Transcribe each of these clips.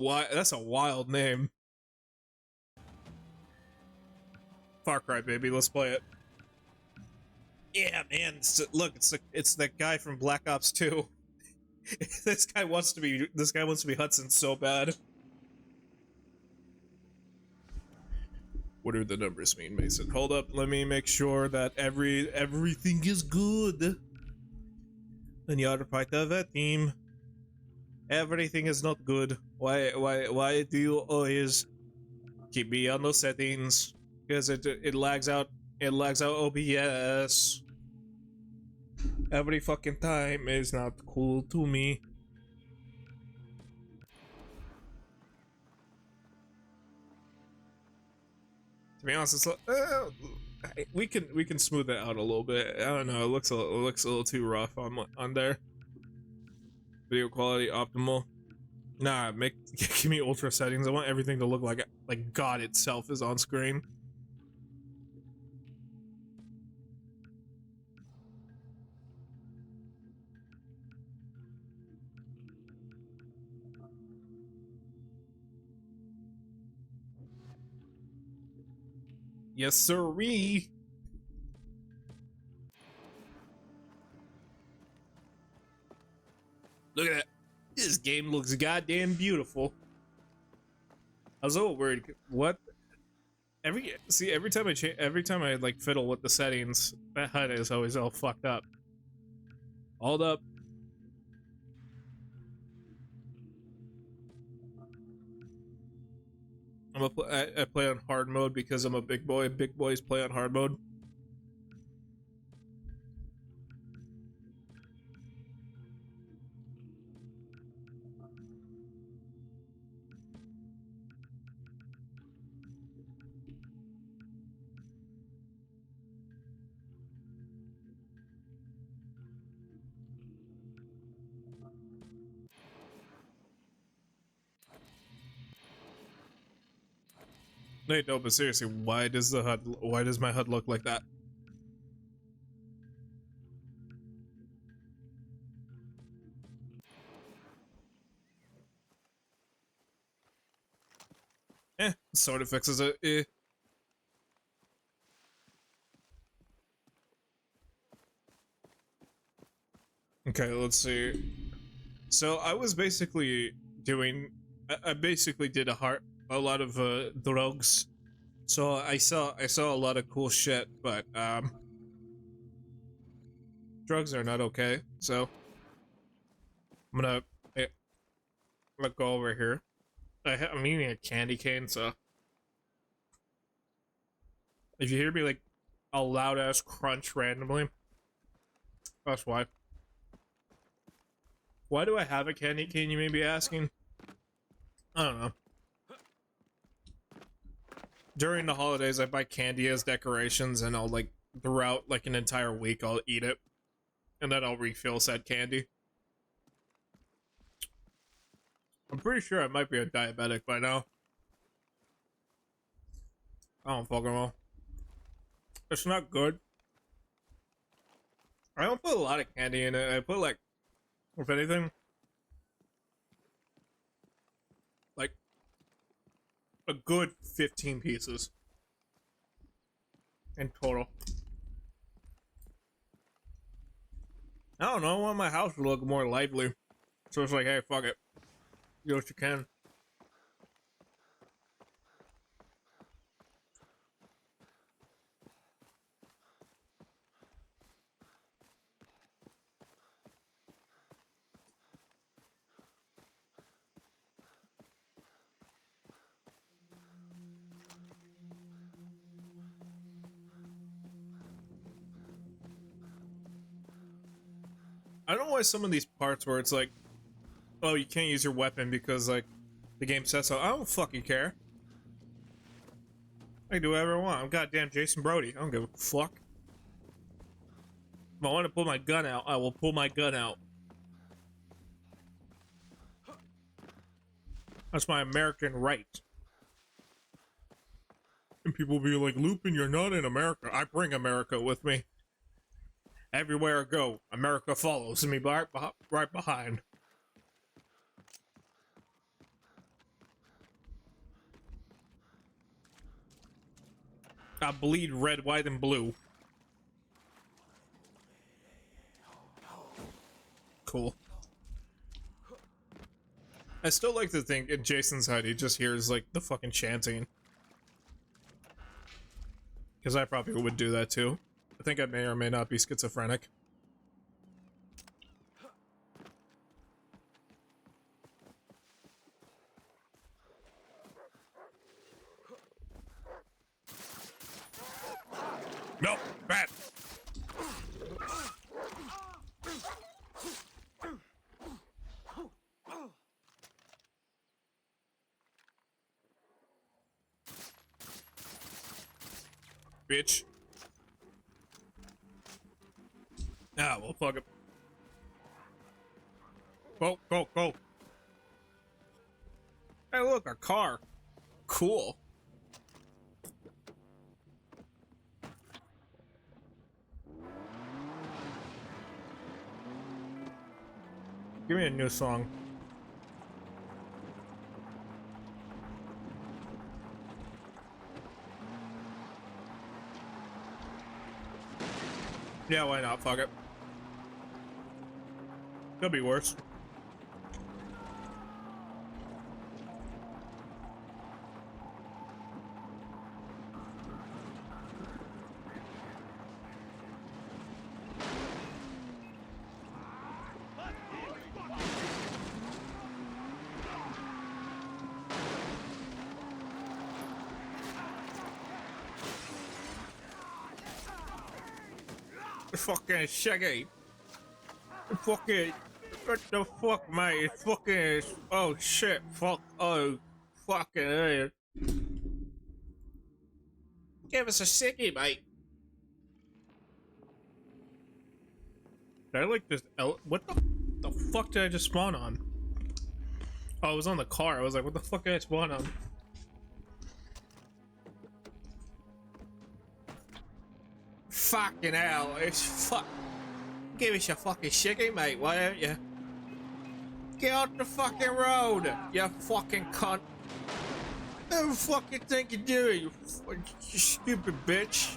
Why? That's a wild name. Far Cry, baby. Let's play it. Yeah, man. Look, it's that guy from Black Ops 2. This guy wants to be Hudson so bad. What do the numbers mean, Mason? Hold up, let me make sure that everything is good. Then you are part of a team. Everything is not good. Why do you always keep me on those settings? Because it lags out. It lags out OBS every fucking time. Is not cool to me. To be honest, it's we can smooth it out a little bit. I don't know. It looks a little too rough on there. Video quality optimal. Nah, give me ultra settings. I want everything to look like God itself is on screen. Yes, sirree. Look at that. This game looks goddamn beautiful. I was a little worried. What? Every time I like fiddle with the settings, that HUD is always all fucked up. Hold up. I play on hard mode because I'm a big boy. Big boys play on hard mode. Wait, no, but seriously, why does my HUD look like that? Sort of fixes it. Okay, let's see. So I was basically doing, I basically did a lot of drugs. So I saw a lot of cool shit, but drugs are not okay. So I'm gonna let go over here. I'm eating a candy cane, so if you hear me like a loud ass crunch randomly, that's why. Why do I have a candy cane, you may be asking? I don't know. During the holidays, I buy candy as decorations, and I'll like throughout like an entire week, I'll eat it, and then I'll refill said candy. I'm pretty sure I might be a diabetic by now. I don't fucking know. It's not good. I don't put a lot of candy in it. I put like, if anything, like a good 15 pieces in total. I don't know. I want my house to look more lively. So it's like, hey, fuck it. Do what you can. I don't know why some of these parts where it's like, oh, you can't use your weapon because like the game says so. I don't fucking care. I can do whatever I want. I'm goddamn Jason Brody. I don't give a fuck. If I want to pull my gun out, I will pull my gun out. That's my American right. And people will be like, Lupin, you're not in America. I bring America with me. Everywhere I go, America follows me right behind. I bleed red, white, and blue. Cool. I still like to think in Jason's head he just hears like the fucking chanting. Because I probably would do that too. I think I may or may not be schizophrenic. No, bad. Bitch. Ah, well, fuck it. Go, go, go. Hey, look, a car. Cool. Give me a new song. Yeah, why not? Fuck it. Could be worse. Fucking Shaggy. Fucking. What the fuck, mate? It's fucking. Oh shit. Fuck. Oh. Fucking. Give us a sickie, mate. Did I like this? What the fuck did I just spawn on? Oh, I was on the car. I was like, what the fuck did I spawn on? Fucking hell. It's fuck. Give us a fucking sickie, mate. Why don't you? Get out the fucking road, you fucking cunt. What the fuck you think you're doing, you stupid bitch?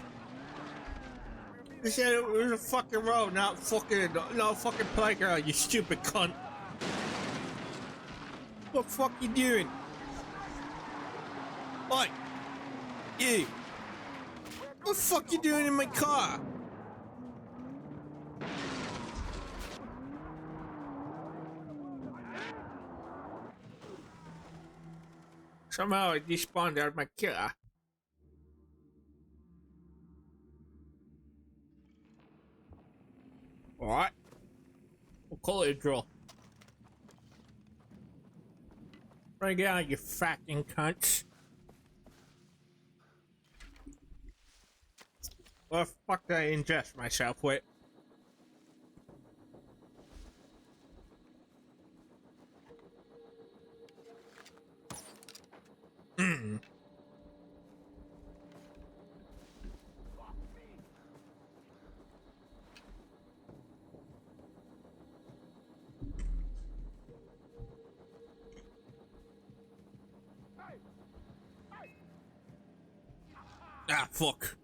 They said it was a fucking road, not fucking playground, you stupid cunt. What the fuck you doing? What? You. What the fuck you doing in my car? Somehow I despawned out of my car. What? We'll call it a draw. Bring it on, you fucking cunts. What the fuck did I ingest myself with? Ah, fuck.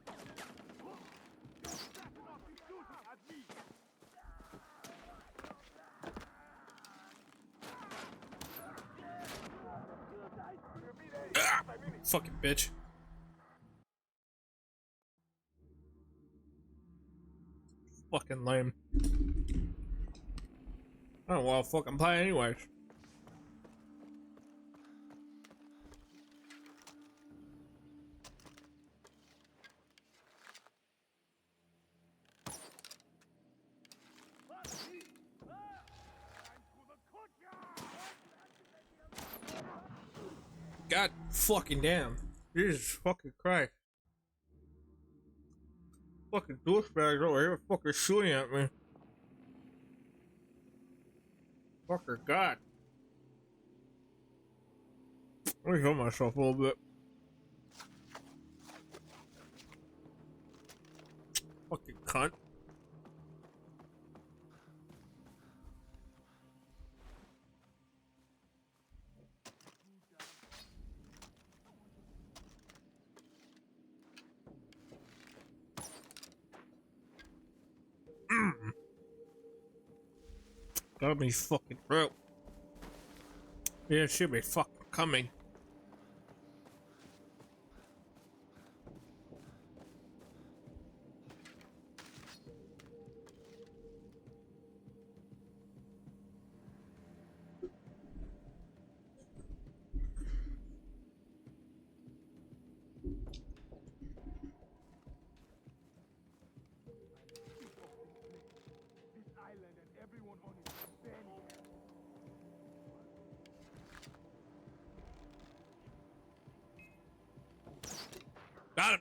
Ah, fucking bitch. Fucking lame. I don't want to fucking play anyways. God fucking damn. Jesus fucking Christ. Fucking douchebags over here fucking shooting at me. Fucker God. Let me heal myself a little bit. Fucking cunt. Got me fucking throat. Yeah, it should be fucking coming. Got him.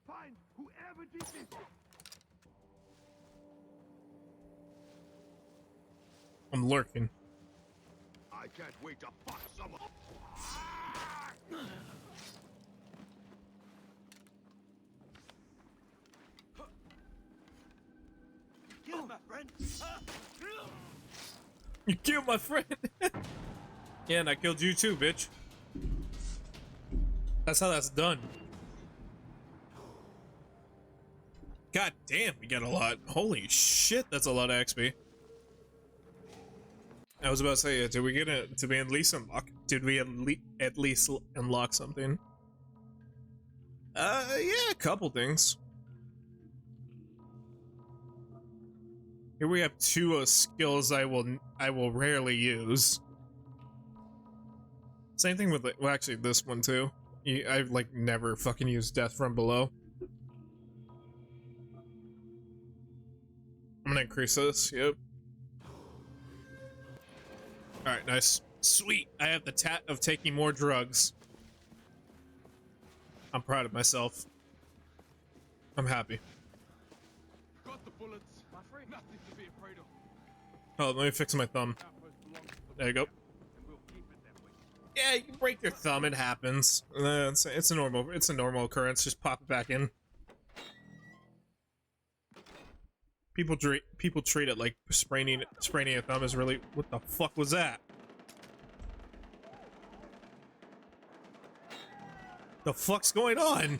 Find whoever did this. I'm lurking. I can't wait to fuck someone. Kill my friend. You killed my friend. Yeah, and I killed you too, bitch. That's how that's done. God damn, we got a lot. Holy shit, that's a lot of XP. I was about to say, did we get it? Did we at least unlock? Did we at least unlock something? Yeah, a couple things. Here we have two skills I will rarely use. Same thing with, well, actually this one too. I've like never fucking used death from below. I'm gonna increase this. Yep. All right, nice, sweet. I have the tat of taking more drugs. I'm proud of myself. I'm happy. Got the bullets. My friend. Nothing to be afraid of. Oh, let me fix my thumb. There you go. Yeah, you can break your thumb. It happens. It's a normal occurrence. Just pop it back in. People treat it like spraining a thumb is really. What the fuck was that? The fuck's going on?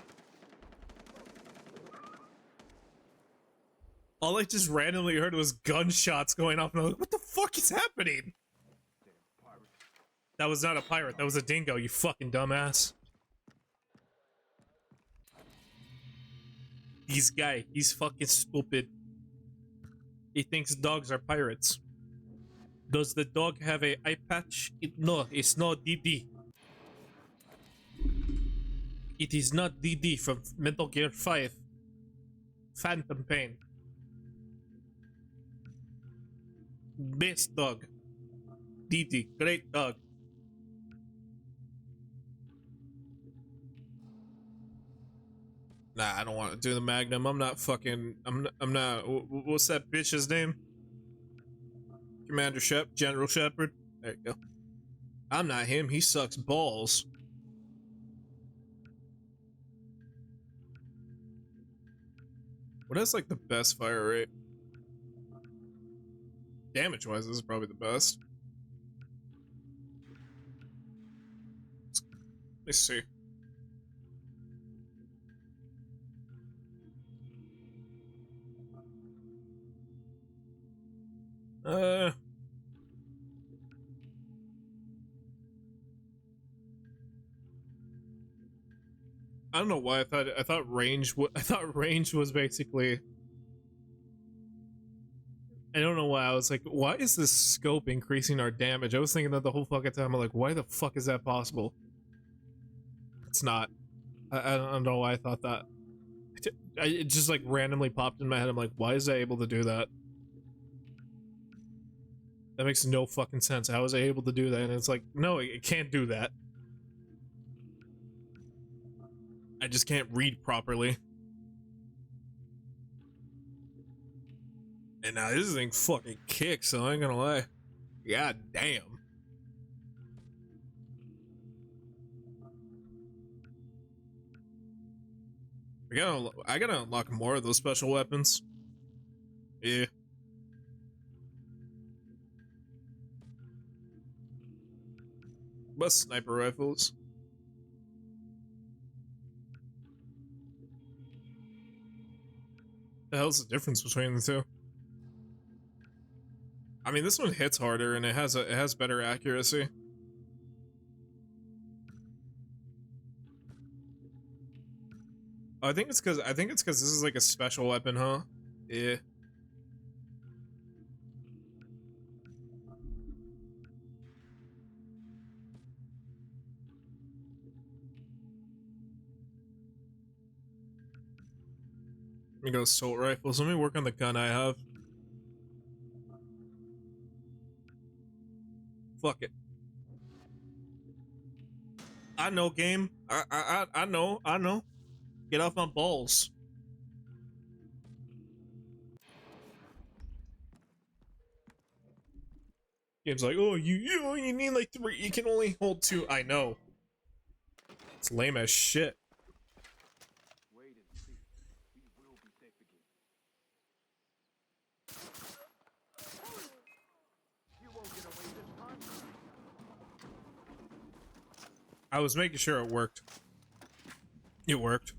All I just randomly heard was gunshots going off, and I was like, what the fuck is happening? That was not a pirate, that was a dingo, you fucking dumbass. He's fucking stupid. He thinks dogs are pirates. Does the dog have a eye patch? No, it's not DD. It is not DD from Metal Gear 5. Phantom Pain. Best dog. DD, great dog. Nah, I don't want to do the Magnum. I'm not fucking. I'm not. What's that bitch's name? Commander Shep, General Shepard. There you go. I'm not him. He sucks balls. What has like the best fire rate? Damage wise, this is probably the best. Let's see. I don't know why I thought range was basically. I don't know why I was like, why is this scope increasing our damage? I was thinking that the whole fucking time. I'm like, why the fuck is that possible? It's not. I don't know why I thought that. It just like randomly popped in my head. I'm like, why is I able to do that? That makes no fucking sense. How was I able to do that? And it's like, no, it can't do that. I just can't read properly. And now this thing fucking kicks, so I ain't gonna lie. God damn. I gotta unlock more of those special weapons. Yeah. but sniper rifles. The hell's the difference between the two? I mean, this one hits harder and it has better accuracy. I think it's because this is like a special weapon, huh? Yeah. Let me go assault rifles. Let me work on the gun I have. Fuck it. I know, game. I know. Get off my balls. Game's like, oh, you need like 3. You can only hold 2. I know. It's lame as shit. Wait and see. We will be safe again. You won't get away this time. I was making sure it worked. It worked.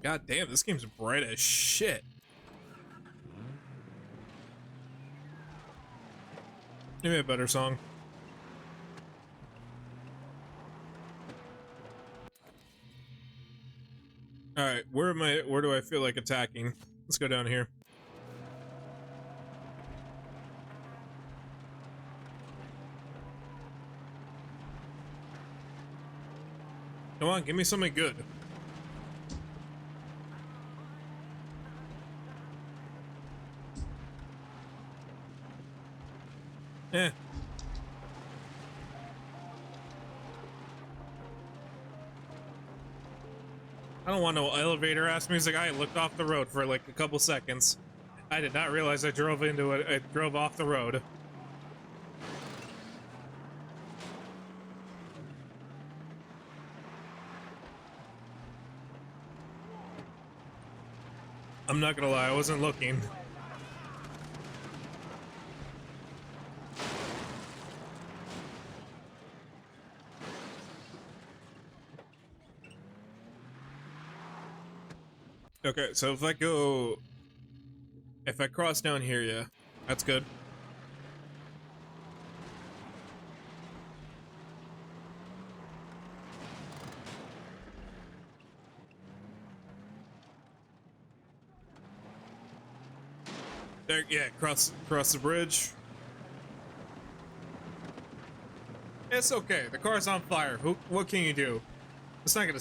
God damn, this game's bright as shit. Give me a better song. Alright, where do I feel like attacking? Let's go down here. Come on, give me something good. Eh. I don't want no elevator ass music. I looked off the road for like a couple seconds. I did not realize I drove into it. I drove off the road. I'm not gonna lie, I wasn't looking. Okay, so if I cross down here, yeah, that's good. There, yeah, cross the bridge. It's okay. The car's on fire. What can you do? It's not gonna.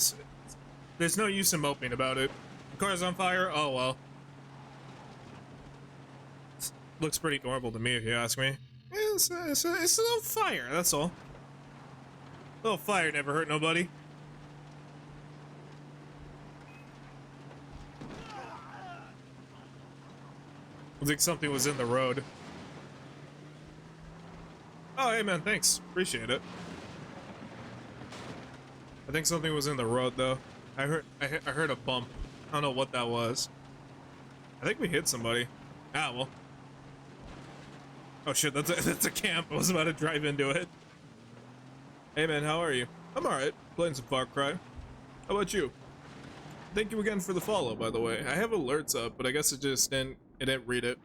There's no use in moping about it. The car's on fire. Oh well. Looks pretty normal to me, if you ask me. It's a little fire. That's all. A little fire never hurt nobody. I think something was in the road. Oh, hey man, thanks. Appreciate it. I think something was in the road though. I heard a bump. I don't know what that was. I think we hit somebody. Ah, well. Oh shit, that's a camp. I was about to drive into it. Hey man, how are you? I'm alright. Playing some Far Cry. How about you? Thank you again for the follow, by the way. I have alerts up, but I guess it didn't read it.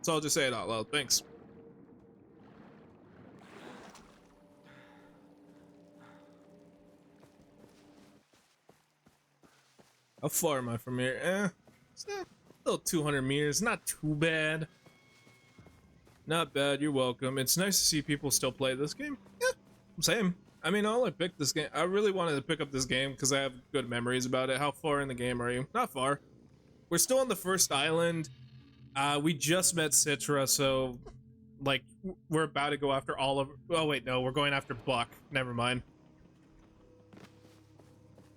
So I'll just say it out loud. Thanks. How far am I from here? It's a little 200 meters. Not too bad. Not bad. You're welcome. It's nice to see people still play this game. Yeah, same. I mean, I only picked this game. I really wanted to pick up this game because I have good memories about it. How far in the game are you? Not far. We're still on the first island. We just met Citra, so like we're about to go after all of. Oh wait, no, we're going after Buck. Never mind.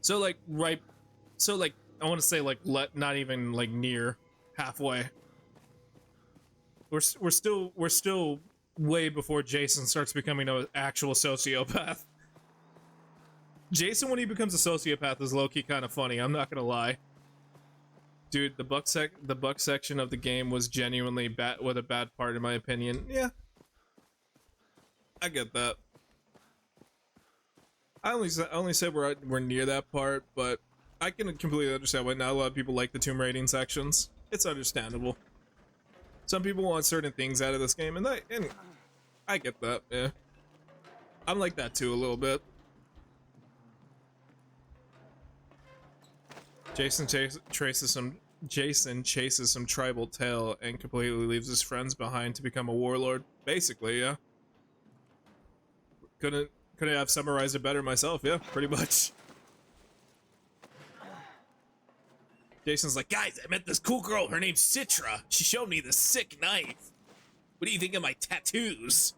So like right. So like I want to say like not even like near halfway. We're still way before Jason starts becoming an actual sociopath. Jason, when he becomes a sociopath, is low-key kind of funny. I'm not gonna lie. Dude, the buck section of the game was genuinely bad, with a bad part in my opinion. Yeah, I get that. I only said we're near that part, but I can completely understand why not a lot of people like the tomb raiding sections. It's understandable. Some people want certain things out of this game, and I get that. Yeah, I'm like that too a little bit. Jason chases some tribal tale and completely leaves his friends behind to become a warlord. Basically, yeah. Couldn't have summarized it better myself. Yeah, pretty much. Jason's like, guys, I met this cool girl. Her name's Citra. She showed me this sick knife. What do you think of my tattoos?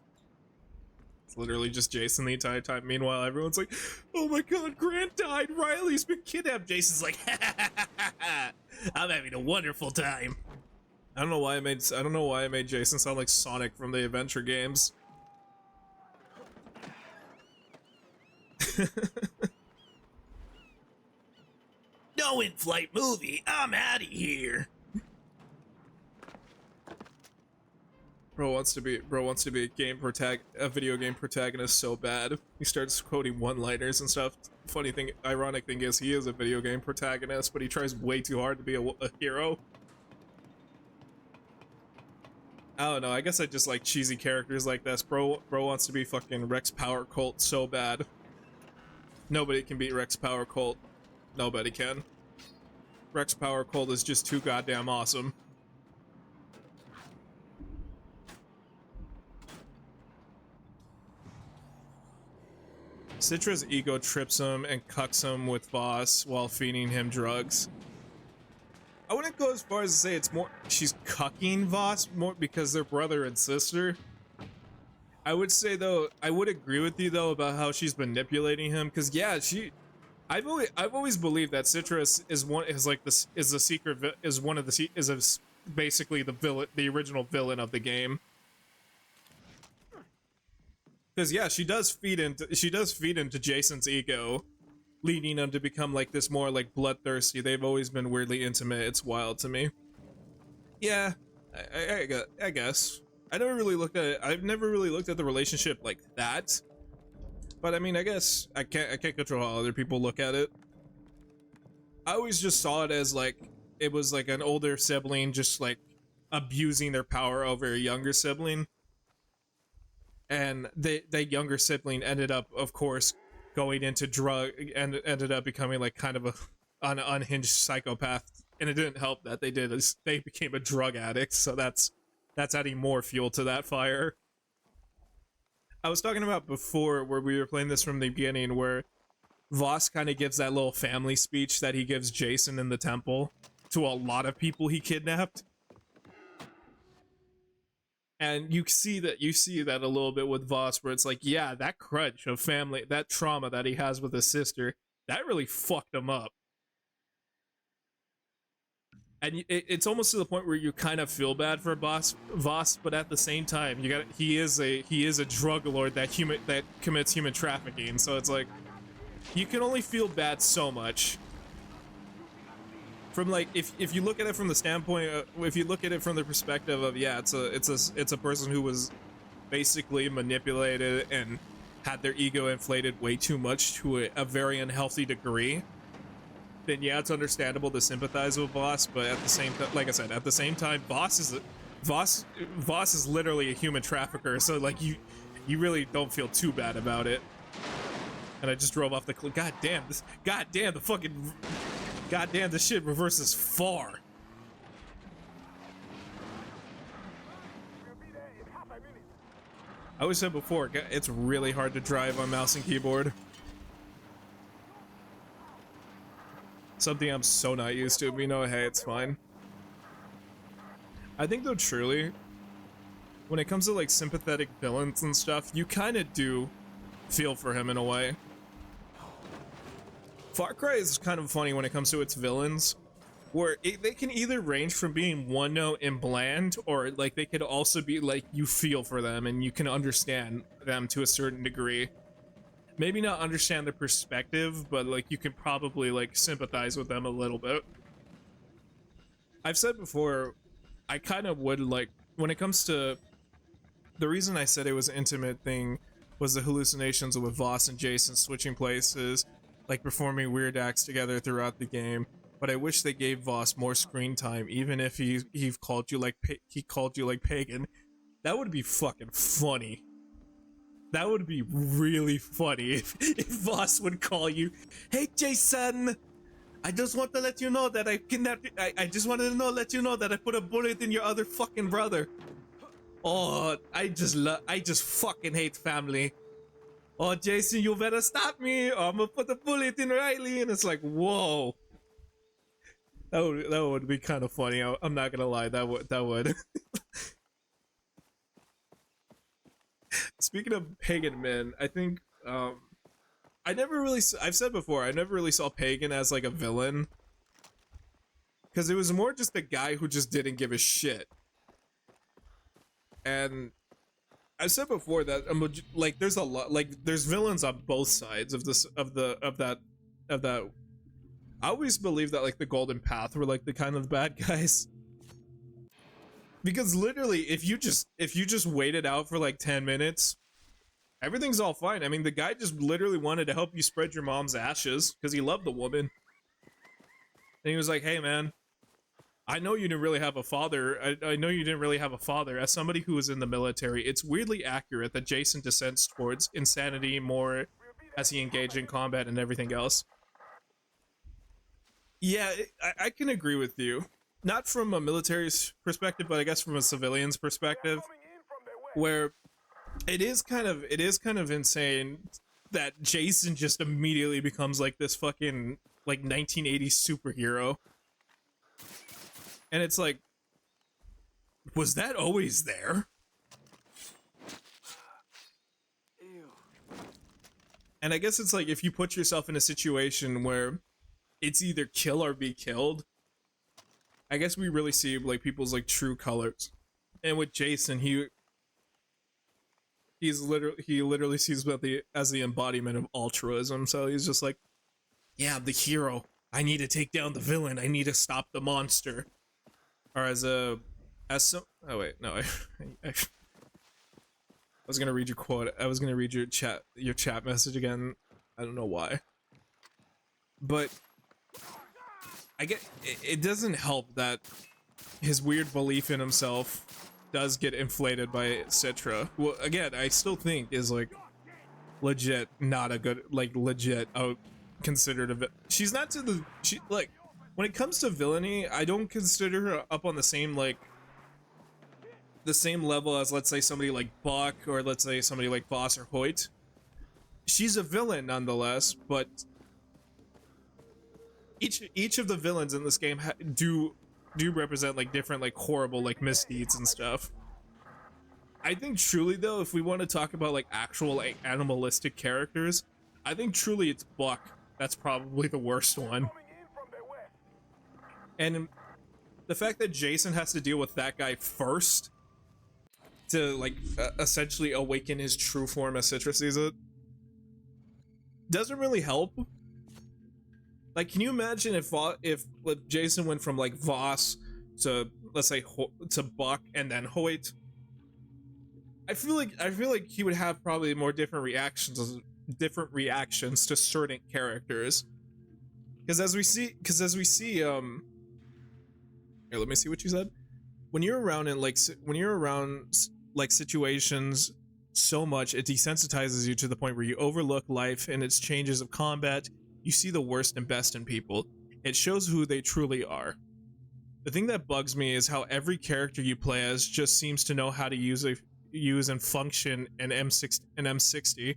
It's literally just Jason the entire time. Meanwhile, everyone's like, oh my god, Grant died. Riley's been kidnapped. Jason's like, ha ha ha ha ha. I'm having a wonderful time. I don't know why I made Jason sound like Sonic from the adventure games. No in-flight movie. I'm out of here. Bro wants to be a video game protagonist so bad. He starts quoting one-liners and stuff. Ironic thing is he is a video game protagonist, but he tries way too hard to be a hero. I don't know. I guess I just like cheesy characters like this. Bro wants to be fucking Rex Power Colt so bad. Nobody can beat Rex Power Colt. Nobody can. Rex Power Colt is just too goddamn awesome. Citra's ego trips him and cucks him with Voss while feeding him drugs. I wouldn't go as far as to say it's more she's cucking Voss more because they're brother and sister. I would say though, I would agree with you though about how she's manipulating him, because yeah, I've always believed that Citra is basically the villain, the original villain of the game. Because yeah, she does feed into Jason's ego, leading him to become like this more like bloodthirsty. They've always been weirdly intimate. It's wild to me. Yeah, I guess. I've never really looked at the relationship like that. But I mean, I guess I can't control how other people look at it. I always just saw it as like it was like an older sibling just like abusing their power over a younger sibling. And the younger sibling ended up, of course, going into drug and ended up becoming like kind of an unhinged psychopath. And it didn't help that they became a drug addict. So that's adding more fuel to that fire. I was talking about before where we were playing this from the beginning where Voss kind of gives that little family speech that he gives Jason in the temple to a lot of people he kidnapped. And you see that a little bit with Voss where it's like, yeah, that crutch of family, that trauma that he has with his sister, that really fucked him up. And it's almost to the point where you kind of feel bad for Voss, but at the same time, he is a drug lord that commits human trafficking. So it's like you can only feel bad so much. From like if you look at it from the standpoint, if you look at it from the perspective of yeah, it's a person who was basically manipulated and had their ego inflated way too much to a very unhealthy degree. Then yeah, it's understandable to sympathize with Voss, but at the same time, like I said, at the same time, Voss is literally a human trafficker, so like you really don't feel too bad about it. And I just drove off the cliff. God damn, the shit reverses far. I always said before, it's really hard to drive on mouse and keyboard. Something I'm so not used to, but you know, hey, it's fine. I think though, truly, when it comes to like sympathetic villains and stuff, you kind of do feel for him in a way. Far Cry is kind of funny when it comes to its villains, where they can either range from being one note and bland, or like they could also be like you feel for them and you can understand them to a certain degree. Maybe not understand their perspective, but like you can probably like sympathize with them a little bit. I've said before, I kind of would like, when it comes to, the reason I said it was an intimate thing was the hallucinations with Voss and Jason switching places, like performing weird acts together throughout the game. But I wish they gave Voss more screen time, even if he called you like pagan. That would be fucking funny. That would be really funny if Voss would call you, "Hey Jason, I just want to let you know that I kidnapped. I just wanted to let you know that I put a bullet in your other fucking brother." Oh, I just fucking hate family. "Oh, Jason, you better stop me, or I'm gonna put the bullet in Riley." And it's like, whoa. That would be kind of funny. I'm not gonna lie. That would. Speaking of pagan men, I think I've said before, I never really saw Pagan as like a villain, because it was more just a guy who just didn't give a shit. And I've said before that like there's a lot, like there's villains on both sides of that. I always believed that like the Golden Path were like the kind of bad guys. Because literally, if you just waited out for like 10 minutes, everything's all fine. I mean, the guy just literally wanted to help you spread your mom's ashes because he loved the woman. And he was like, "Hey, man, I know you didn't really have a father. I know you didn't really have a father. As somebody who was in the military, it's weirdly accurate that Jason descends towards insanity more as he engaged in combat and everything else." Yeah, I can agree with you. Not from a military perspective, but I guess from a civilian's perspective, where it is kind of insane that Jason just immediately becomes like this fucking like 1980s superhero. And it's like, was that always there? And I guess it's like, if you put yourself in a situation where it's either kill or be killed, I guess we really see like people's like true colors. And with Jason, he literally sees as the embodiment of altruism. So he's just like, "Yeah, I'm the hero. I need to take down the villain. I need to stop the monster." Or oh wait, no, I was gonna read your quote. I was gonna read your chat message again. I don't know why, but I get it doesn't help that his weird belief in himself does get inflated by Citra. Well, again, I still think is like legit not a good, like legit considered she's not to the, she like, when it comes to villainy, I don't consider her up on the same level as, let's say, somebody like Buck, or let's say somebody like Voss or Hoyt. She's a villain nonetheless, but each of the villains in this game do represent like different like horrible like misdeeds and stuff. I think truly though, if we want to talk about like actual like animalistic characters, I think truly it's Buck that's probably the worst one. And the fact that Jason has to deal with that guy first to like essentially awaken his true form as Citra sees it doesn't really help. Like, can you imagine if Jason went from like Voss to, let's say, to Buck and then Hoyt? I feel like he would have probably more different reactions to certain characters. Because as we see, here, let me see what you said. When you're around situations so much, it desensitizes you to the point where you overlook life and its changes of combat. You see the worst and best in people. It shows who they truly are. The thing that bugs me is how every character you play as just seems to know how to use and function an M60,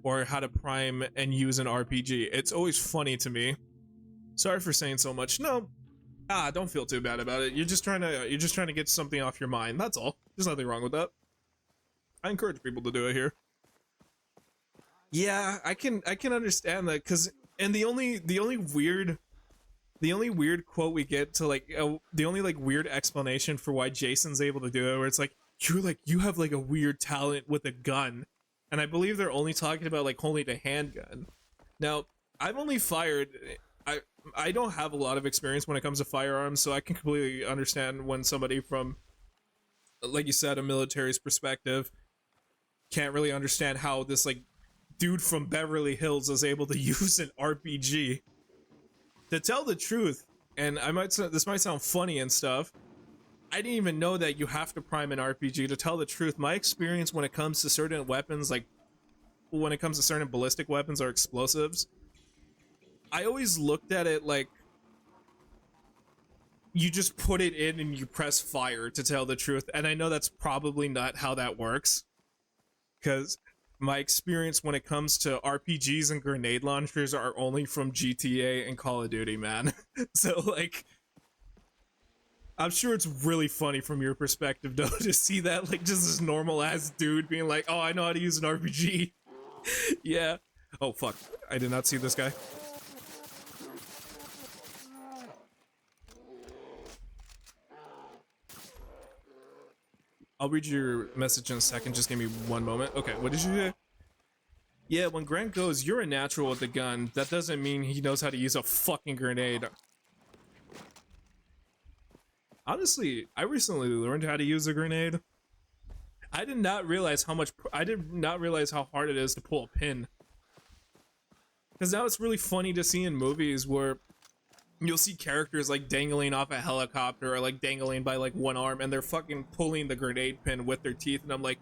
or how to prime and use an RPG. It's always funny to me. Sorry for saying so much. No, don't feel too bad about it. You're just trying to get something off your mind. That's all. There's nothing wrong with that. I encourage people to do it here. Yeah, I can understand that, and the only weird quote we get to like the only like weird explanation for why Jason's able to do it, where it's like, you have like a weird talent with a gun, and I believe they're only talking about like holding a handgun. Now, I've only fired I don't have a lot of experience when it comes to firearms, so I can completely understand when somebody from, like you said, a military's perspective can't really understand how this like dude from Beverly Hills is able to use an RPG. To tell the truth, and this might sound funny and stuff, I didn't even know that you have to prime an RPG. To tell the truth, my experience when it comes to certain weapons, like when it comes to certain ballistic weapons or explosives, I always looked at it like you just put it in and you press fire, to tell the truth. And I know that's probably not how that works, because my experience when it comes to RPGs and grenade launchers are only from GTA and Call of Duty, man. So, like, I'm sure it's really funny from your perspective, though, to see that, like, just this normal-ass dude being like, oh, I know how to use an RPG. Yeah. Oh, fuck. I did not see this guy. I'll read your message in a second. Just give me one moment. Okay, what did you say? Yeah, when Grant goes, you're a natural with the gun. That doesn't mean he knows how to use a fucking grenade. Honestly, I recently learned how to use a grenade. I did not realize how hard it is to pull a pin. Because now it's really funny to see in movies where you'll see characters like dangling off a helicopter or like dangling by like one arm and they're fucking pulling the grenade pin with their teeth, and I'm like,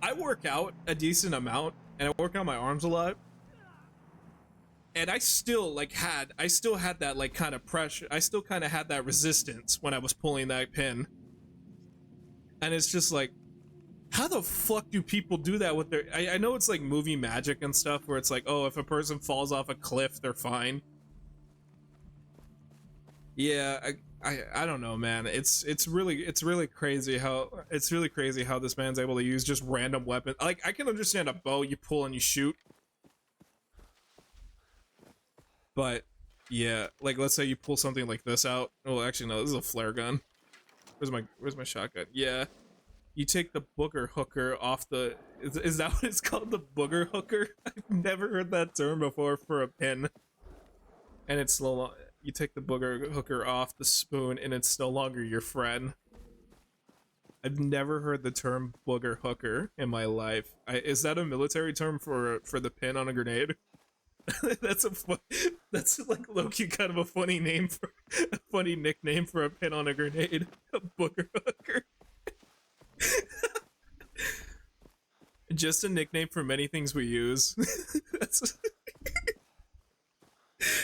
I work out a decent amount and I work out my arms a lot, and I still had that like kind of pressure. I still kind of had that resistance when I was pulling that pin, and it's just like, how the fuck do people do that with their... I know it's like movie magic and stuff where it's like, oh, if a person falls off a cliff, they're fine. Yeah, I don't know, man. It's really crazy how this man's able to use just random weapons. Like, I can understand a bow, you pull and you shoot. But yeah, like let's say you pull something like this out. Oh, actually no, this is a flare gun. Where's my shotgun? Yeah. You take the booger hooker off the... Is that what it's called? The booger hooker? I've never heard that term before for a pin. And it's no... You take the booger hooker off the spoon and it's no longer your friend. I've never heard the term booger hooker in my life. Is that a military term for the pin on a grenade? That's like low-key kind of a funny name for... A funny nickname for a pin on a grenade. A booger hooker. Just a nickname for many things we use.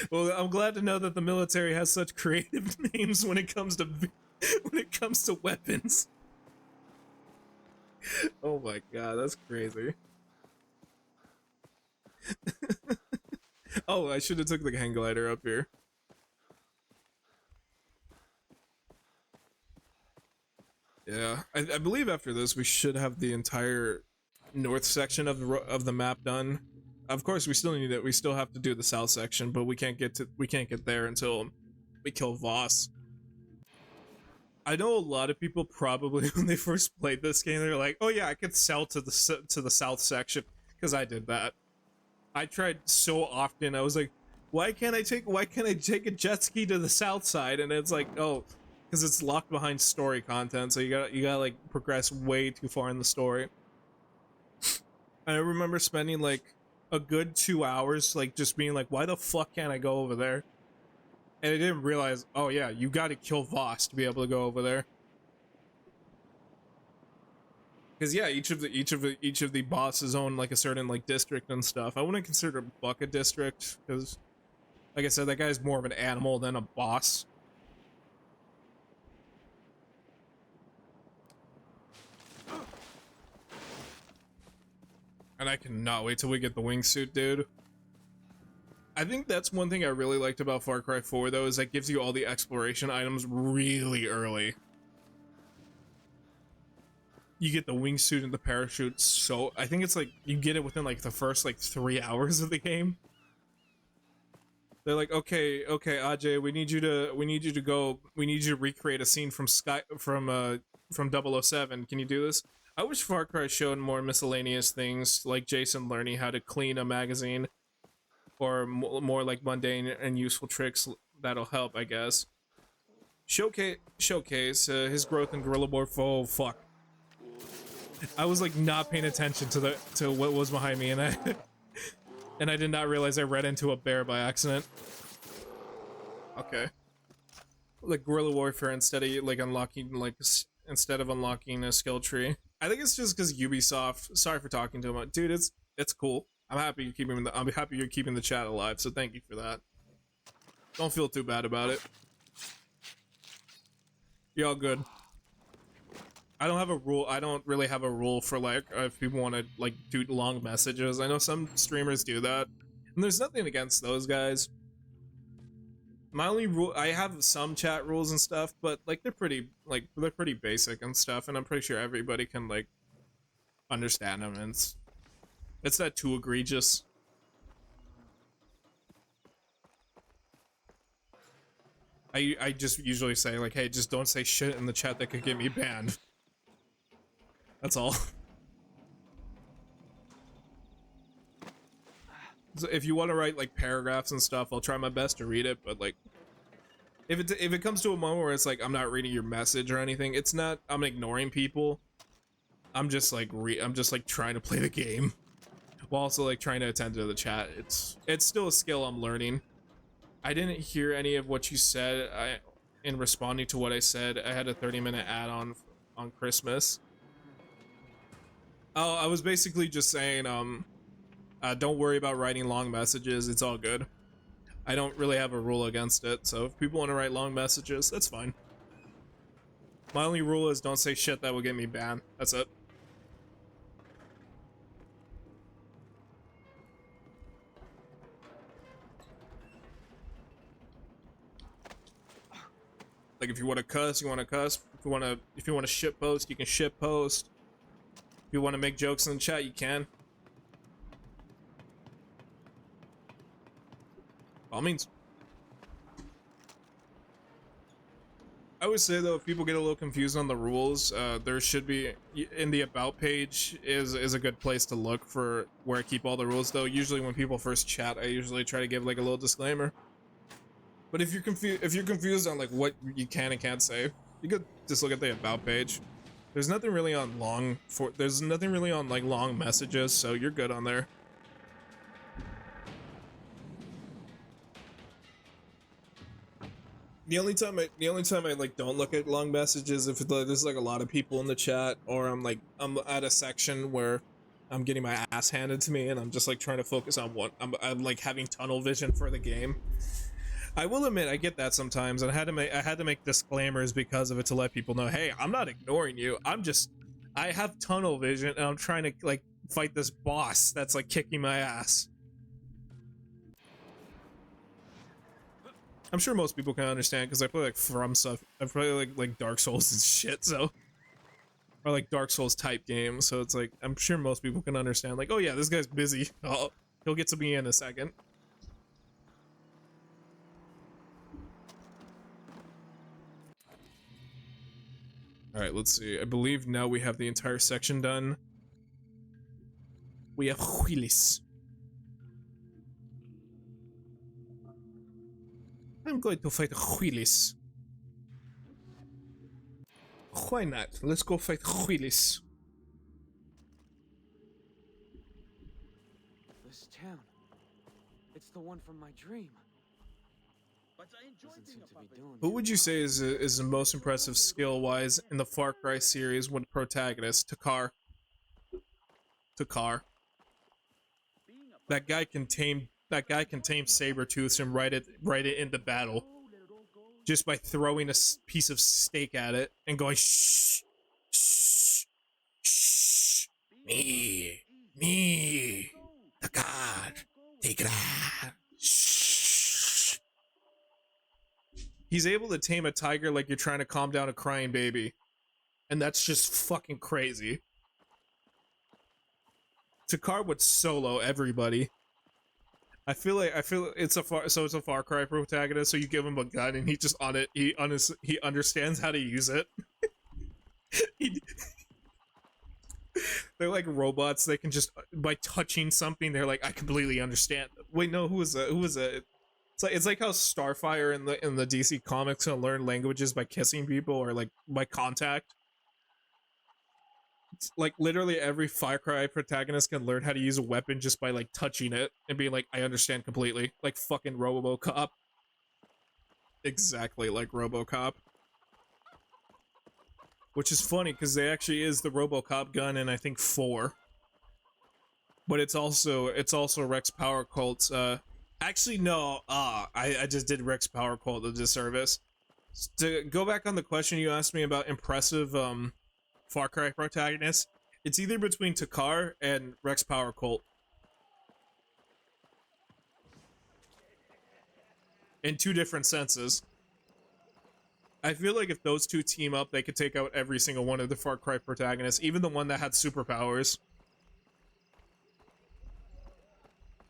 Well, I'm glad to know that the military has such creative names when it comes to weapons. Oh my god, that's crazy. Oh, I should have took the hang glider up here. Yeah, I believe after this we should have the entire north section of the map done. Of course, we still have to do the south section, but we can't get there until we kill Voss. I know a lot of people probably when they first played this game, they're like, "Oh yeah, I could sell to the south section," because I did that. I tried so often. I was like, why can't I take a jet ski to the south side? And it's like, oh, because it's locked behind story content, so you gotta like progress way too far in the story. I remember spending like a good 2 hours like just being like, why the fuck can't I go over there? And I didn't realize, oh yeah, you gotta kill Voss to be able to go over there. Because yeah, each of the bosses own like a certain like district and stuff. I wouldn't consider Buck a district because, like I said, that guy's more of an animal than a boss. And I cannot wait till we get the wingsuit, dude. I think that's one thing I really liked about Far Cry 4, though, is that gives you all the exploration items really early. You get the wingsuit and the parachute, so I think it's like you get it within like the first like 3 hours of the game. They're like, okay, Ajay, we need you to recreate a scene from 007. Can you do this? I wish Far Cry showed more miscellaneous things, like Jason learning how to clean a magazine. or more like mundane and useful tricks that'll help, I guess. Showcase his growth in Gorilla Morph. Oh fuck! I was like not paying attention to what was behind me, and I and I did not realize I ran into a bear by accident. Okay. Like guerrilla warfare instead of like unlocking instead of unlocking a skill tree. I think it's just because Ubisoft. Sorry for talking to him, dude. It's cool. I'm happy you're keeping the chat alive. So thank you for that. Don't feel too bad about it. You're all good. I don't have a rule. I don't really have a rule for like if people want to like do long messages. I know some streamers do that, and there's nothing against those guys. My only rule, I have some chat rules and stuff, but like they're pretty basic and stuff, and I'm pretty sure everybody can like understand them, and it's not too egregious. I just usually say like, hey, just don't say shit in the chat that could get me banned. That's all. So if you want to write like paragraphs and stuff, I'll try my best to read it, but like if it comes to a moment where it's like I'm not reading your message or anything, it's not I'm ignoring people. I'm just like trying to play the game while also like trying to attend to the chat. It's still a skill I'm learning. I didn't hear any of what you said. In responding to what I said, I had a 30-minute add-on on Christmas. Oh, I was basically just saying don't worry about writing long messages. It's all good. I don't really have a rule against it, so if people want to write long messages, that's fine. My only rule is don't say shit that will get me banned. That's it. Like if you want to cuss, you want to cuss. If you want to shit post, you can shit post. If you want to make jokes in the chat, you can. By all means. I would say though, if people get a little confused on the rules, there should be in the about page is a good place to look for where I keep all the rules. Though usually when people first chat, I usually try to give like a little disclaimer. But if you're confused on like what you can and can't say, you could just look at the about page. There's nothing really on like long messages, so you're good on there. The only time I like don't look at long messages if there's like a lot of people in the chat, or I'm at a section where I'm getting my ass handed to me and I'm just like trying to focus on what I'm like having tunnel vision for the game. I will admit I get that sometimes, and I had to make disclaimers because of it to let people know, hey, I'm not ignoring you. I have tunnel vision and I'm trying to like fight this boss that's like kicking my ass. I'm sure most people can understand because I play like From stuff. I play like Dark Souls and shit, so or like Dark Souls type games. So it's like I'm sure most people can understand. Like, oh yeah, this guy's busy. Oh, he'll get to me in a second. All right, let's see. I believe now we have the entire section done. We have Huilis. I'm going to fight Huilis. Why not? Let's go fight Huilis. This town. It's the one from my dream. But I enjoy Doesn't being seem a to be puppet. doing Who would you say is the most impressive skill-wise in the Far Cry series when protagonist? Takar. That guy can tame Sabretooth and ride it into battle just by throwing a piece of steak at it and going shh, shh, shh, me, Takar, take it out, shh. He's able to tame a tiger like you're trying to calm down a crying baby, and that's just fucking crazy. Takar would solo everybody. I feel it's a Far Cry protagonist, so you give him a gun and he just he understands how to use it. They're like robots. They can just by touching something, they're like, I completely understand. Wait, no, who was that? Who was that? It's like how Starfire in the DC comics can learn languages by kissing people or like by contact. It's like literally every Far Cry protagonist can learn how to use a weapon just by like touching it and being like, I understand completely. Like fucking RoboCop. Exactly like RoboCop. Which is funny because they actually is the RoboCop gun in I think 4. But it's also Rex Power Colt's actually no, I just did Rex Power Colt a disservice. To go back on the question you asked me about impressive Far Cry protagonists, it's either between Takar and Rex Power Colt. In 2 different senses. I feel like if those 2 team up, they could take out every single one of the Far Cry protagonists, even the one that had superpowers.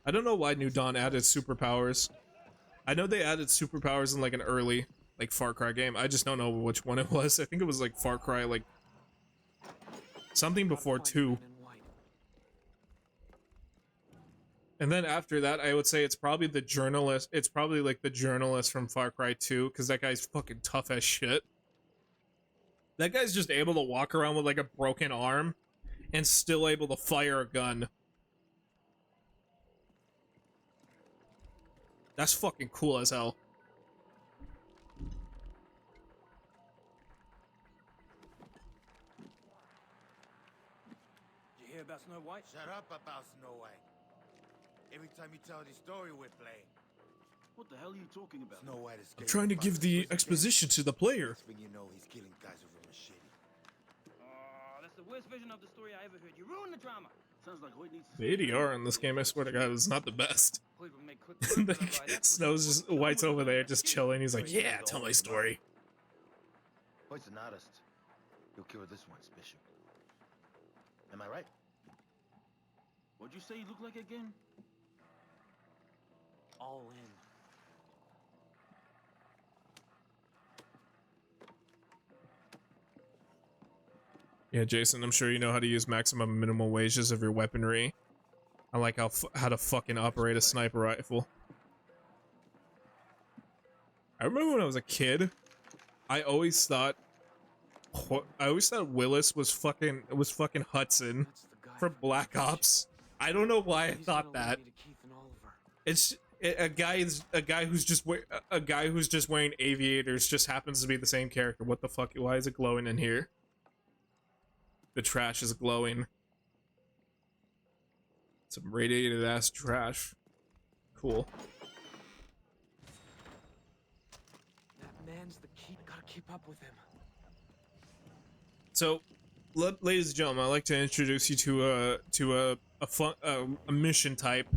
I don't know why New Dawn added superpowers. I know they added superpowers in like an early like Far Cry game. I just don't know which one it was. I think it was like Far Cry like something before 2. And then after that, I would say it's probably the journalist. It's probably like the journalist from Far Cry 2, because that guy's fucking tough as shit. That guy's just able to walk around with like a broken arm and still able to fire a gun. That's fucking cool as hell. Did you hear about Snow White? Shut up about Snow White. Every time you tell the story, we're playing. What the hell are you talking about? Snow White I'm escaped trying to from give the prison. exposition to the player. Next thing you know, he's killing guys with a machete. Oh, that's the worst version of the story I ever heard. You ruined the drama. Sounds like Hoyt needs to The ADR in this game, I swear to God, is not the best. Cleveland made quick work of that, right? That's what Snow's you- just White's over there just chilling. He's like, yeah, tell my story. Hoyt's an artist. He'll kill this one special. Am I right? What'd you say you look like again? All in. Yeah, Jason, I'm sure you know how to use maximum minimal wages of your weaponry. I like how to fucking operate a sniper rifle. I remember when I was a kid, I always thought Willis was fucking Hudson That's the guy from Black Ops. I don't know why I He's thought gonna lead that. me to Keith and Oliver. It's a guy who's just wearing aviators just happens to be the same character. What the fuck? Why is it glowing in here? The trash is glowing. Some radiated ass trash. Cool. That man's the key. Gotta keep up with him. So, ladies and gentlemen, I'd like to introduce you to a mission type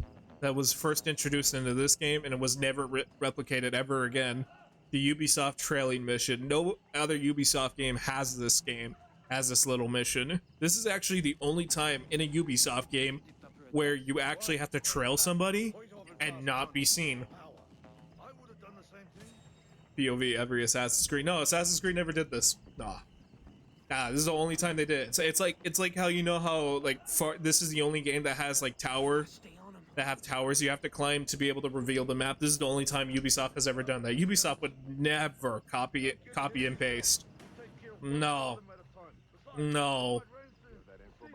that was first introduced into this game and it was never replicated ever again. The Ubisoft trailing mission. No other Ubisoft game has this little mission. This is actually the only time in a Ubisoft game where you actually have to trail somebody and not be seen. I would have done the same thing. POV every Assassin's Creed. No, Assassin's Creed never did this. Nah, this is the only time they did it. So it's like how you know how like this is the only game that has like Stay on him. that have towers you have to climb to be able to reveal the map. This is the only time Ubisoft has ever done that. Ubisoft would never copy and paste. No. No.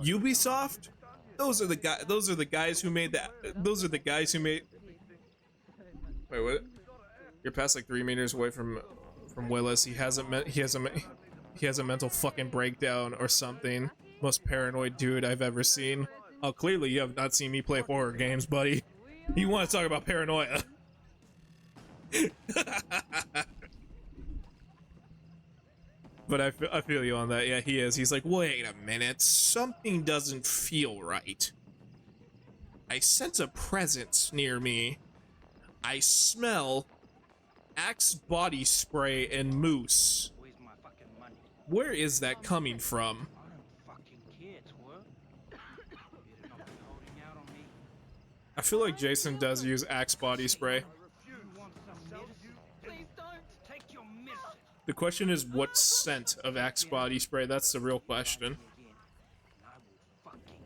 Ubisoft? Those are the guys who made that. Those are the guys who made. Wait, what? You're past like 3 meters away from Willis. He has a mental fucking breakdown or something. Most paranoid dude I've ever seen. Oh, clearly you have not seen me play horror games, buddy. You want to talk about paranoia? But I feel you on that. Yeah, he is. He's like, wait a minute, something doesn't feel right. I sense a presence near me. I smell Axe body spray and moose. Where's my fucking money? Where is that coming from? I don't fucking care, twerp. Better not be holding out on me. I feel like Jason does use Axe body spray. You want some medicine? Please don't take your medicine. The question is, what scent of Axe body spray? That's the real question. And I will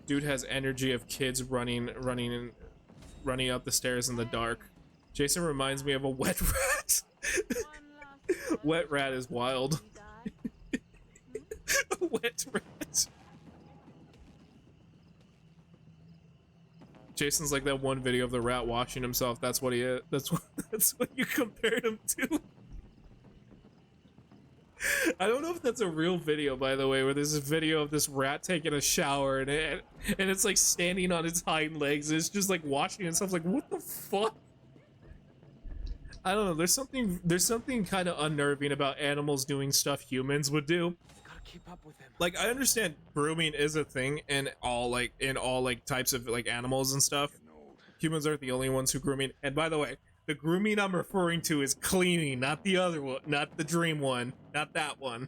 Dude has energy of kids running up the stairs in the dark. Jason reminds me of a wet rat. Wet rat is wild. A wet rat. Jason's like that one video of the rat washing himself. That's what he is. That's what you compared him to. I don't know if that's a real video, by the way, where there's a video of this rat taking a shower and it's like standing on its hind legs and it's just like washing itself. Like, what the fuck? I don't know. There's something kind of unnerving about animals doing stuff humans would do. Gotta keep up with him. Like, I understand grooming is a thing in all types of like animals and stuff. Humans aren't the only ones who grooming. And by the way, the grooming I'm referring to is cleaning, not the other one, not the dream one, not that one.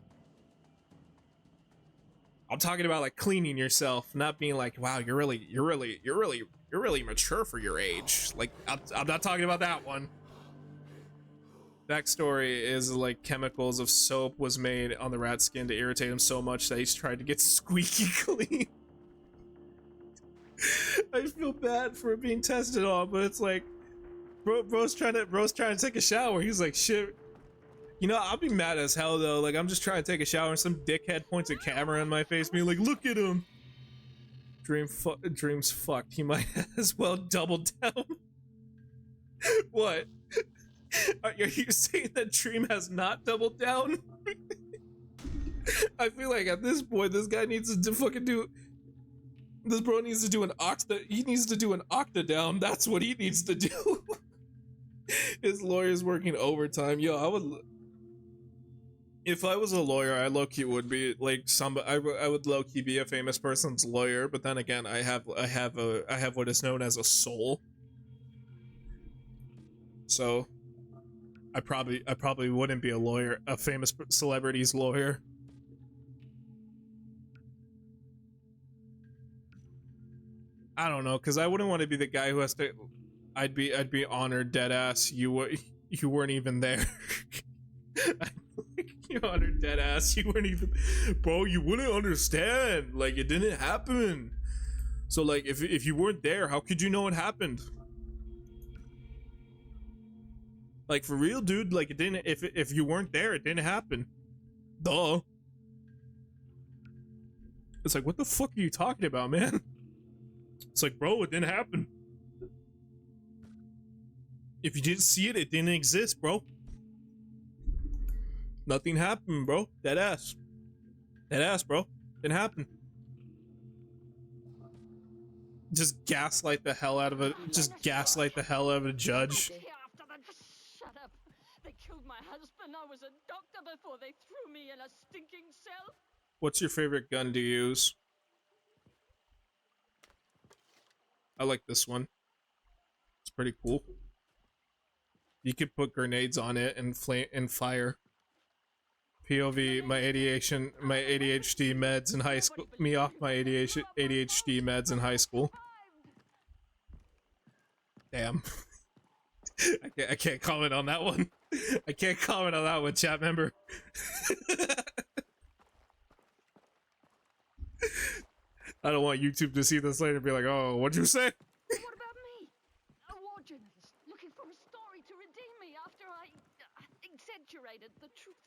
I'm talking about like cleaning yourself, not being like, wow, you're really mature for your age. Like, I'm not talking about that one. Backstory is like chemicals of soap was made on the rat's skin to irritate him so much that he's tried to get squeaky clean. I feel bad for it being tested on, but it's like, bro's trying to take a shower. He's like, shit. You know, I'll be mad as hell though. Like, I'm just trying to take a shower and some dickhead points a camera in my face, being like, look at him. Dream's fucked. He might as well double down. What? Are you saying that Dream has not doubled down? I feel like at this point, this guy needs to fucking do. This bro needs to do an he needs to do an octadown. That's what he needs to do. His lawyer's working overtime. Yo, I would. If I was a lawyer, I low-key would be like I would low-key be a famous person's lawyer. But then again, I have what is known as a soul. So, I probably wouldn't be a famous celebrity's lawyer. I don't know, because I wouldn't want to be the guy who has to. I'd be honored, dead ass. You weren't even there. You honored, dead ass. You weren't even, bro. You wouldn't understand. Like, it didn't happen. So like, if you weren't there, how could you know it happened? Like, for real, dude. Like, it didn't. If you weren't there, it didn't happen. Duh. It's like, what the fuck are you talking about, man? It's like, bro, it didn't happen. If you didn't see it, it didn't exist, bro. Nothing happened, bro. Dead ass. Dead ass, bro. Didn't happen. Just gaslight the hell out of a. Just gaslight the hell out of a judge. Shut up. They killed my husband. I was a doctor before they threw me in a stinking cell. What's your favorite gun to use? I like this one. It's pretty cool. You could put grenades on it and fire. POV, my ADHD meds in high school. Me off my ADHD meds in high school. Damn. I can't comment on that one. I can't comment on that one, chat member. I don't want YouTube to see this later and be like, oh, what'd you say? What about me? A war journalist looking for a story to redeem me after I exaggerated the truth.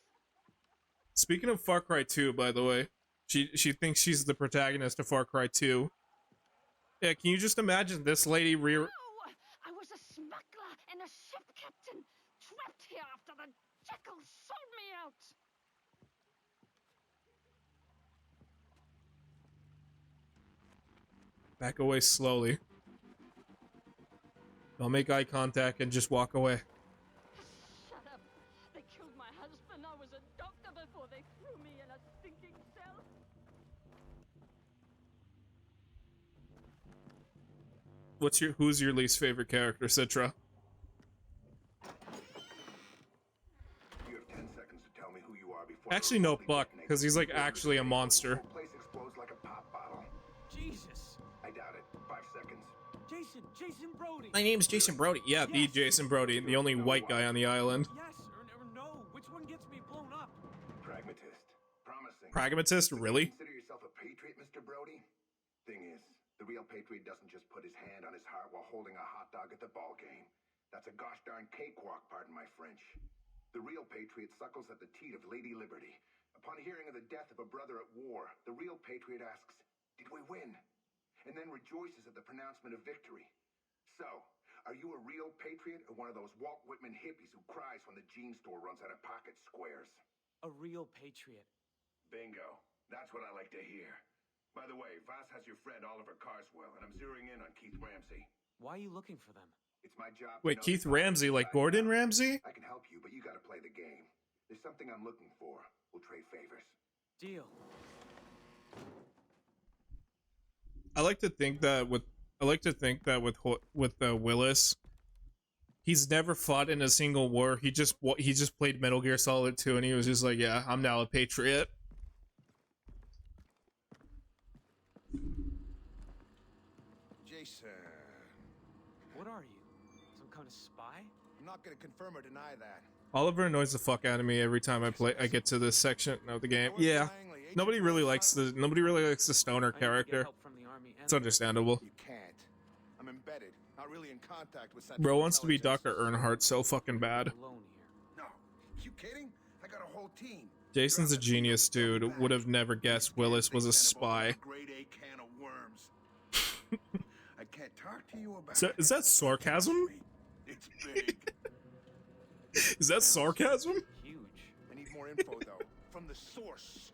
Speaking of Far Cry 2, by the way, she thinks she's the protagonist of Far Cry 2. Yeah, can you just imagine this lady No! I was a smuggler and a ship captain, trapped here after the jackals sold me out. Back away slowly. Don't make eye contact and just walk away. Shut up. They killed my husband. I was a doctor before they threw me in a stinking cell. Who's your least favorite character, Citra? You have 10 seconds to tell me who you are before Actually, no, Buck, because he's like actually a monster. The whole place explodes like a pop bottle. Jesus. I doubt it. 5 seconds. Jason Brody. My name's Jason Brody. Yeah, the Jason Brody, the only white guy on the island. Yes or no? Which one gets me blown up? Pragmatist. Promising. Pragmatist, really? Consider yourself a patriot, Mr. Brody? Thing is, real patriot doesn't just put his hand on his heart while holding a hot dog at the ball game. That's a gosh darn cakewalk, pardon my French. The real patriot suckles at the teat of Lady Liberty. Upon hearing of the death of a brother at war, the real patriot asks, "Did we win?" And then rejoices at the pronouncement of victory. So, are you a real patriot or one of those Walt Whitman hippies who cries when the jean store runs out of pocket squares? A real patriot. Bingo. That's what I like to hear. By the way, Voss has your friend Oliver Carswell, and I'm zeroing in on Keith Ramsey. Why are you looking for them? It's my job to Wait, know Keith the Ramsey, like Gordon Ramsay? I can help you, but you gotta play the game. There's something I'm looking for. We'll trade favors. Deal. I like to think that with Willis, he's never fought in a single war. He just played Metal Gear Solid 2, and he was just like, yeah, I'm now a patriot. Jason. What are you? Some kind of spy? I'm not gonna confirm or deny that. Oliver annoys the fuck out of me every time I get to this section of the game. Yeah, nobody really likes the stoner I need to get character. help from the army and It's understandable. You can't. I'm embedded, not really in contact with Bro wants to be Central Dr. Earnhardt so fucking bad. alone here. No, you kidding? I got a whole team. Jason's a genius, dude. Would have never guessed Willis was a spy. Grade A can of worms. I can't talk to you about Is that sarcasm? It's big. Is that sarcasm? Huge. I need more info though, from the source.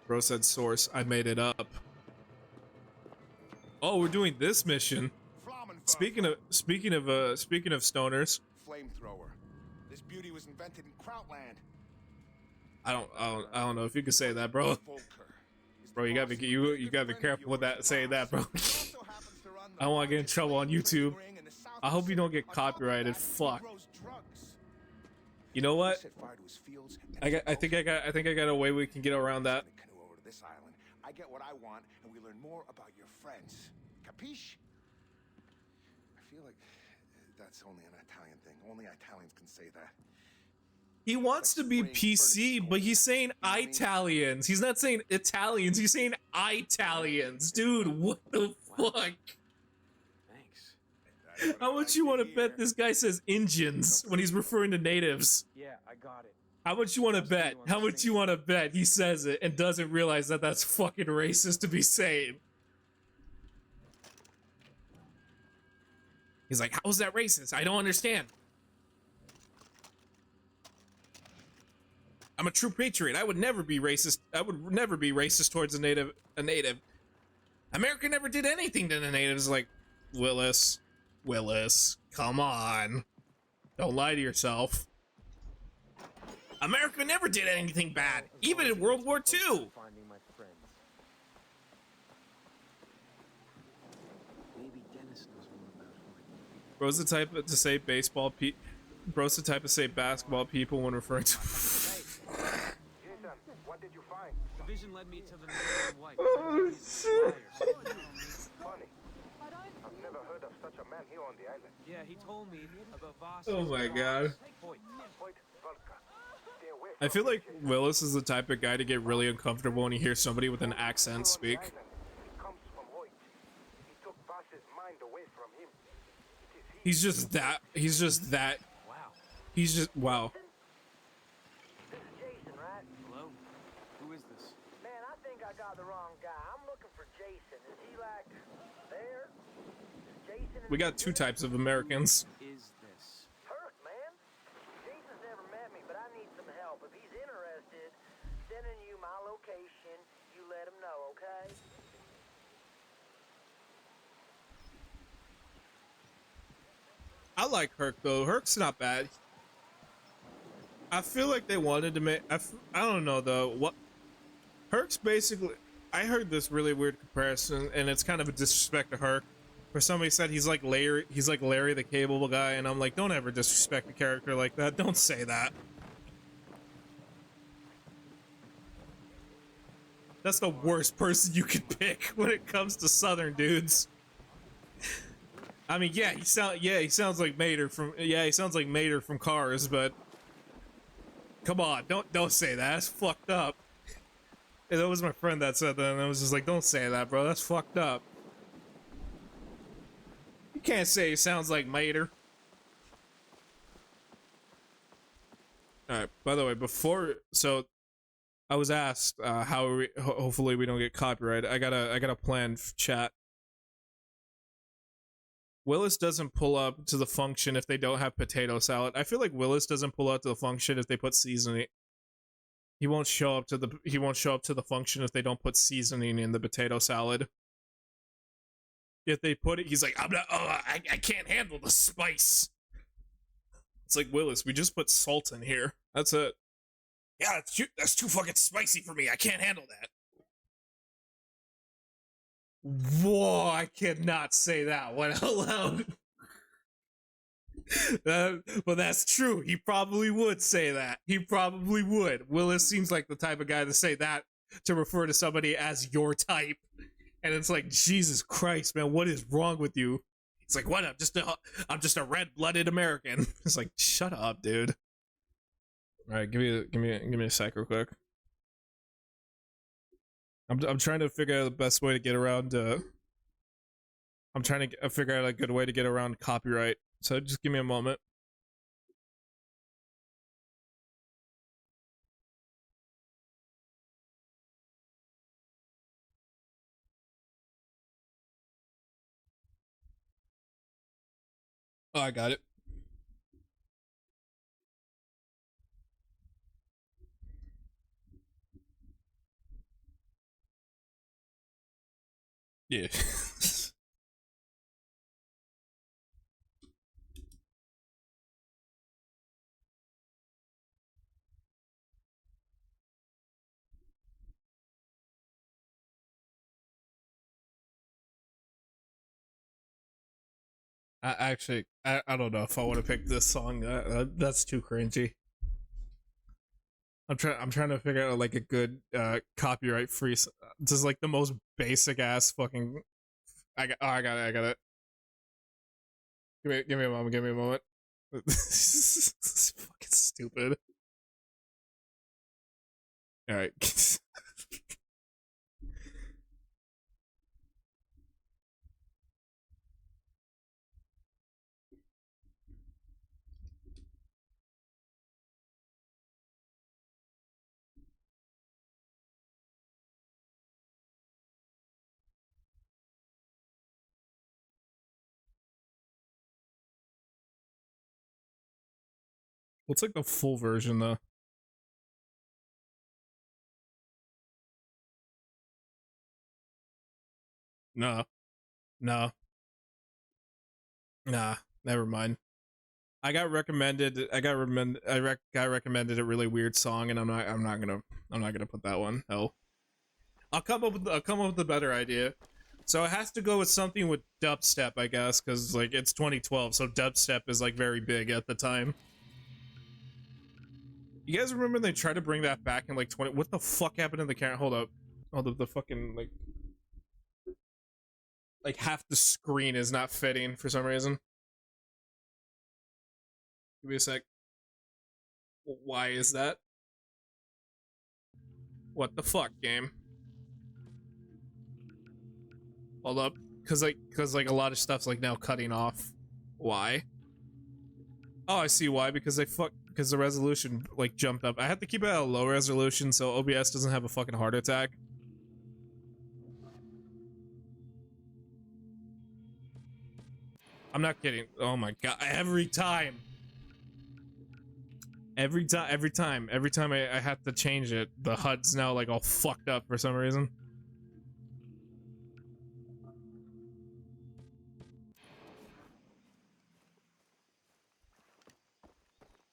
Bro said source. I made it up. Oh, we're doing this mission. Speaking of stoners, Flamethrower. This beauty was invented in Krautland. I don't know if you can say that, bro. Bro, you gotta be careful with that saying that, bro. I don't want to get in trouble on YouTube. I hope you don't get copyrighted. Fuck. You know what? I think I got a way we can get around that. Canoe over to this island. I get what I want, and we learn more about your friends. Capiche? I feel like that's only an Italian thing. Only Italians can say that. He wants to be PC, but he's saying Italians. He's not saying Italians. He's saying Italians. Dude, what the fuck? Thanks. How much you want to bet this guy says Indians when he's referring to natives? Yeah, I got it. How much you want to bet? How much you want to bet he says it and doesn't realize that that's fucking racist to be saying? He's like, how is that racist? I don't understand. I'm a true patriot. I would never be racist. I would never be racist towards a native. America never did anything to the natives. Like, Willis, come on. Don't lie to yourself. America never did anything bad, even in World War II. Finding my friends. Maybe Dennis knows more about who. Bro's the type to say Bro's the type to say basketball people when referring to. What did you find? The vision led me to the man and wife. Oh, shit. Funny. I've never heard of such a man here on the island. Yeah, he told me about Voss. Oh my God. Voigt Volker. Stay away I from feel like Jason. Willis is the type of guy to get really uncomfortable when he hears somebody with an accent speak. It comes from Voigt. He took Voss's mind away from him. It is he. He's just that. Wow. Wow. This is Jason, right? Hello? Who is this? Man, I think I got the wrong guy. I'm looking for Jason. Is he like there? Is Jason in We the got two vicinity? types of Americans. Is this? Turk, man. Jason's never met me, but I need some help. If he's interested, sending you my location, you let him know, okay? I like Herc though. Herc's not bad. I feel like they wanted to make. I don't know though. What Herc's basically. I heard this really weird comparison, and it's kind of a disrespect to Herc. Where somebody said he's like Larry the Cable Guy, and I'm like, don't ever disrespect a character like that. Don't say that. That's the worst person you could pick when it comes to Southern dudes. I mean, he sounds like Mater from Cars, but come on, don't say that. That's fucked up. And that was my friend that said that, and I was just like, don't say that, bro. That's fucked up. can't say he sounds like Mater. Alright, by the way, so I was asked how are we, hopefully we don't get copyrighted. I got a plan, chat. Willis doesn't pull up to the function if they don't have potato salad. I feel like Willis doesn't pull up to the function if they put seasoning. He won't show up to the function if they don't put seasoning in the potato salad. If they put it, he's like, I can't handle the spice. It's like, Willis, we just put salt in here. That's it. Yeah, that's too fucking spicy for me. I can't handle that. Whoa, I cannot say that one out loud. But that's true. He probably would say that. He probably would. Willis seems like the type of guy to say that, to refer to somebody as your type. And it's like, Jesus Christ, man, what is wrong with you? It's like, what? I'm just a red-blooded American. It's like, shut up, dude. All right, give me a sec real quick. I'm trying to figure out the best way to get around. I'm trying to figure out a good way to get around copyright. So just give me a moment. Oh, I got it. Yeah. I don't know if I want to pick this song. That's too cringy. I'm trying to figure out like a good copyright free. Just like the most basic ass fucking. I got it. Give me a moment. This is fucking stupid. All right. What's like the full version though? No. Nah, never mind. I got recommended a really weird song, and I'm not gonna put that one. No. I'll come up with a better idea. So it has to go with something with dubstep, I guess, because like it's 2012, so dubstep is like very big at the time. You guys remember they tried to bring that back in like 20? What the fuck happened in the camera? Hold up. Oh, the fucking like half the screen is not fitting for some reason. Give me a sec. Why is that? What the fuck, game? Hold up. Cause like a lot of stuff's like now cutting off. Why? Oh, I see why. Because the resolution like jumped up. I have to keep it at a low resolution so OBS doesn't have a fucking heart attack. I'm not kidding. Oh my god. Every time I have to change it, the HUD's now like all fucked up for some reason.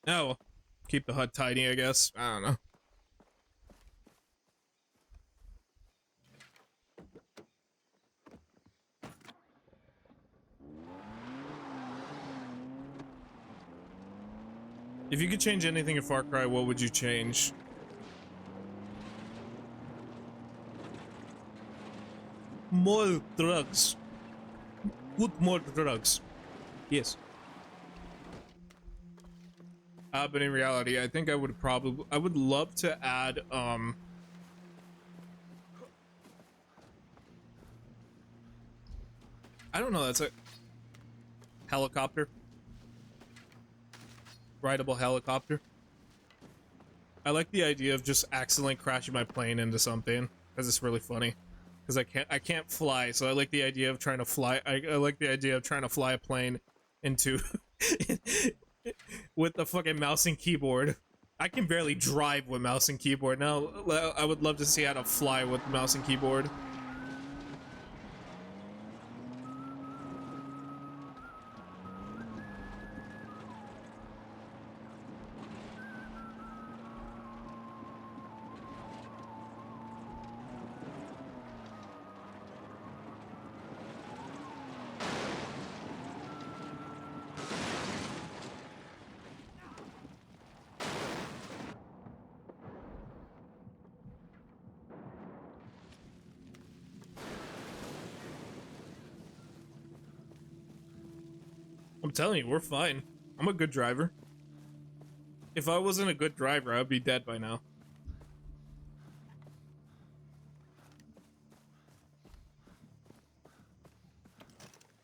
Oh, keep the HUD tidy, I guess. I don't know. If you could change anything in Far Cry, what would you change? More drugs. Put more drugs. Yes. But in reality, I think I would love to add, I don't know, that's helicopter. Rideable helicopter. I like the idea of just accidentally crashing my plane into something, because it's really funny. Because I can't fly, so I like the idea of trying to fly. I like the idea of trying to fly a plane into with the fucking mouse and keyboard. I can barely drive with mouse and keyboard. Now I would love to see how to fly with mouse and keyboard. I'm telling you, we're fine. I'm a good driver. If I wasn't a good driver, I'd be dead by now.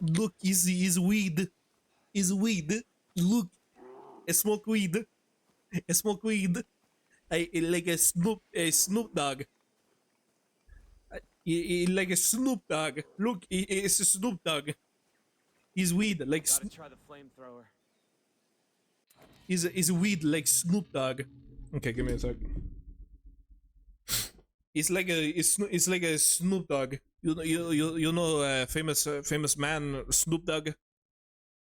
Look, is weed. Is weed. Look, I smoke weed. I smoke weed. I like a Snoop Dogg. Like a Snoop Dogg. Look, it's a Snoop Dogg. He's weed like Gotta try the flamethrower. He's weed like Snoop Dogg. Okay, give me a sec. It's like a Snoop Dogg. You know famous man Snoop Dogg.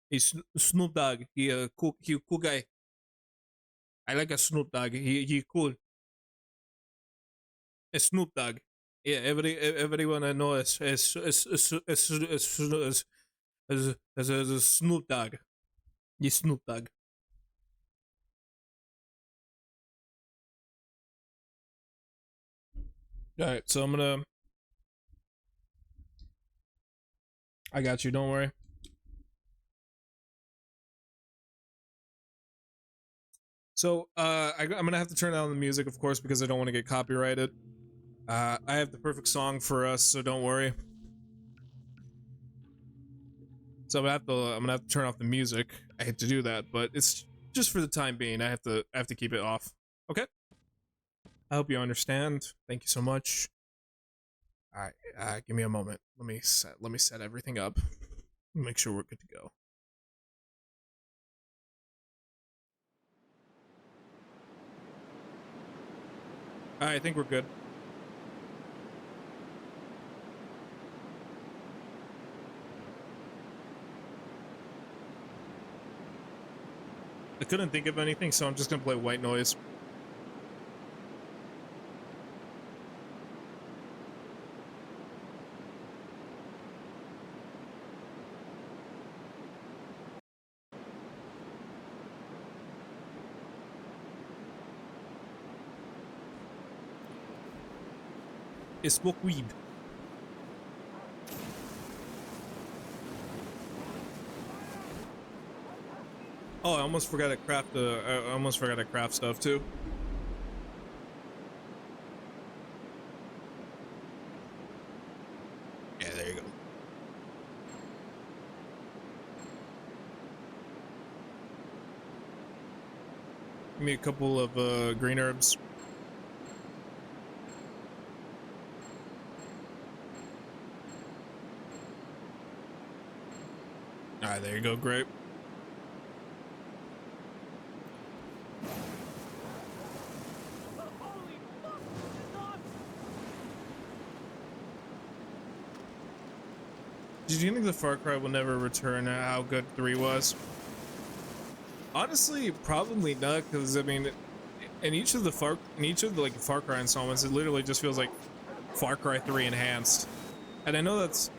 He's Snoop Dogg. He cool guy. I like a Snoop Dogg. He cool. A Snoop Dogg. Yeah, everyone I know is a Snoop Dogg. He's Snoop Dogg. Alright, so I got you, don't worry. So, I'm gonna have to turn down the music, of course, because I don't want to get copyrighted. I have the perfect song for us, so don't worry. So I'm gonna have to turn off the music. I hate to do that, but it's just for the time being. I have to keep it off. Okay? I hope you understand. Thank you so much. All right, give me a moment. Let me set everything up. Make sure we're good to go. All right, I think we're good. I couldn't think of anything, so I'm just gonna play white noise. I smoke weed. Oh, I almost forgot to craft I almost forgot to craft stuff too. Yeah, there you go. Give me a couple of green herbs. Alright, there you go, great. Did you think the Far Cry will never return how good 3 was? Honestly, probably not, because I mean, in each of the Far Cry installments, it literally just feels like Far Cry 3 enhanced. And I know that's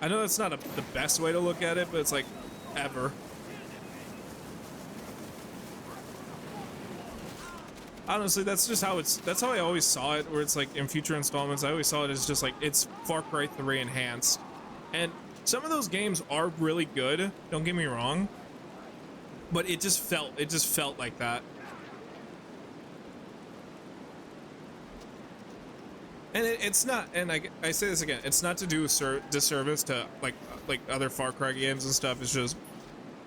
not the best way to look at it, but it's like ever. Honestly, that's how I always saw it, where it's like in future installments, I always saw it as just like it's Far Cry 3 enhanced. And some of those games are really good, don't get me wrong, but it just felt like that. And it's not, and I say this again, it's not to do disservice to like other Far Cry games and stuff. It's just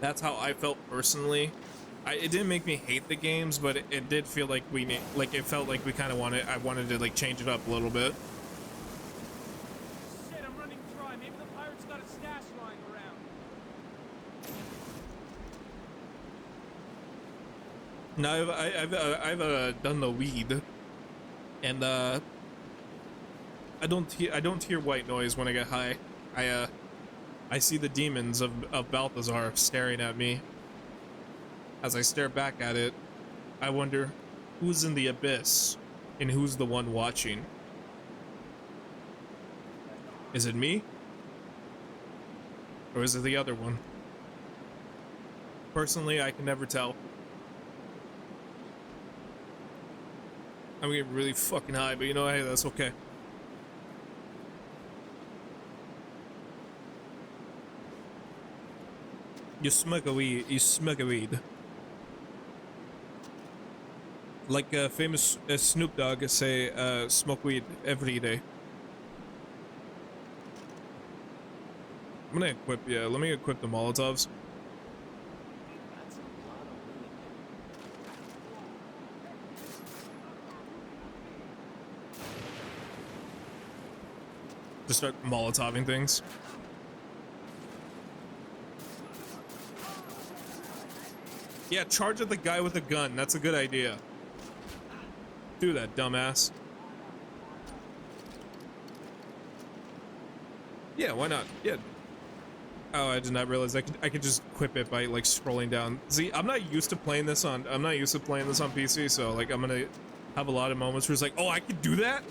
That's how I felt personally. It didn't make me hate the games, but it did feel like it felt like we kind of I wanted to like change it up a little bit. Shit, I'm running dry. Maybe the pirates got a stash lying around. No, I've done the weed, and I don't hear white noise when I get high. I see the demons of Balthazar staring at me. As I stare back at it, I wonder who's in the abyss and who's the one watching. Is it me? Or is it the other one? Personally, I can never tell. I'm getting really fucking high, but you know, hey, that's okay. You smoke a weed. Like famous Snoop Dogg say, smoke weed every day. I'm gonna equip, yeah, let me equip the Molotovs. Just start Molotoving things. Yeah, charge at the guy with the gun. That's a good idea. Do that, dumbass. Yeah, why not? Yeah. Oh, I did not realize I could just equip it by like scrolling down. See, I'm not used to playing this on PC, so like I'm gonna have a lot of moments where it's like, oh, I could do that?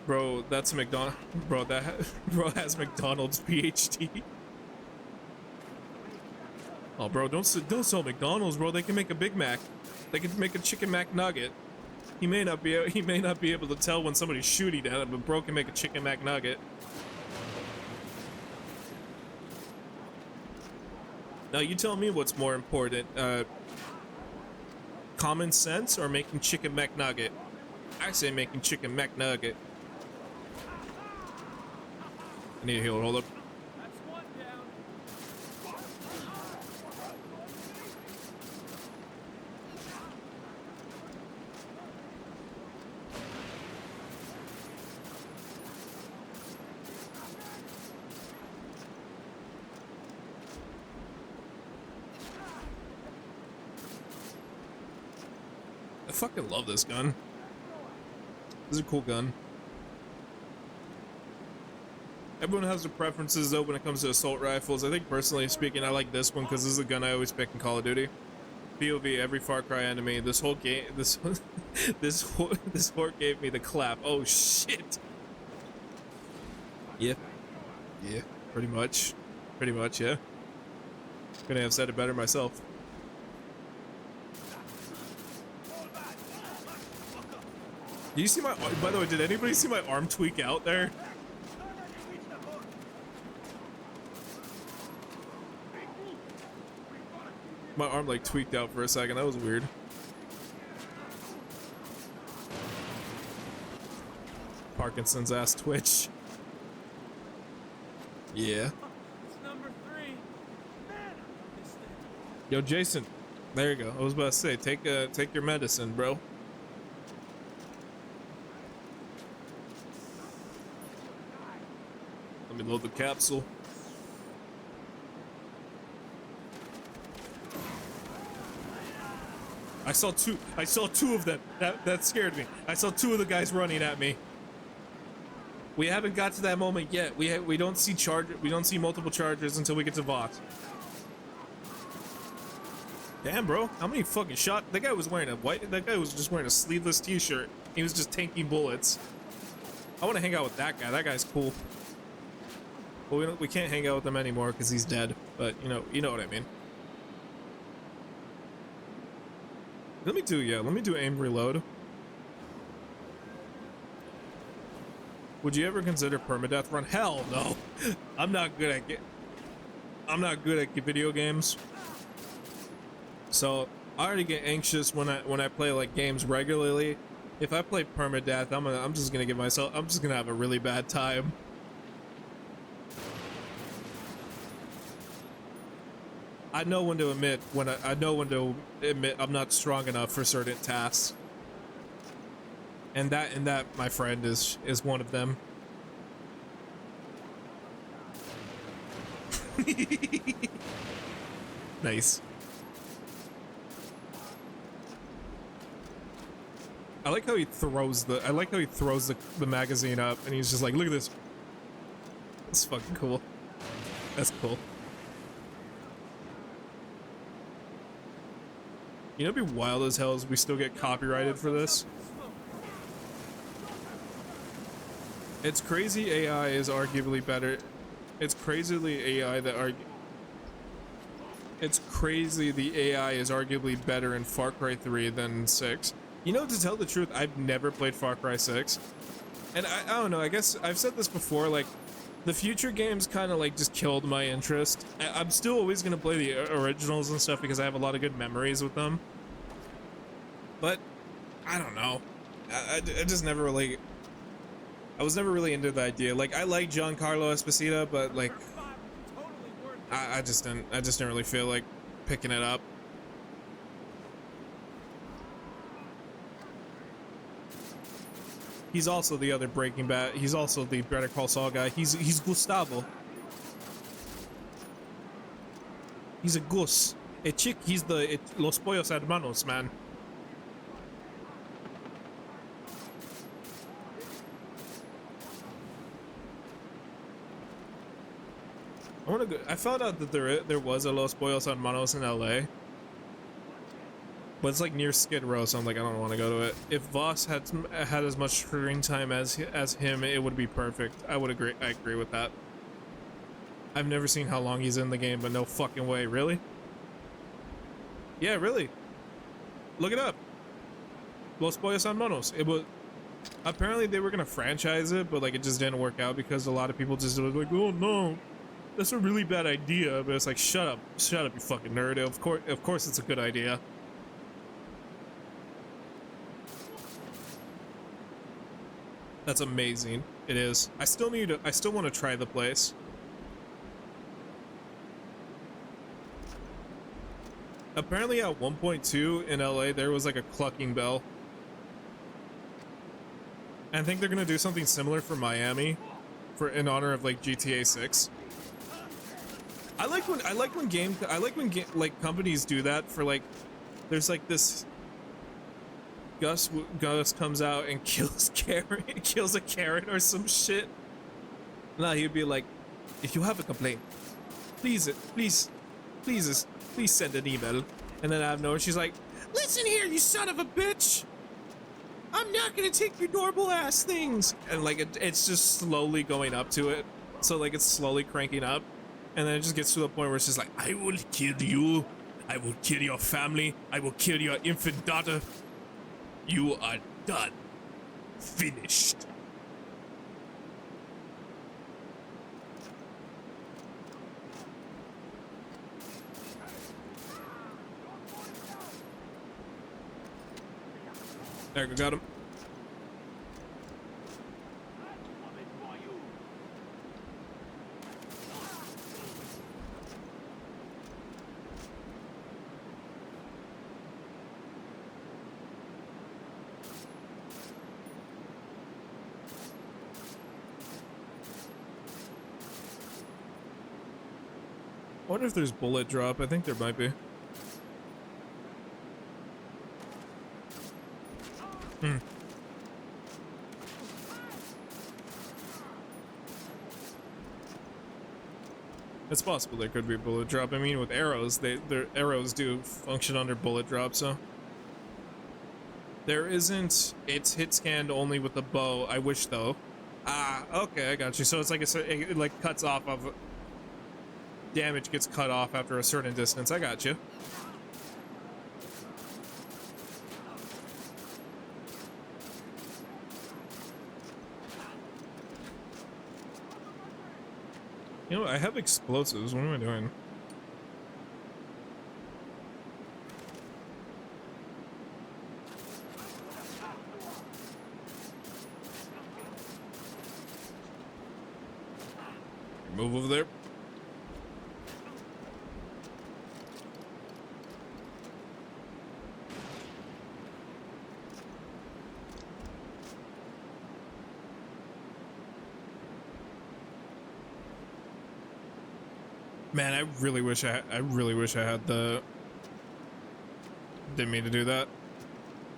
Bro, that's a McDonald's. Bro, bro has McDonald's PhD. Oh, bro, don't sell McDonald's, bro. They can make a Big Mac. They can make a Chicken Mac Nugget. He may not be able to tell when somebody's shooting at him, but bro can make a Chicken Mac Nugget. Now you tell me what's more important, common sense or making Chicken Mac Nugget? I say making Chicken Mac Nugget. I need to heal. Hold up. That's one down. I fucking love this gun. This is a cool gun. Everyone has their preferences though when it comes to assault rifles. I think personally speaking, I like this one because this is a gun I always pick in Call of Duty. POV, every Far Cry enemy. This whole game, this horde gave me the clap. Oh shit. Yeah. Yeah. Pretty much. Yeah. Couldn't have said it better myself. Do you see my? By the way, did anybody see my arm tweak out there? My arm like tweaked out for a second. That was weird. Parkinson's ass twitch. Yeah. It's number 3. Man, this thing. Yo, Jason. There you go. I was about to say, take your medicine, bro. Let me load the capsule. I saw two of them. That scared me. I saw 2 of the guys running at me. We haven't got to that moment yet. We don't see multiple chargers until we get to Vox. Damn, bro. How many fucking shots? That guy was just wearing a sleeveless t-shirt. He was just tanking bullets. I want to hang out with that guy. That guy's cool. But we can't hang out with him anymore because he's dead. But you know what I mean. Let me do aim reload. Would you ever consider permadeath run? Hell no. I'm not good at video games. So I already get anxious when I play like games regularly. If I play permadeath, I'm just gonna have a really bad time. I know when to admit when I know when to admit I'm not strong enough for certain tasks. And that, my friend, is one of them. Nice. I like how he throws the magazine up and he's just like, look at this. That's fucking cool. That's cool. You know, it'd be wild as hell as we still get copyrighted for this. It's crazy AI is arguably better. It's crazily AI that It's crazy the AI is arguably better in Far Cry 3 than 6. You know, to tell the truth, I've never played Far Cry 6. And I don't know, I guess I've said this before, like, the future games kind of like just killed my interest. I'm still always going to play the originals and stuff because I have a lot of good memories with them. But, I don't know. I just never really... I was never really into the idea. Like, I like Giancarlo Esposito, but like... I just didn't really feel like picking it up. He's also the other Breaking Bad. He's also the Better Call Saul guy. He's Gustavo. He's a Gus. A chick. He's the Los Pollos Hermanos, man. I want to go. I found out that there was a Los Pollos Hermanos in LA. But it's like near Skid Row, so I'm like, I don't want to go to it. If Voss had as much screen time as him, it would be perfect. I would agree. I agree with that. I've never seen how long he's in the game, but no fucking way. Really? Yeah, really. Look it up. Los Pollos Hermanos. It was apparently they were gonna franchise it, but like it just didn't work out because a lot of people just were like, oh no, that's a really bad idea. But it's like, shut up, you fucking nerd. Of course, it's a good idea. That's amazing. It is. I still want to try the place. Apparently at 1.2 in LA there was like a clucking bell. And I think they're gonna do something similar for Miami, in honor of like GTA 6. I like when like companies do that for like, there's like this. Gus comes out and kills a Karen or some shit. Nah, he'd be like, if you have a complaint, please send an email. And then out of nowhere, she's like, listen here, you son of a bitch. I'm not gonna take your normal ass things. And like, it's just slowly going up to it. So like, it's slowly cranking up. And then it just gets to the point where it's just like, I will kill you. I will kill your family. I will kill your infant daughter. You are done. Finished. There, got him. I wonder if there's bullet drop. I think there might be. It's possible there could be a bullet drop. I mean, with arrows, their arrows do function under bullet drop, so. There isn't. It's hit scanned only with the bow. I wish, though. Ah, okay, I got you. So it's like it like cuts off of... Damage gets cut off after a certain distance. I got you. You know, I have explosives. What am I doing? Move over there. Man, I really wish I had the. Didn't mean to do that.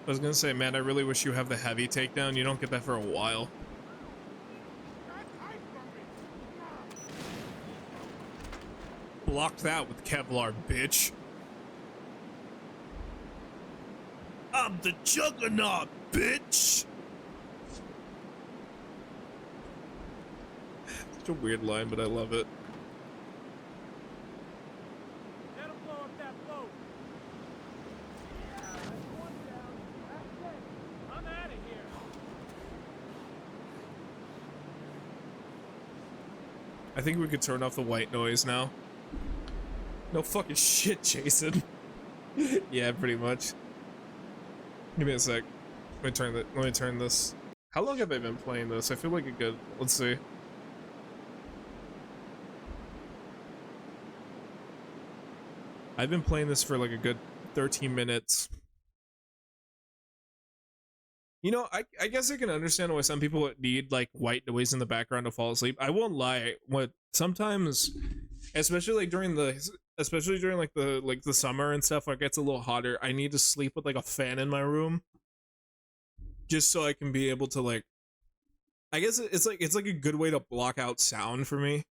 I was gonna say, man, I really wish you have the heavy takedown. You don't get that for a while. Block that with Kevlar, bitch. I'm the Juggernaut, bitch. Such a weird line, but I love it. Let him blow up that boat. Yeah, that's one down. That's it. I'm out of here. I think we could turn off the white noise now. No fucking shit, Jason. Yeah, pretty much. Give me a sec. Let me turn this. How long have I been playing this? I feel like a good. Let's see. I've been playing this for like a good 13 minutes. You know, I guess I can understand why some people need like white noise in the background to fall asleep. I won't lie. What sometimes, especially like during like the summer and stuff where it gets a little hotter, I need to sleep with like a fan in my room, just so I can be able to like. I guess it's like a good way to block out sound for me.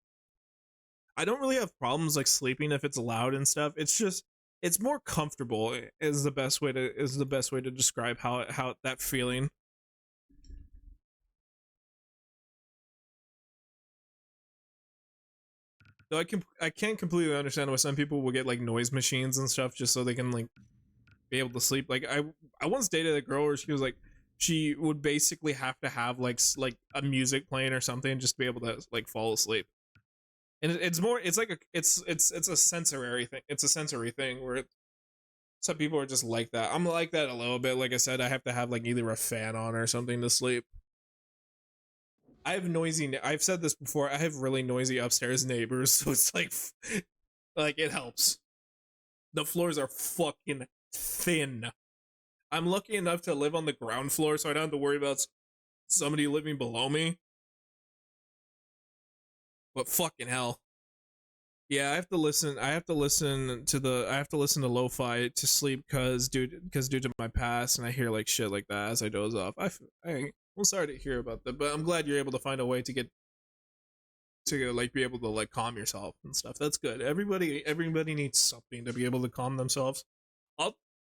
I don't really have problems like sleeping if it's loud and stuff. It's just it's more comfortable is the best way to describe how that feeling. Though I can't completely understand why some people will get like noise machines and stuff just so they can like be able to sleep. Like I once dated a girl where she was like she would basically have to have like a music playing or something just to be able to like fall asleep. And it's a sensory thing. It's a sensory thing where some people are just like that. I'm like that a little bit. Like I said, I have to have like either a fan on or something to sleep. I've said this before, I have really noisy upstairs neighbors, so it's like it helps. The floors are fucking thin. I'm lucky enough to live on the ground floor, so I don't have to worry about somebody living below me. But fucking hell. Yeah, I have to listen to lo-fi to sleep because due to my past, and I hear like shit like that as I doze off. I'm sorry to hear about that, but I'm glad you're able to find a way to like be able to like calm yourself and stuff. That's good. Everybody needs something to be able to calm themselves.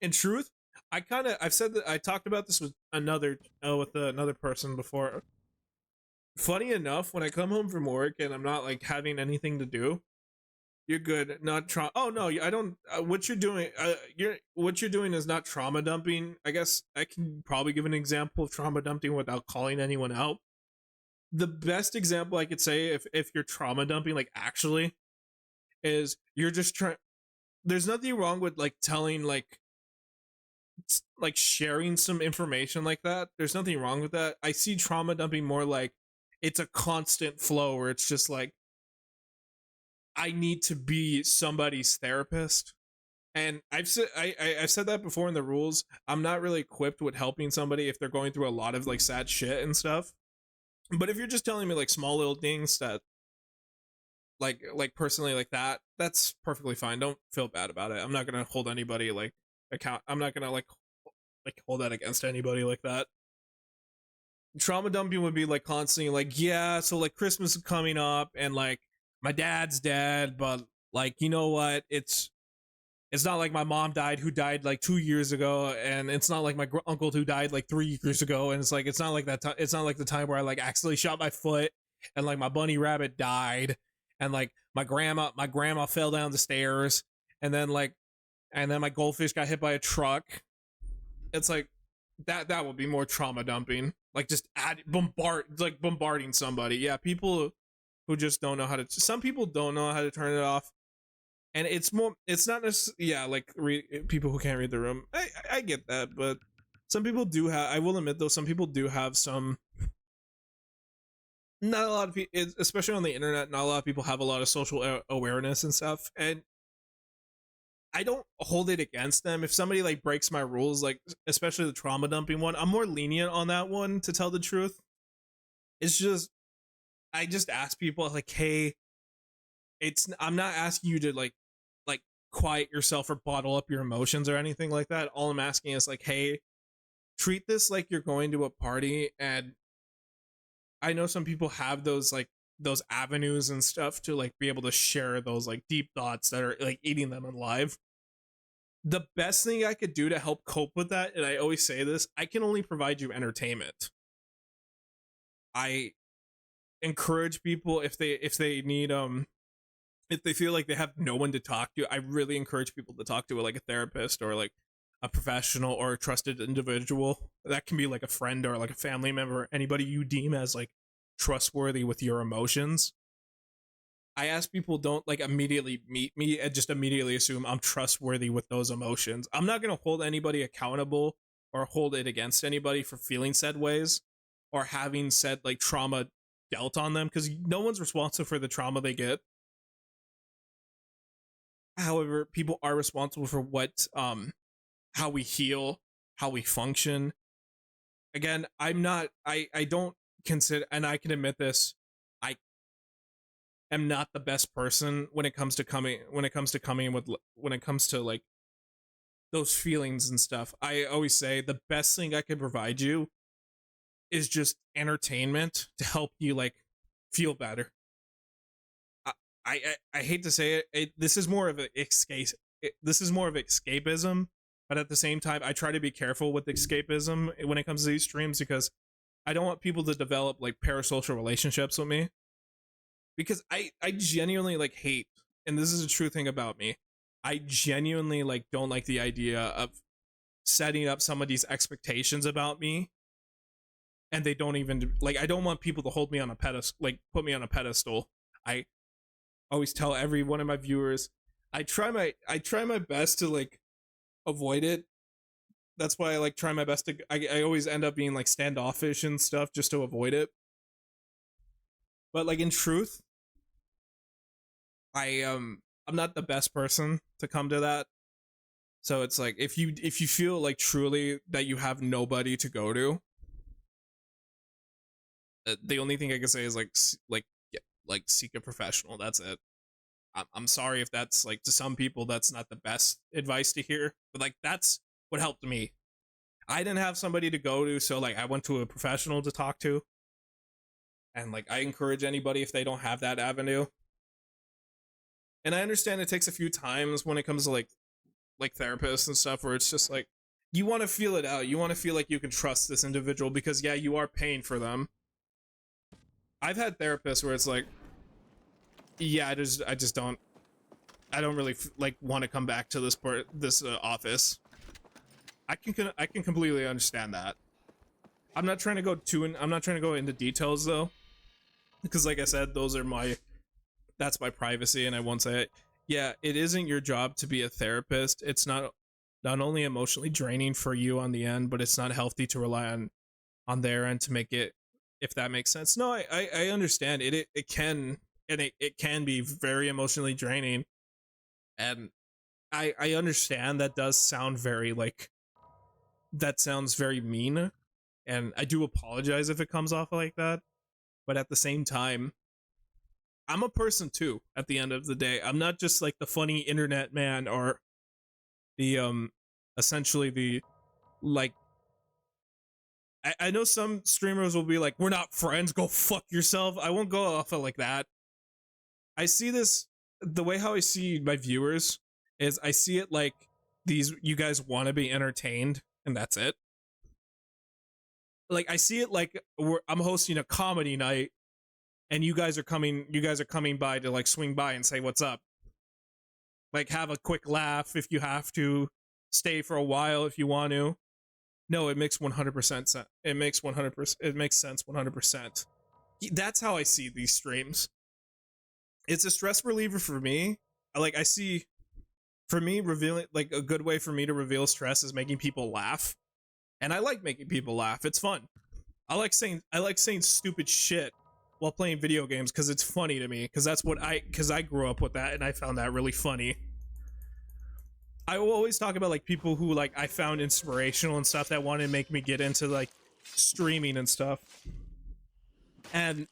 In truth, I've said that I talked about this with another person before. Funny enough, when I come home from work and I'm not like having anything to do, you're good. Not trauma. Oh no, I don't. What you're doing is not trauma dumping. I guess I can probably give an example of trauma dumping without calling anyone out. The best example I could say if you're trauma dumping, like actually, is you're just trying. There's nothing wrong with like telling like sharing some information like that. There's nothing wrong with that. I see trauma dumping more like it's a constant flow where it's just like I need to be somebody's therapist. And I've said that before in the rules. I'm not really equipped with helping somebody if they're going through a lot of like sad shit and stuff. But if you're just telling me like small little things that like personally like that, that's perfectly fine. Don't feel bad about it. I'm not gonna hold anybody like account. I'm not gonna like hold that against anybody like that. Trauma dumping would be like constantly like, yeah, so like Christmas is coming up and like my dad's dead, but like, you know what? It's not like my mom died who died like 2 years ago, and it's not like my uncle who died like 3 years ago, and it's like it's not like that it's not like the time where I like accidentally shot my foot and like my bunny rabbit died and like my grandma fell down the stairs and then my goldfish got hit by a truck. It's like that would be more trauma dumping. Like just bombarding somebody. Yeah, people who just don't know how to. Some people don't know how to turn it off, and it's not necessarily like people who can't read the room. I get that, but some people do have. I will admit though, some people do have some. Not a lot of people, especially on the internet. Not a lot of people have a lot of social awareness and stuff, and I don't hold it against them. If somebody like breaks my rules, like especially the trauma dumping one, I'm more lenient on that one, to tell the truth. It's just I just ask people like, hey, I'm not asking you to like quiet yourself or bottle up your emotions or anything like that. All I'm asking is like, hey, treat this like you're going to a party. And I know some people have those avenues and stuff to like be able to share those like deep thoughts that are like eating them alive. The best thing I could do to help cope with that, and I always say this, I can only provide you entertainment. I encourage people if they need if they feel like they have no one to talk to, I really encourage people to talk to like a therapist or like a professional or a trusted individual. That can be like a friend or like a family member, anybody you deem as like trustworthy with your emotions. I ask people don't like immediately meet me and just immediately assume I'm trustworthy with those emotions. I'm not going to hold anybody accountable or hold it against anybody for feeling said ways or having said like trauma dealt on them, because no one's responsible for the trauma they get. However, people are responsible for what how we heal, how we function. Again, I don't consider, and I can admit this, I am not the best person when it comes to like those feelings and stuff. I always say the best thing I can provide you is just entertainment to help you like feel better. I hate to say it, this is more of an escapism, but at the same time I try to be careful with escapism when it comes to these streams, because I don't want people to develop like parasocial relationships with me, because I genuinely like hate, and this is a true thing about me, I genuinely like don't like the idea of setting up somebody's expectations about me and they don't even like, I don't want people to hold me on a pedestal, like put me on a pedestal. I always tell every one of my viewers, I try my best to like avoid it. That's why I like try my best to, I always end up being like standoffish and stuff just to avoid it. But like in truth, I'm not the best person to come to that. So it's like if you feel like truly that you have nobody to go to, the only thing I can say is like seek a professional. That's it. I'm sorry if that's like to some people that's not the best advice to hear, but like that's what helped me. I didn't have somebody to go to, so like I went to a professional to talk to. And like I encourage anybody if they don't have that avenue. And I understand it takes a few times when it comes to like therapists and stuff, where it's just like you want to feel it out. You want to feel like you can trust this individual because yeah, you are paying for them. I've had therapists where it's like, yeah, I don't really like want to come back to this office. I can completely understand that. I'm not trying to go into details though, because like I said, that's my privacy, and I won't say it. Yeah, it isn't your job to be a therapist. It's not only emotionally draining for you on the end, but it's not healthy to rely on their end to make it, if that makes sense. No, I understand it can, and it can be very emotionally draining, and I understand that does sound very that sounds very mean, and I do apologize if it comes off like that, but at the same time, I'm a person too at the end of the day. I'm not just like the funny internet man or the essentially the like, I know some streamers will be like, we're not friends, go fuck yourself. I won't go off of like that. I see this, the way how I see my viewers is I see it like you guys want to be entertained and that's it. Like I see it like I'm hosting a comedy night and you guys are coming by to like swing by and say what's up. Like have a quick laugh if you have to, stay for a while if you want to. No, it makes 100% sense. It makes 100%. It makes sense 100%. That's how I see these streams. It's a stress reliever for me. I see, for me, revealing like a good way for me to reveal stress is making people laugh, and I like making people laugh. It's fun. I like saying stupid shit while playing video games because it's funny to me. Because that's what I grew up with that, and I found that really funny. I will always talk about like people who like I found inspirational and stuff that wanted to make me get into like streaming and stuff. And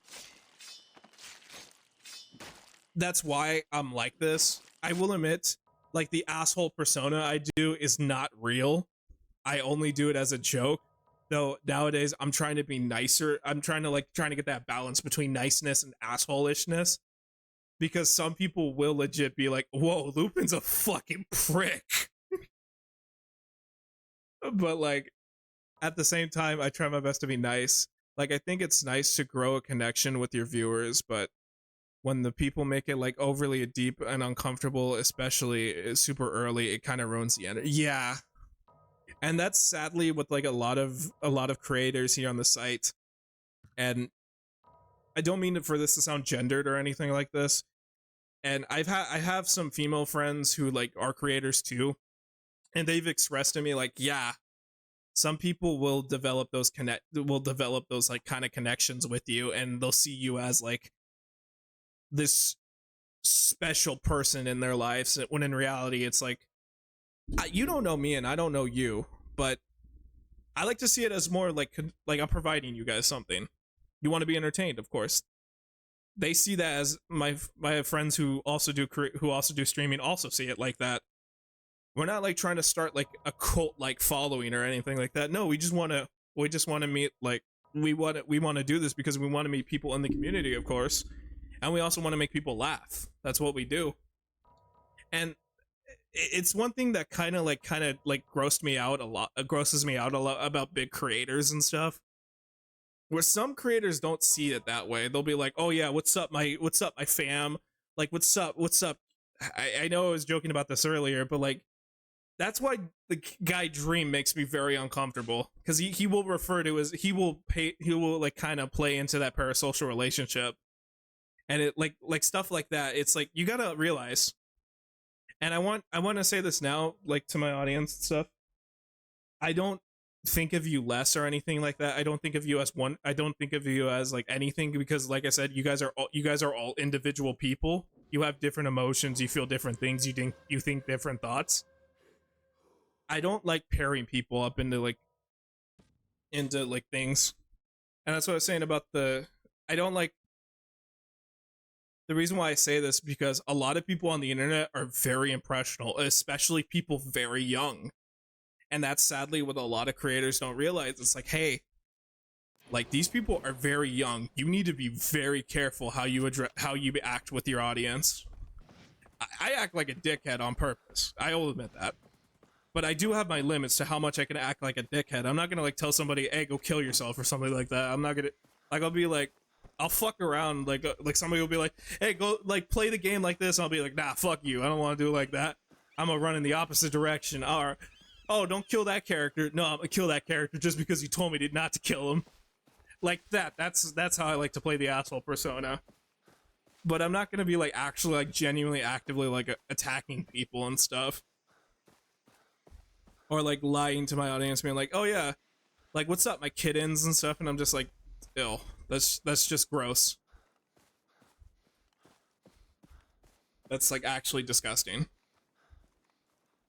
that's why I'm like this. I will admit, like, the asshole persona I do is not real. I only do it as a joke. Though nowadays I'm trying to be nicer. I'm trying to get that balance between niceness and assholishness. Because some people will legit be like, whoa, Lupin's a fucking prick. But like, at the same time, I try my best to be nice. Like, I think it's nice to grow a connection with your viewers, but when the people make it like overly deep and uncomfortable, especially super early, it kind of ruins the energy. Yeah. And that's sadly with like a lot of creators here on the site. And I don't mean for this to sound gendered or anything like this. And I have some female friends who like are creators too, and they've expressed to me like, yeah, some people will develop those like kind of connections with you, and they'll see you as like this special person in their lives, when in reality it's like, you don't know me and I don't know you, but I like to see it as more like I'm providing you guys something. You want to be entertained, of course. They see that as my friends who also do streaming also see it like that. We're not like trying to start like a cult like following or anything like that. No, we just want to meet, like, we want to do this because we want to meet people in the community, of course, and we also want to make people laugh. That's what we do. And it's one thing that kind of grosses me out a lot about big creators and stuff, where some creators don't see it that way. They'll be like, oh yeah, what's up my fam, like what's up. I know I was joking about this earlier, but like, that's why the guy Dream makes me very uncomfortable, because he will refer to as he will like kind of play into that parasocial relationship, and it like stuff like that. It's like, you gotta realize, and I want to say this now, like, to my audience and stuff. I don't think of you less or anything like that. I don't think of you as one. I don't think of you as like anything, because like I said, you guys are all individual people. You have different emotions. You feel different things. You think different thoughts. I don't like pairing people up into things, and that's what I was saying about I don't like. The reason why I say this, because a lot of people on the internet are very impressionable, especially people very young. And that's sadly what a lot of creators don't realize. It's like, hey, like, these people are very young. You need to be very careful how you act with your audience. I act like a dickhead on purpose. I will admit that. But I do have my limits to how much I can act like a dickhead. I'm not gonna like tell somebody, hey, go kill yourself or something like that. I'm not gonna, like, I'll be like, I'll fuck around, like somebody will be like, hey, go like play the game like this. And I'll be like, nah, fuck you. I don't want to do it like that. I'm gonna run in the opposite direction. Or, oh, don't kill that character. No, I'm gonna kill that character just because you told me not to kill him. Like that. That's how I like to play the asshole persona. But I'm not gonna be like actually like genuinely actively like attacking people and stuff. Or like lying to my audience, being like, oh yeah, like, what's up, my kittens and stuff, and I'm just like, ew, that's just gross. That's like actually disgusting.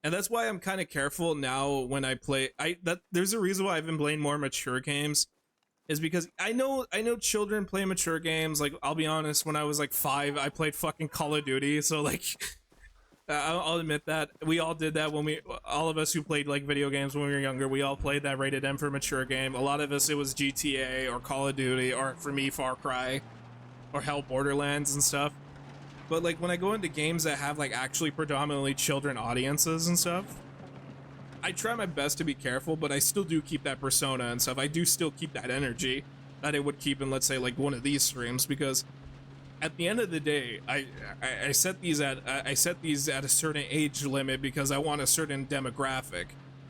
And that's why I'm kind of careful now when I play. There's a reason why I've been playing more mature games, is because I know children play mature games. Like, I'll be honest, when I was like 5, I played fucking Call of Duty, so like. I'll admit that we all did that when all of us who played like video games when we were younger, we all played that rated M for mature game. A lot of us, it was GTA or Call of Duty, or for me, Far Cry, or hell, Borderlands and stuff. But like, when I go into games that have like actually predominantly children audiences and stuff, I try my best to be careful, but I still do keep that persona and stuff. I do still keep that energy that I would keep in, let's say, like one of these streams, because at the end of the day, I set these at a certain age limit because I want a certain demographic.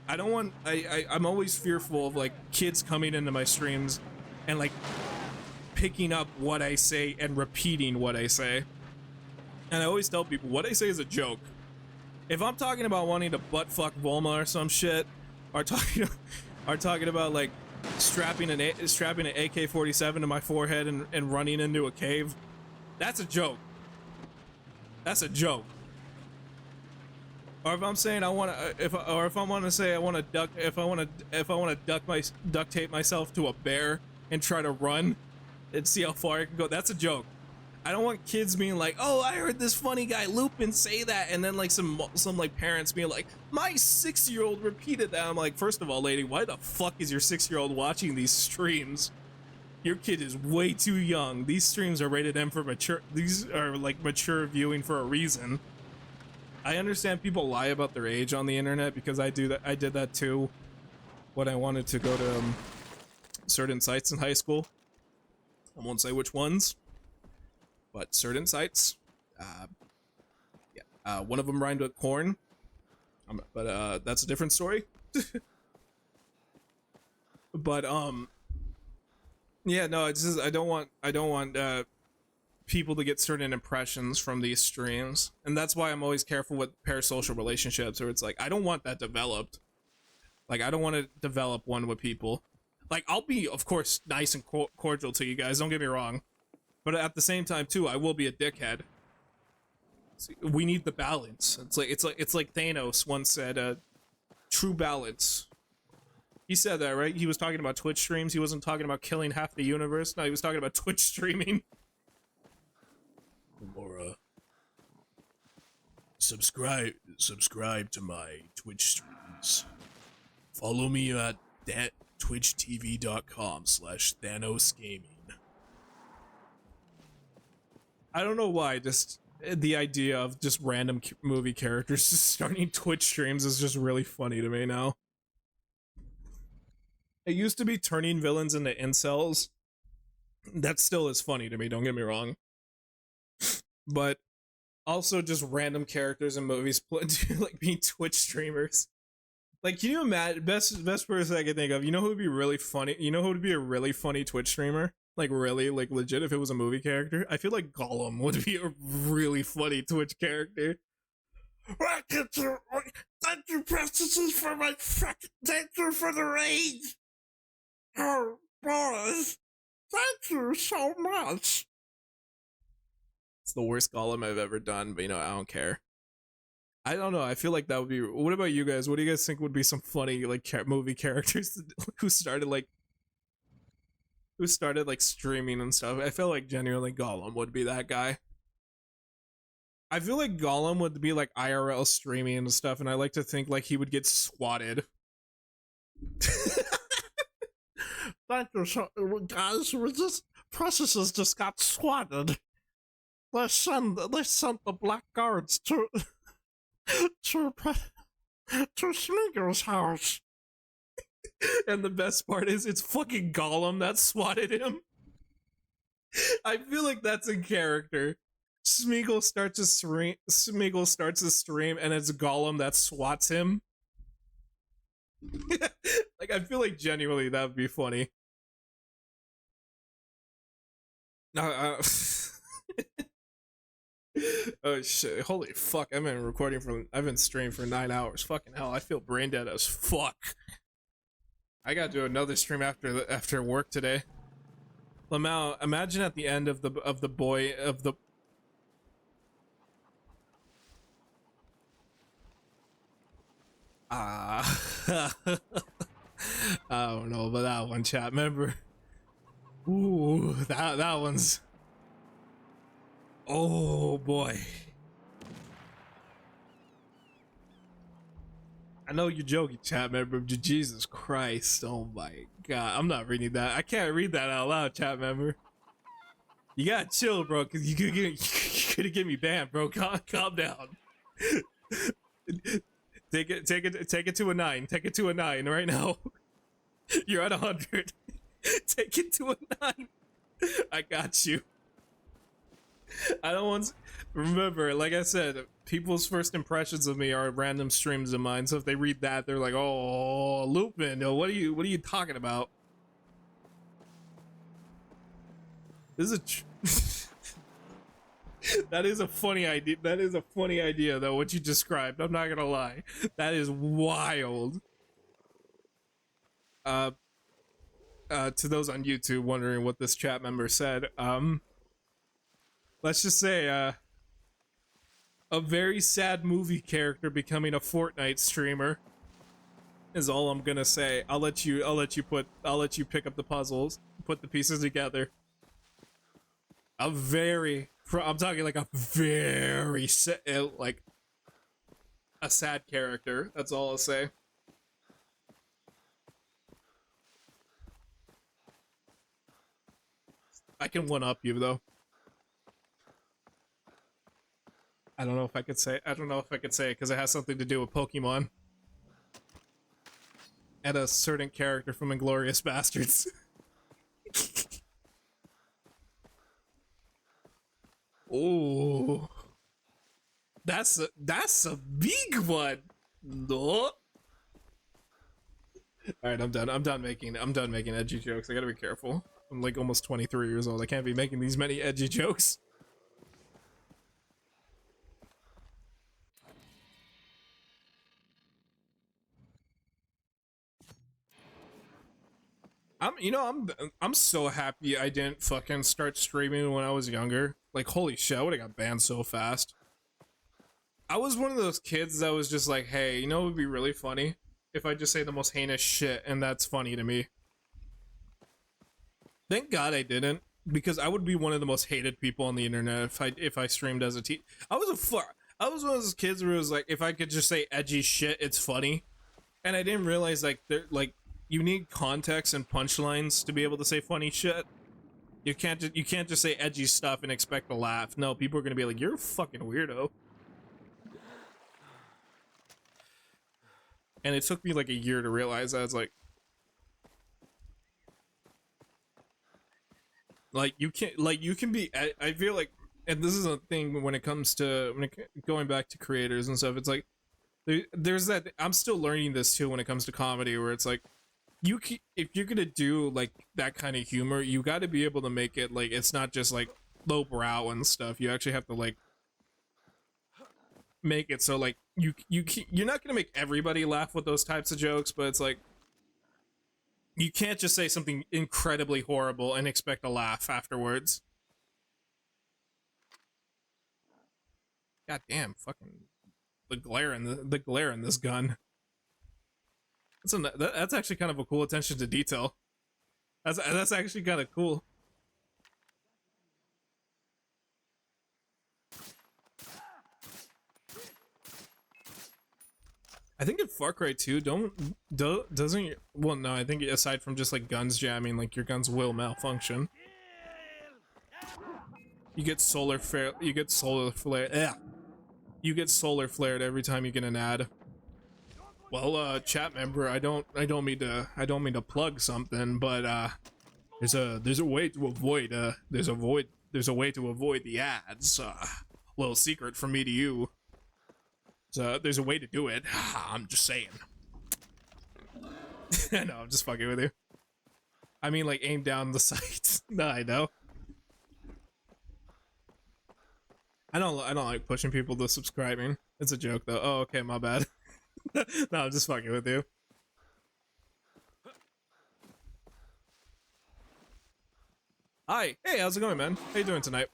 I don't want. I'm always fearful of like kids coming into my streams and like picking up what I say and repeating what I say. And I always tell people what I say is a joke. If I'm talking about wanting to butt fuck Volma or some shit, or talking about like strapping an AK-47 to my forehead and running into a cave. That's a joke. That's a joke. Or if I'm saying I want to, if I want to say I want to duct tape myself to a bear and try to run and see how far I can go, that's a joke. I don't want kids being like, oh, I heard this funny guy Lupin say that, and then like some like parents being like, my 6-year-old repeated that. I'm like, first of all, lady, why the fuck is your 6-year-old watching these streams? Your kid is way too young. These streams are rated M for mature. These are like mature viewing for a reason. I understand people lie about their age on the internet because I do that. I did that too when I wanted to go to certain sites in high school. I won't say which ones, but certain sites. One of them rhymed with corn, but that's a different story. But yeah, no, it's just I don't want people to get certain impressions from these streams, and that's why I'm always careful with parasocial relationships, where it's like I don't want that developed. Like I don't want to develop one with people. Like I'll be, of course, nice and cordial to you guys. Don't get me wrong, but at the same time too, I will be a dickhead. See, we need the balance. It's like Thanos once said, "True balance." He said that, right? He was talking about Twitch streams. He wasn't talking about killing half the universe. No, he was talking about Twitch streaming. Or subscribe to my Twitch streams. Follow me at twitchtv.com/ThanosGaming. I don't know why, just the idea of just random movie characters just starting Twitch streams is just really funny to me now. It used to be turning villains into incels. That still is funny to me, don't get me wrong. But also just random characters in movies like being Twitch streamers. Like, can you imagine, best person I can think of, you know who would be really funny? You know who would be a really funny Twitch streamer? Like really, like legit, if it was a movie character? I feel like Gollum would be a really funny Twitch character. Thank you, princesses, for my fucking, thank you for the raid! Oh, boys, thank you so much. It's the worst Gollum I've ever done, but you know, I don't care. I don't know, I feel like that would be... What about you guys? What do you guys think would be some funny, like, movie characters who started, like, streaming and stuff? I feel like genuinely Gollum would be that guy. I feel like Gollum would be, like, IRL streaming and stuff, and I like to think, like, he would get swatted. Thank you, guys. Processes just got swatted. They sent the black guards to Smeagol's house. And the best part is it's fucking Gollum that swatted him. I feel like that's in character. Smeagol starts a stream and it's Gollum that swats him. Like, I feel like genuinely that would be funny. Oh shit, holy fuck, I've been streaming for 9 hours. Fucking hell, I feel brain dead as fuck. I gotta do another stream after work today. Lamau, imagine at the end of the I don't know about that one, chat. Remember? Ooh, that one's... Oh boy. I know you're joking, chat member, but Jesus Christ, oh my god. I'm not reading that. I can't read that out loud, chat member. You gotta chill, bro, because you could get me banned, bro. Calm down. Take it to a 9. Take it to a 9 right now. You're at 100. Take it to a 9. I got you. I don't want... Remember, like I said, people's first impressions of me are random streams of mine, so if they read that, they're like, oh, Lupin, what are you talking about? This is that is a funny idea. That is a funny idea, though, what you described. I'm not gonna lie. That is wild. To those on YouTube wondering what this chat member said, let's just say, a very sad movie character becoming a Fortnite streamer is all I'm gonna say. I'll let you pick up the puzzles, put the pieces together. I'm talking like a very like a sad character. That's all I'll say. I can one up you though. I don't know if I could say it because it has something to do with Pokemon and a certain character from Inglourious Bastards. Oh, that's a big one. No. All right, I'm done making edgy jokes. I gotta be careful. I'm like almost 23 years old. I can't be making these many edgy jokes. I'm so happy I didn't fucking start streaming when I was younger. Like, holy shit, I would have got banned so fast. I was one of those kids that was just like, hey, you know what would be really funny? If I just say the most heinous shit and that's funny to me. Thank God I didn't, because I would be one of the most hated people on the internet if I streamed as a teen. I was one of those kids where it was like, if I could just say edgy shit, it's funny. And I didn't realize like you need context and punchlines to be able to say funny shit. You can't just say edgy stuff and expect a laugh. No, people are gonna be like, you're a fucking weirdo. And it took me like a year to realize that. I was like you can be, I feel like, and this is a thing when it comes to going back to creators and stuff. It's like there's that. I'm still learning this too when it comes to comedy, where it's like if you're gonna do like that kind of humor, you got to be able to make it like it's not just like lowbrow and stuff. You actually have to like make it so like you're not gonna make everybody laugh with those types of jokes, but it's like you can't just say something incredibly horrible and expect a laugh afterwards. God damn, fucking the glare in this gun. That's actually kind of a cool attention to detail. That's actually kind of cool. I think in Far Cry 2, doesn't well, no, I think aside from just like guns jamming, like your guns will malfunction. You get solar flared every time you get an ad. Well, chat member, I don't mean to plug something, but there's a way to avoid the ads. Little secret from me to you. So there's a way to do it. I'm just saying. No, I'm just fucking with you. I mean, like, aim down the sights. No, I know. I don't like pushing people to subscribing. It's a joke, though. Oh, okay, my bad. No, I'm just fucking with you. Hi. Hey, how's it going, man? How you doing tonight?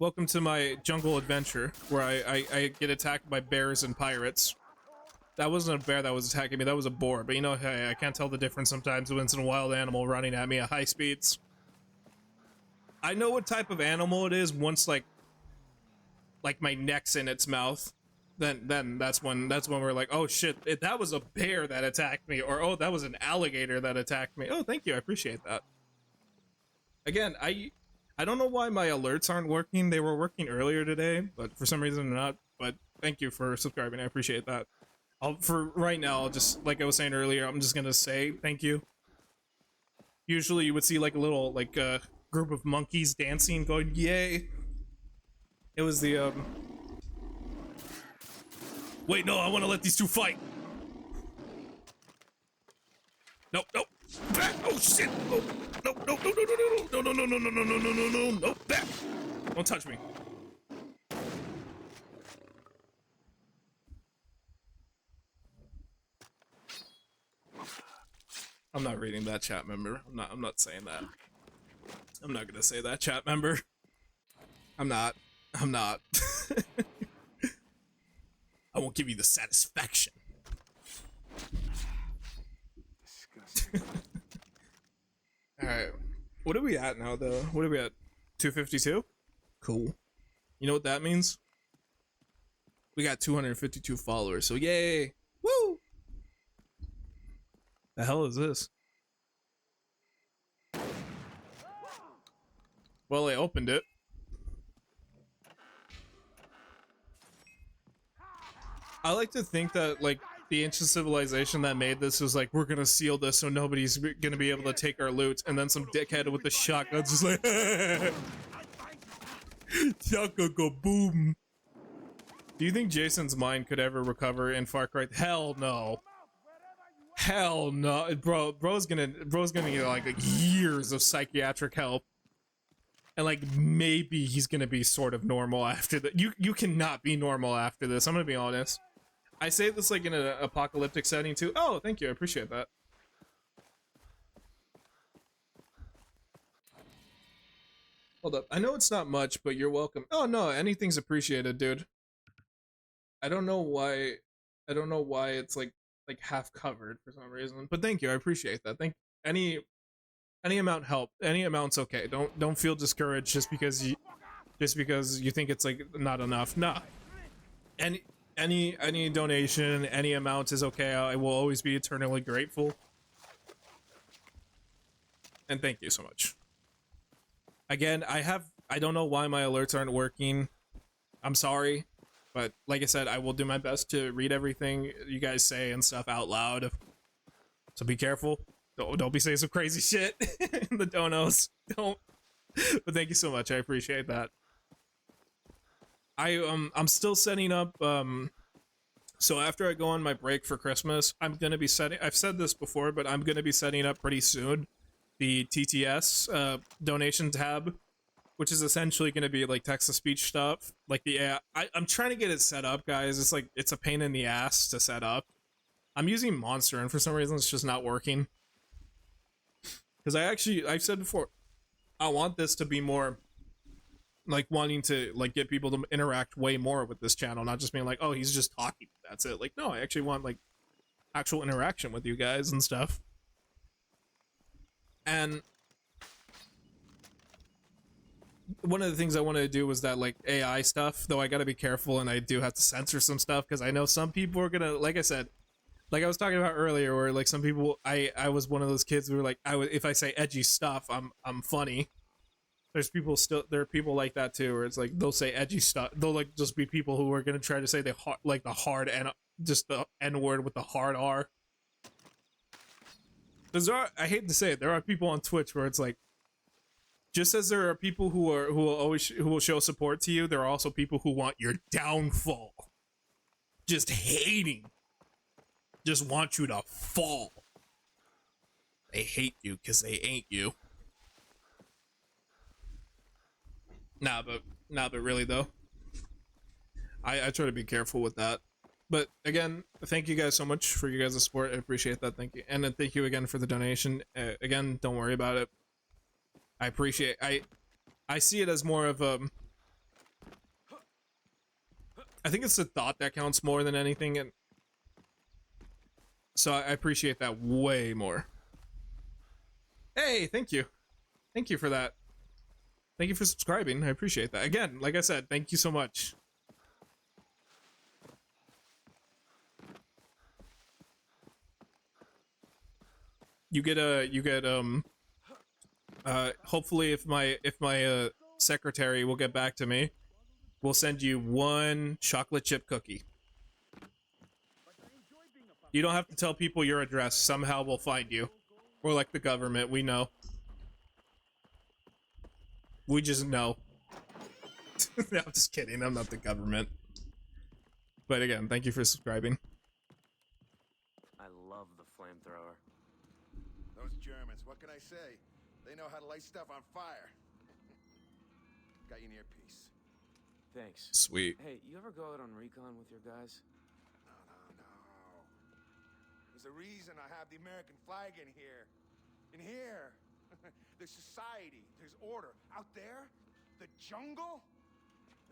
Welcome to my jungle adventure, where I get attacked by bears and pirates. That wasn't a bear that was attacking me, that was a boar. But you know, hey, I can't tell the difference sometimes when it's a wild animal running at me at high speeds. I know what type of animal it is once like my neck's in its mouth. Then that's when we're like, oh shit, that was a bear that attacked me, or oh, that was an alligator that attacked me. Oh, thank you, I appreciate that. Again, I don't know why my alerts aren't working. They were working earlier today, but for some reason they're not. But thank you for subscribing. I appreciate that. For right now, I'll just, like I was saying earlier, I'm just gonna say thank you. Usually you would see like a little like group of monkeys dancing, going yay. It was the wait, no, I want to let these two fight. Nope, nope. Back! Oh shit! Oh, no, no, no, no, no, no, no, no, no, no, no, no, no, no, no, no, back! Don't touch me. I'm not reading that, chat member. I'm not saying that. I'm not gonna say that, chat member. I'm not. I won't give you the satisfaction. Disgusting. Alright. What are we at now, though? What are we at? 252? Cool. You know what that means? We got 252 followers, so yay! Woo! The hell is this? Well, I opened it. I like to think that, like, the ancient civilization that made this was like, we're gonna seal this so nobody's gonna be able to take our loot, and then some dickhead with the shotgun's just like, Chaka go boom. Do you think Jason's mind could ever recover in Far Cry? Hell no. Hell no, bro's gonna get like years of psychiatric help, and like maybe he's gonna be sort of normal after that. You cannot be normal after this. I'm gonna be honest. I say this like in an apocalyptic setting too. Oh, thank you, I appreciate that. Hold up, I know it's not much, but you're welcome. Oh no, anything's appreciated, dude. I don't know why it's like half covered for some reason, but thank you, I appreciate that. Thank any amount help, any amount's okay. Don't feel discouraged just because you think it's like not enough. Nah, any donation, any amount is okay. I will always be eternally grateful, and thank you so much. Again, I don't know why my alerts aren't working. I'm sorry. But like I said, I will do my best to read everything you guys say and stuff out loud. So be careful. Don't be saying some crazy shit in the donos. Don't. But thank you so much. I appreciate that. I'm still setting up. So after I go on my break for Christmas, I'm gonna be setting. I've said this before, but I'm gonna be setting up pretty soon the TTS donation tab, which is essentially going to be like text-to-speech stuff. Like the AI. I'm trying to get it set up, guys. It's like, it's a pain in the ass to set up. I'm using Monster, and for some reason it's just not working. Because I've said before, I want this to be more like wanting to like get people to interact way more with this channel, not just being like, oh, he's just talking, that's it. Like, no, I actually want like actual interaction with you guys and stuff. And one of the things I wanted to do was that like AI stuff, though I gotta be careful and I do have to censor some stuff because I know some people are gonna, like I said, like I was talking about earlier, where like some people, I was one of those kids who were like, if I say edgy stuff, I'm funny. There are people like that too, where it's like they'll say edgy stuff. They'll like just be people who are gonna try to say the hard and just the N word with the hard R. I hate to say it, there are people on Twitch where it's like, just as there are people who will show support to you, there are also people who want your downfall. Just hating. Just want you to fall. They hate you because they ain't you. Nah, but really though, I try to be careful with that. But again, thank you guys so much for you guys' support. I appreciate that. Thank you. And then thank you again for the donation. Again, don't worry about it. I appreciate, I see it as more of a, I think it's the thought that counts more than anything, and so I appreciate that way more. Hey, thank you for that. Thank you for subscribing. I appreciate that. Again, like I said, thank you so much. Hopefully if my secretary will get back to me, we'll send you one chocolate chip cookie. You don't have to tell people your address. Somehow we'll find you. We're like the government, we know. We just know. No, I'm just kidding, I'm not the government. But again, thank you for subscribing. I love the flamethrower. Those Germans, what can I say? They know how to light stuff on fire. Got you an earpiece. Thanks. Sweet. Hey, you ever go out on recon with your guys? No. There's a reason I have the American flag in here. In here. There's society. There's order. Out there, the jungle,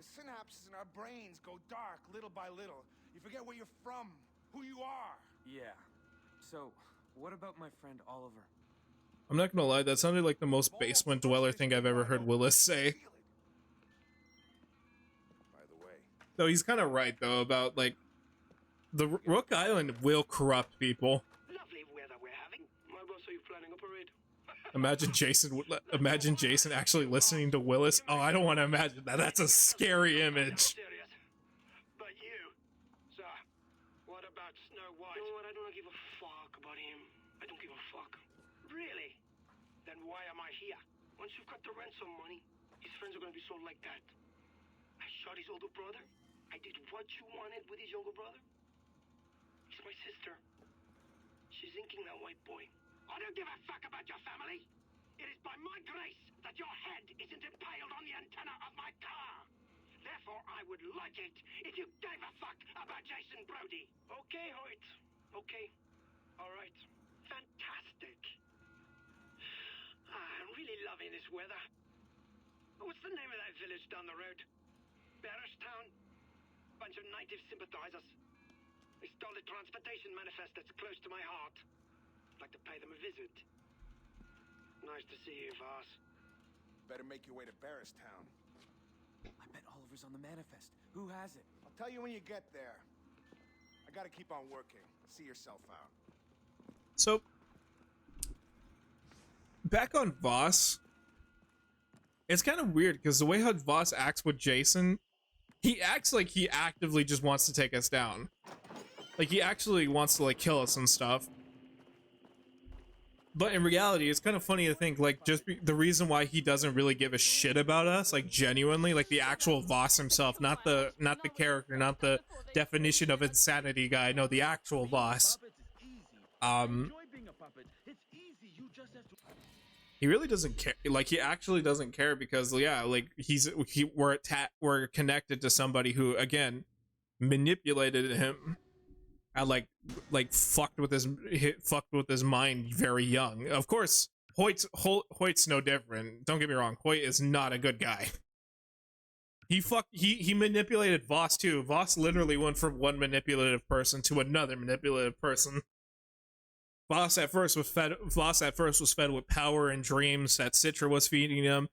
the synapses in our brains go dark little by little. You forget where you're from, who you are. Yeah. So, what about my friend Oliver? I'm not gonna lie, that sounded like the most basement dweller thing I've ever heard Willis say. By the way, Though he's kind of right though about like the Rook Island will corrupt people. Lovely weather we're having. My boss, are you planning a parade? Imagine Jason actually listening to Willis. Oh, I don't want to imagine that. That's a scary image. Serious. But you, sir, what about Snow White? You know what? I don't give a fuck about him. I don't give a fuck. Really? Then why am I here? Once you've got the ransom money, his friends are gonna be so like that. I shot his older brother. I did what you wanted with his younger brother. He's my sister. She's inking that white boy. I don't give a fuck about your family. It is by my grace that your head isn't impaled on the antenna of my car. Therefore, I would like it if you gave a fuck about Jason Brody. Okay, Hoyt. Okay. All right. Fantastic. I'm really loving this weather. What's the name of that village down the road? Barristown? Bunch of native sympathizers. They stole a transportation manifest that's close to my heart. I'd like to pay them a visit. Nice to see you, Voss. better make your way to Barristown. I bet Oliver's on the manifest. Who has it? I'll tell you when you get there. I gotta keep on working. See yourself out. So, back on Voss, it's kind of weird because the way how Voss acts with Jason, he acts like he actively just wants to take us down. Like, he actually wants to, like, kill us and stuff. But in reality, it's kind of funny to think, like, the reason why he doesn't really give a shit about us, like, genuinely, like, the actual Voss himself, not the character, not the definition of insanity guy, no, the actual Voss. He really doesn't care. Like, he actually doesn't care because, yeah, like, we're connected to somebody who, again, manipulated him and like fucked with his mind very young. Of course, Hoyt's no different. Don't get me wrong. Hoyt is not a good guy. He manipulated Voss too. Voss literally went from one manipulative person to another manipulative person. Voss at first was fed with power and dreams that Citra was feeding him,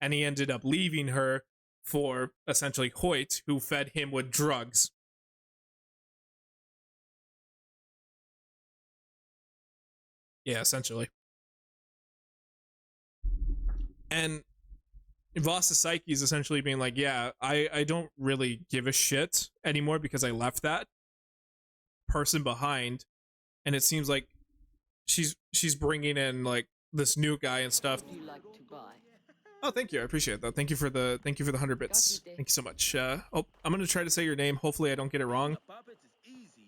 and he ended up leaving her for essentially Hoyt, who fed him with drugs. Yeah, essentially. And Voss's psyche is essentially being like, yeah, I don't really give a shit anymore because I left that person behind. And it seems like she's bringing in like this new guy and stuff. Do you like to buy? Oh, thank you. I appreciate that. Thank you for the 100 bits. Thank you so much. Oh, I'm gonna try to say your name. Hopefully, I don't get it wrong.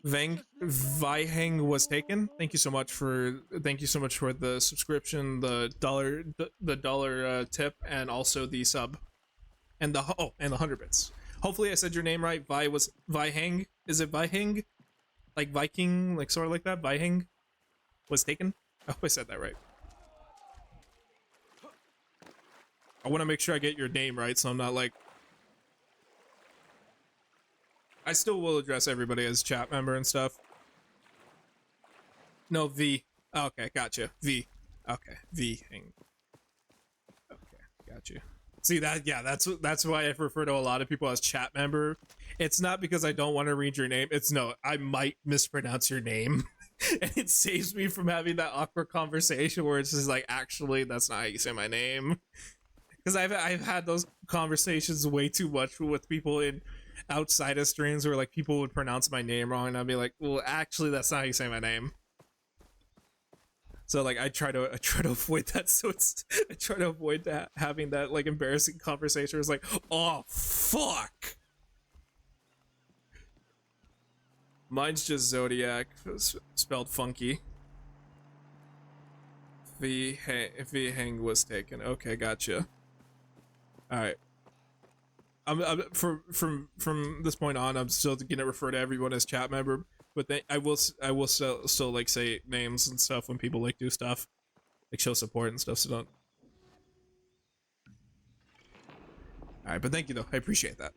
Vaiheng was taken. Thank you so much for the subscription, the dollar tip, and also the sub, and the 100 bits. Hopefully, I said your name right. Vaiheng. Is it Vaiheng? Like Viking, like sort of like that. Vaiheng was taken. I hope I said that right. I want to make sure I get your name right, so I'm not like. I still will address everybody as chat member and stuff. No, V. Okay, gotcha. V. Okay, V. Okay, got you. See that? Yeah, that's why I refer to a lot of people as chat member. It's not because I don't want to read your name. It's no, I might mispronounce your name. And it saves me from having that awkward conversation where it's just like, actually, that's not how you say my name. Because I've had those conversations way too much with people in outside of streams where like people would pronounce my name wrong and I'd be like, well, actually, that's not how you say my name. So like I try to avoid that. So I try to avoid that, having that like embarrassing conversation. It's like, oh fuck. Mine's just Zodiac, spelled funky. Hang was taken. Okay, gotcha. All right. From this point on, I'm still gonna refer to everyone as chat member, but I will still like say names and stuff when people like do stuff, like show support and stuff. So don't. All right, but thank you though. I appreciate that.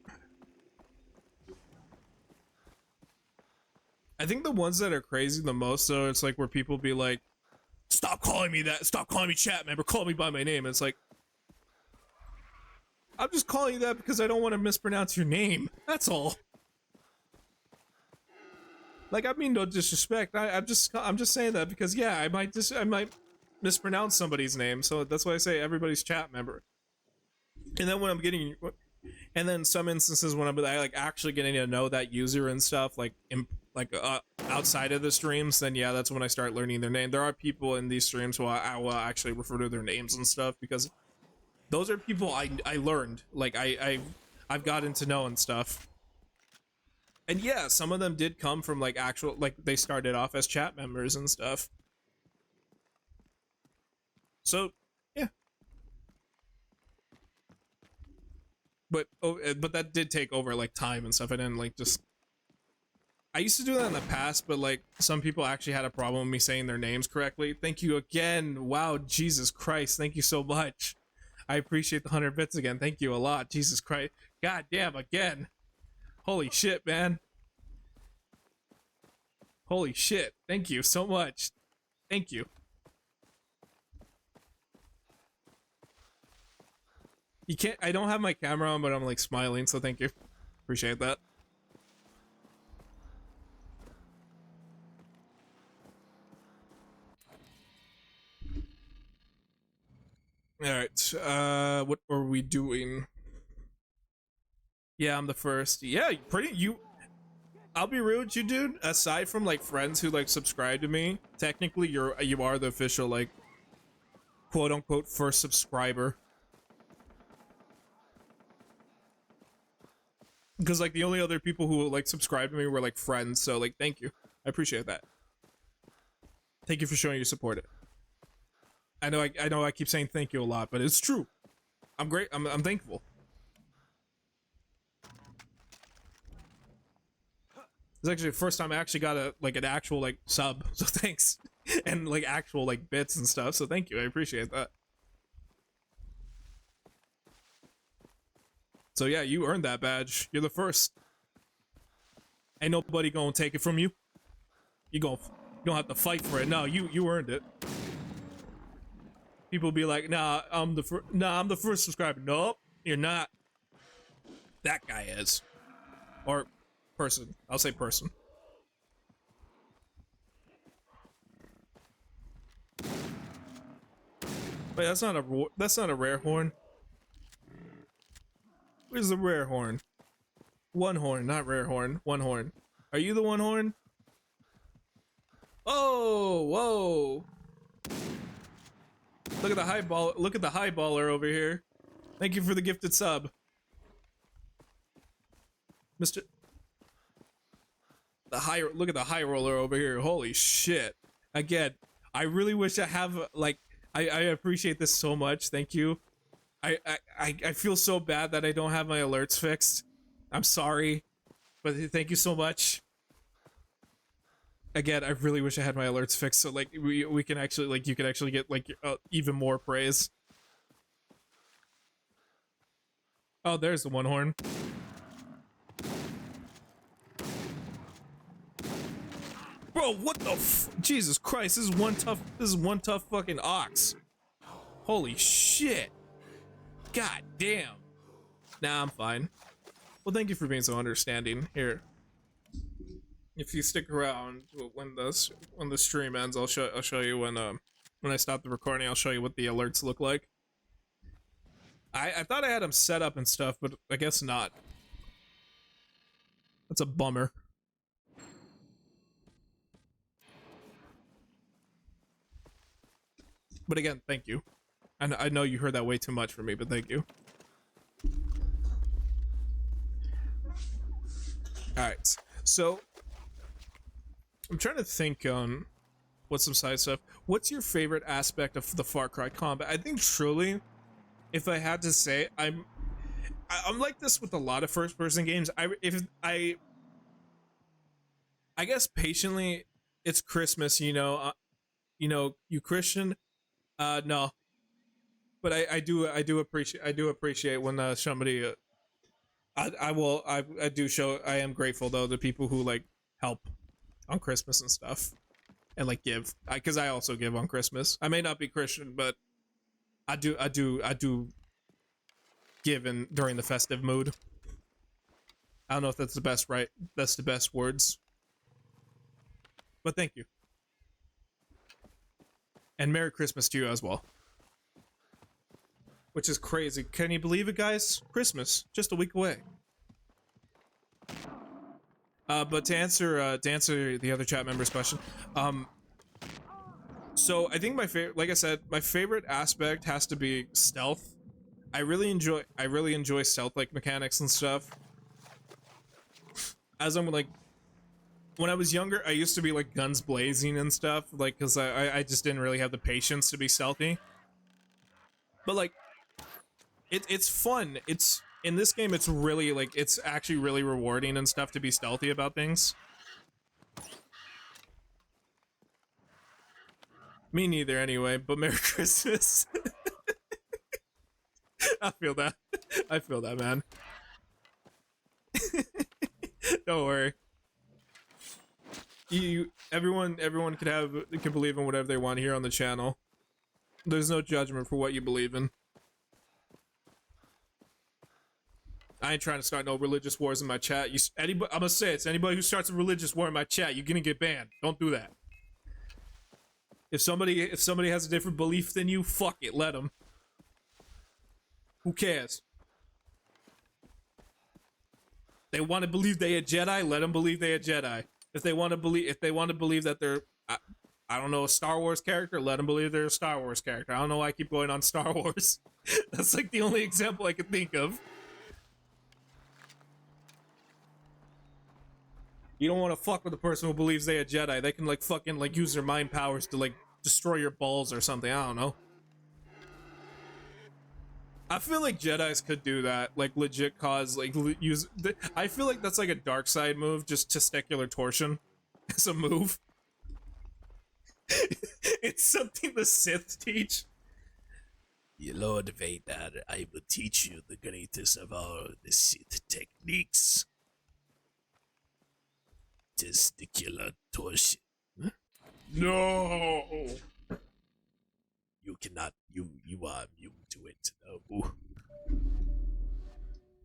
I think the ones that are crazy the most though, it's like where people be like, stop calling me that. Stop calling me chat member. Call me by my name. And it's like, I'm just calling you that because I don't want to mispronounce your name. That's all. Like, I mean no disrespect. I'm just saying that because yeah, I might mispronounce somebody's name. So that's why I say everybody's chat member. And then when I'm getting, and then some instances when I'm like actually getting to know that user and stuff, like outside of the streams, then yeah, that's when I start learning their name. There are people in these streams who I will actually refer to their names and stuff because those are people I learned, like I've gotten to know and stuff. And yeah, some of them did come from like actual, like they started off as chat members and stuff. So yeah. But that did take over like time and stuff. I didn't like just, I used to do that in the past, but like some people actually had a problem with me saying their names correctly. Thank you again. Wow, Jesus Christ. Thank you so much. I appreciate the 100 bits again. Thank you a lot. Jesus Christ. God damn, again. Holy shit, man. Holy shit. Thank you so much. Thank you. You can't, I don't have my camera on, but I'm like smiling, so thank you. Appreciate that. Alright, what are we doing? Yeah, I'm the first. Yeah, I'll be real with you, dude. Aside from like friends who like subscribe to me, technically you are the official like quote unquote first subscriber. Because like the only other people who like subscribe to me were like friends, so like thank you. I appreciate that. Thank you for showing your support. I know I keep saying thank you a lot, but it's true. I'm great. I'm thankful. It's actually the first time I actually got an actual like sub, so thanks. And like actual like bits and stuff, so thank you. I appreciate that. So yeah, you earned that badge. You're the first. Ain't nobody gonna take it from you. You don't have to fight for it. No, you earned it. People be like, nah, I'm the first subscriber. Nope, you're not. That guy is. Or person. I'll say person. Wait, that's not a rare horn. Where's the rare horn? One horn, not rare horn. One horn. Are you the one horn? Oh, whoa. Look at the high baller over here. Thank you for the gifted sub. Look at the high roller over here. Holy shit. Again, I really wish I have like I appreciate this so much. Thank you. I feel so bad that I don't have my alerts fixed. I'm sorry, but thank you so much. Again, I really wish I had my alerts fixed so like we can actually like you can actually get like even more praise. Oh, there's the one horn. Bro, what the Jesus Christ, this is one tough fucking ox. Holy shit. God damn. Nah, I'm fine. Well, thank you for being so understanding. Here, if you stick around when the stream ends, I'll show you when I stop the recording. I'll show you what the alerts look like. I thought I had them set up and stuff, but I guess not. That's a bummer. But again, thank you. I know you heard that way too much from me, but thank you. Alright, so I'm trying to think on what's some side stuff. What's your favorite aspect of the Far Cry combat? I think truly, if I had to say, I'm like this with a lot of first-person games. I guess patiently, it's Christmas, you know, you Christian. No, but I do appreciate when somebody. I am grateful though to people who like help on Christmas and stuff, and like give, because I also give on Christmas. I may not be Christian, but I do give in during the festive mood. I don't know if that's the best words, but thank you, and Merry Christmas to you as well. Which is crazy. Can you believe it, guys? Christmas just a week away. But to answer the other chat member's question, so I think my favorite, like I said, my favorite aspect has to be stealth. I really enjoy stealth like mechanics and stuff. As I'm like, when I was younger, I used to be like guns blazing and stuff, like because I just didn't really have the patience to be stealthy. But like, it's fun. It's in this game. It's really like it's actually really rewarding and stuff to be stealthy about things. Me neither, anyway. But Merry Christmas. I feel that. I feel that, man. Don't worry. Everyone can believe in whatever they want here on the channel. There's no judgment for what you believe in. I ain't trying to start no religious wars in my chat. I'm gonna say it's anybody who starts a religious war in my chat, you're gonna get banned. Don't do that. If somebody has a different belief than you, fuck it, let them. Who cares? They want to believe they a Jedi, let them believe they a Jedi. If they want to believe that they're I don't know, a Star Wars character, let them believe they're a Star Wars character. I don't know why I keep going on Star Wars. That's like the only example I can think of. You don't want to fuck with a person who believes they a Jedi. They can like fucking like use their mind powers to like destroy your balls or something. I don't know. I feel like Jedis could do that, like legit cause like I feel like that's like a dark side move, just testicular torsion as a move. It's something the Sith teach. Lord Vader, I will teach you the greatest of all the Sith techniques. Testicular torsion. Huh? No! You cannot, you are immune to it. No.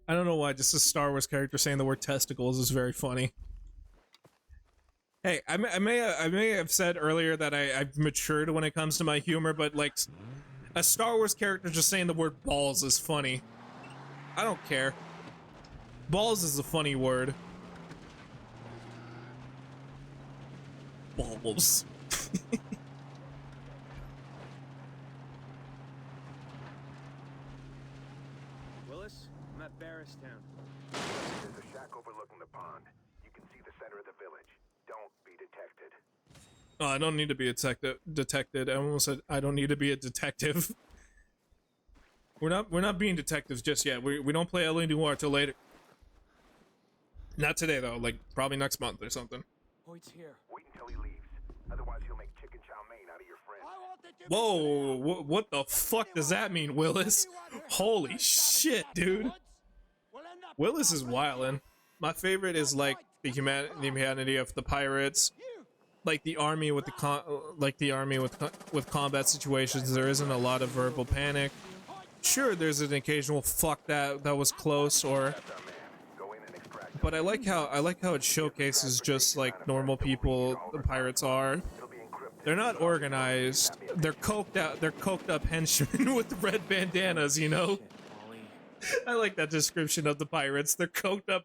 I don't know why, just a Star Wars character saying the word testicles is very funny. Hey, I may have said earlier that I've matured when it comes to my humor, but like, a Star Wars character just saying the word balls is funny. I don't care. Balls is a funny word. Balls. Willis, I'm at Barristown. There's a shack overlooking the pond. You can see the center of the village. Don't be detected. Oh, I don't need to be a detected. I almost said I don't need to be a detective. We're not being detectives just yet. We don't play L.A. Noire till later. Not today though. Like probably next month or something. Hoyt's here. Wait until he leaves. Otherwise, he'll make chicken chow mein out of your friend. Whoa! What the fuck does that mean, Willis? Holy shit, dude! Willis is wildin'. My favorite is like the humanity of the pirates, like the army with with combat situations. There isn't a lot of verbal panic. Sure, there's an occasional fuck that was close, or. But I like how it showcases just like normal people the pirates are. They're not organized. They're coked out. They're coked up henchmen with red bandanas, you know. I like that description of the pirates. They're coked up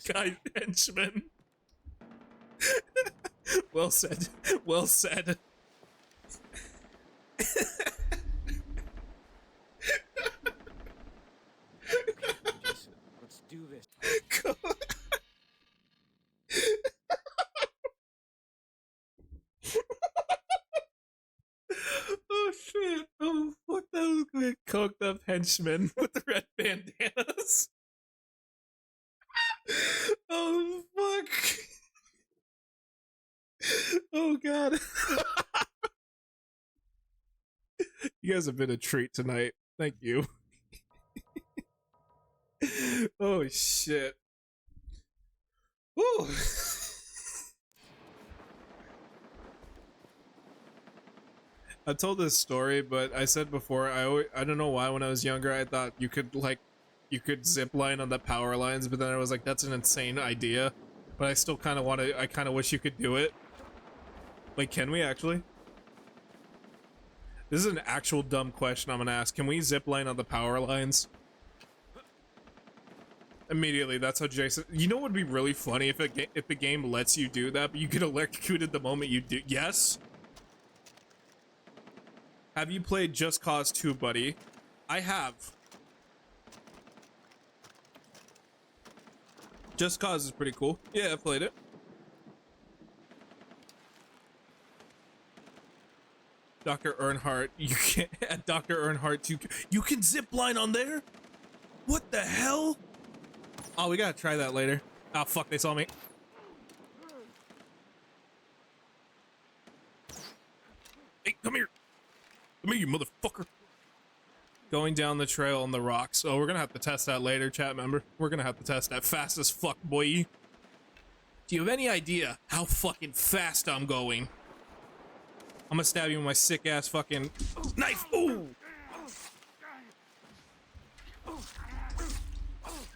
guy henchmen. Well said. Well said. Let's do this. Oh shit! Oh fuck, that was good. Coked up henchmen with the red bandanas. Oh fuck! Oh god! You guys have been a treat tonight. Thank you. Oh shit! Woo! I told this story, but I said before, I don't know why when I was younger I thought you could zip line on the power lines, but then I was like, that's an insane idea. But I still kind of I kind of wish you could do it. Like, can we actually? This is an actual dumb question I'm gonna ask. Can we zip line on the power lines? Immediately, that's how Jason. You know what would be really funny if the game lets you do that, but you get electrocuted the moment you do. Yes. Have you played Just Cause 2, buddy? I have. Just Cause is pretty cool. Yeah, I played it. Dr. Earnhardt, you can't. At Dr. Earnhardt, you can zip line on there. What the hell? Oh, we gotta try that later. Oh fuck, they saw me. Hey, come here. Come here, you motherfucker. Going down the trail on the rocks. Oh, we're gonna have to test that later, chat member. We're gonna have to test that fast as fuck, boy. Do you have any idea how fucking fast I'm going? I'm gonna stab you with my sick ass fucking knife. Ooh.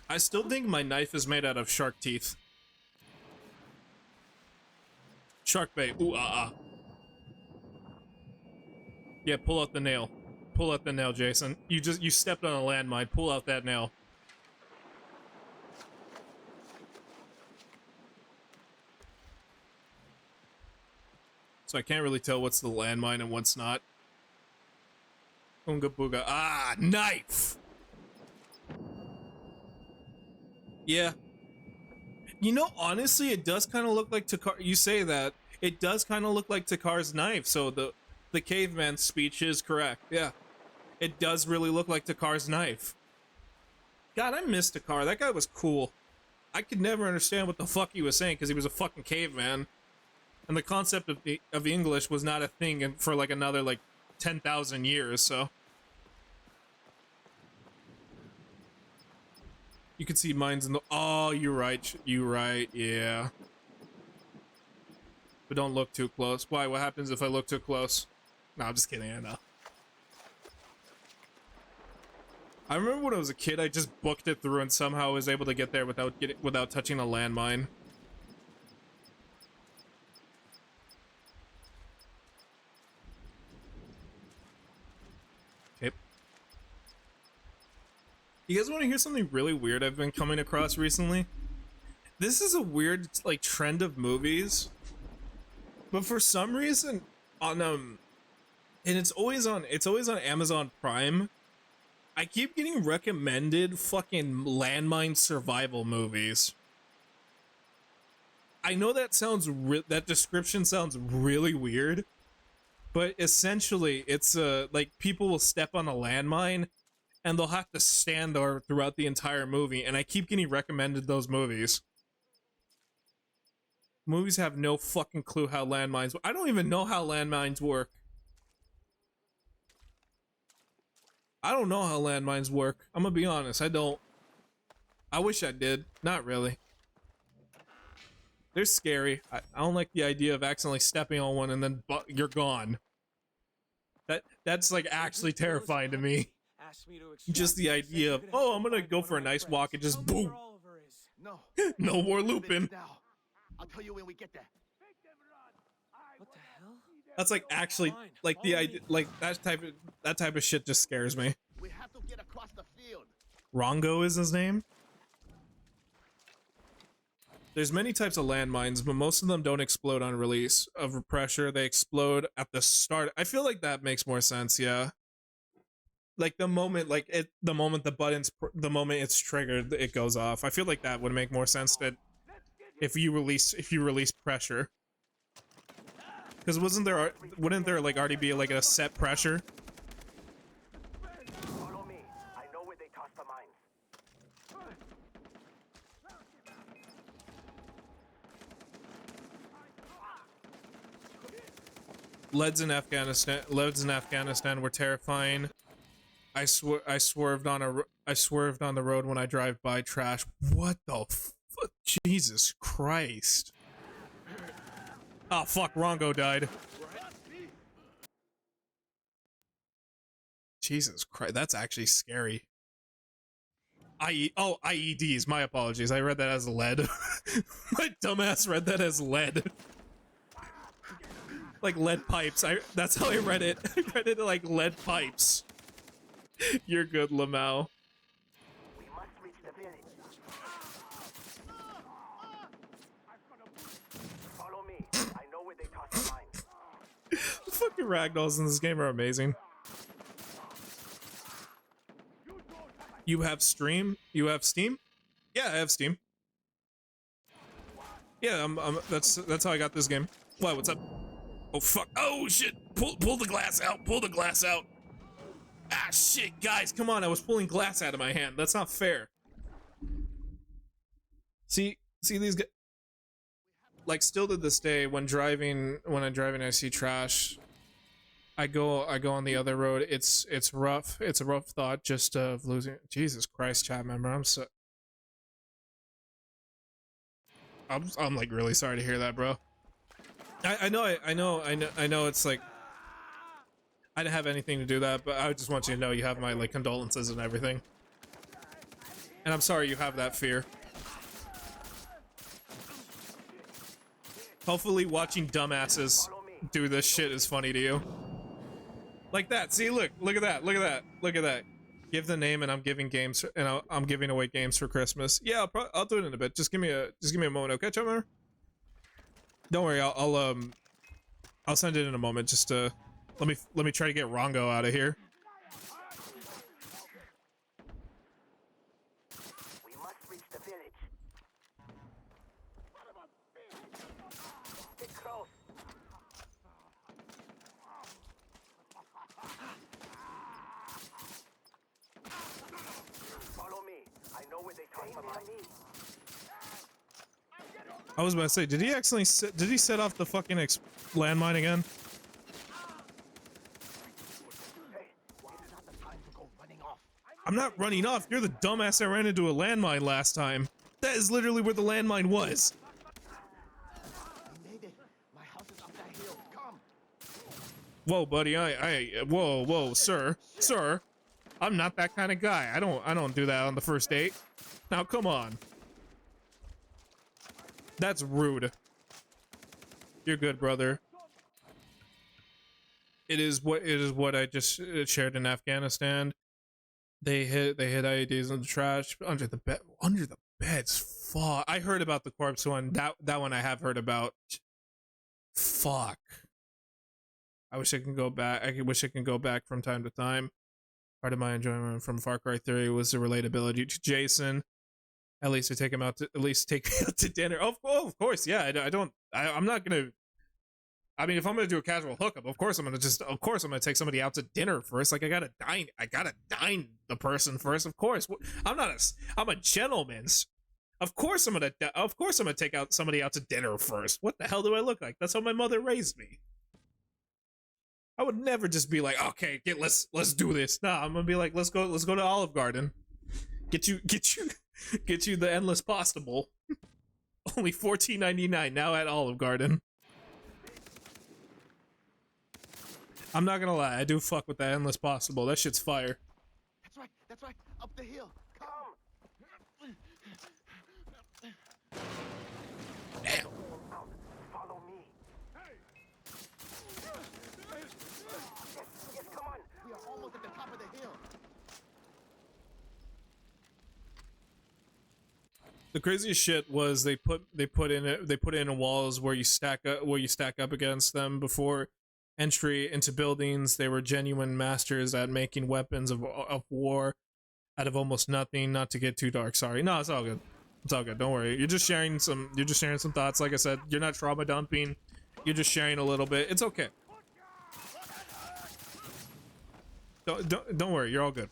I still think my knife is made out of shark teeth. Shark bait. Ooh, Yeah, pull out the nail. Pull out the nail, Jason. You stepped on a landmine. Pull out that nail. So I can't really tell what's the landmine and what's not. Oonga booga. Ah, knife! Yeah. You know, honestly, it does kind of look like Takar. You say that. It does kind of look like Takar's knife, so the caveman speech is correct. Yeah. It does really look like Takar's knife. God, I miss Takar. That guy was cool. I could never understand what the fuck he was saying because he was a fucking caveman. And the concept of English was not a thing for like another like 10,000 years, so. You can see mines in the. Oh, you're right. You're right. Yeah. But don't look too close. Why? What happens if I look too close? No, I'm just kidding. I know. I remember when I was a kid, I just booked it through and somehow was able to get there without touching a landmine. Okay. You guys want to hear something really weird I've been coming across recently? This is a weird like trend of movies, but for some reason on and it's always on Amazon Prime. I keep getting recommended fucking landmine survival movies. I know that sounds that description sounds really weird, but essentially it's like people will step on a landmine and they'll have to stand there throughout the entire movie, and I keep getting recommended those movies. Movies have no fucking clue how landmines work. I don't even know how landmines work. I don't know how landmines work. I'm gonna be honest, I don't. I wish I did. Not really. They're scary. I don't like the idea of accidentally stepping on one and then you're gone. That's like actually terrifying to me. Just the idea of, oh, I'm gonna go for a nice walk and just boom. No. No more looping. Now. I'll tell you when we get there. What the hell? That's like actually like the idea, like that type of shit just scares me. We have to get across the field. Rongo is his name. There's many types of landmines, but most of them don't explode on release of pressure. They explode at the start. I feel like that makes more sense, yeah. Like the moment the moment it's triggered, it goes off. I feel like that would make more sense that if you release pressure. Because wouldn't there like already be like a set pressure? Follow me. I know where they toss the mines. Leads in Afghanistan were terrifying. I swerved on the road when I drive by trash. What the fuck? Jesus Christ. Oh fuck, Rongo died. Jesus Christ, that's actually scary. IEDs, my apologies. I read that as lead. My dumbass read that as lead. Like lead pipes. That's how I read it. I read it like lead pipes. You're good, Lamau. We must reach the village. Follow me. I know where they toss the mines. The fucking ragdolls in this game are amazing. You have Stream? You have Steam? Yeah, I have Steam. Yeah, that's how I got this game. What? What's up? Oh fuck! Oh shit! Pull the glass out! Pull the glass out! Ah shit, guys, come on! I was pulling glass out of my hand. That's not fair. See these guys. Like, still to this day, when I'm driving, I see trash. I go on the other road. It's rough. It's a rough thought just of losing. Jesus Christ, chat member. I'm like really sorry to hear that, bro. I know. It's like I didn't have anything to do that, but I just want you to know you have my like condolences and everything. And I'm sorry you have that fear. Hopefully, watching dumbasses do this shit is funny to you. Like that. See, look at that. Look at that. Give the name, and I'm giving games, and I'm giving away games for Christmas. Yeah, I'll do it in a bit. Just give me a moment, okay, Chummer? Don't worry, I'll send it in a moment. Just let me try to get Rongo out of here. We must reach the village. Get close. Follow me. I know where they toss the mines. I was about to say, did he actually set off the fucking landmine again? I'm not running off. You're the dumbass that ran into a landmine last time. That is literally where the landmine was. Whoa, buddy. Whoa, sir. I'm not that kind of guy. I don't do that on the first date. Now, come on. That's rude. You're good, brother. It is what I just shared in Afghanistan. They hit IEDs in the trash under the beds. Fuck. I heard about the corpse one. That one I have heard about. Fuck. I wish I can go back. I wish I can go back from time to time. Part of my enjoyment from Far Cry 3 was the relatability to Jason. At least take him out to take me out to dinner. Oh, of course, yeah. I'm not gonna. I mean, if I'm gonna do a casual hookup, of course I'm gonna take somebody out to dinner first. Like I gotta dine the person first. Of course, I'm a gentleman. Of course I'm gonna take out somebody out to dinner first. What the hell do I look like? That's how my mother raised me. I would never just be like, okay, let's do this. Nah, I'm gonna be like, let's go to Olive Garden. Get you the endless possible. Only $14.99 now at Olive Garden. I'm not gonna lie, I do fuck with that endless possible. That shit's fire. That's right. Up the hill. Come. Damn. Follow me. Yes, come on. We are almost at the top of the hill. The craziest shit was they put in walls where you stack up against them before entry into buildings. They were genuine masters at making weapons of war out of almost nothing. Not to get too dark, sorry. No, it's all good. It's all good. Don't worry. You're just sharing some thoughts. Like I said, you're not trauma dumping. You're just sharing a little bit. It's okay. Don't worry. You're all good.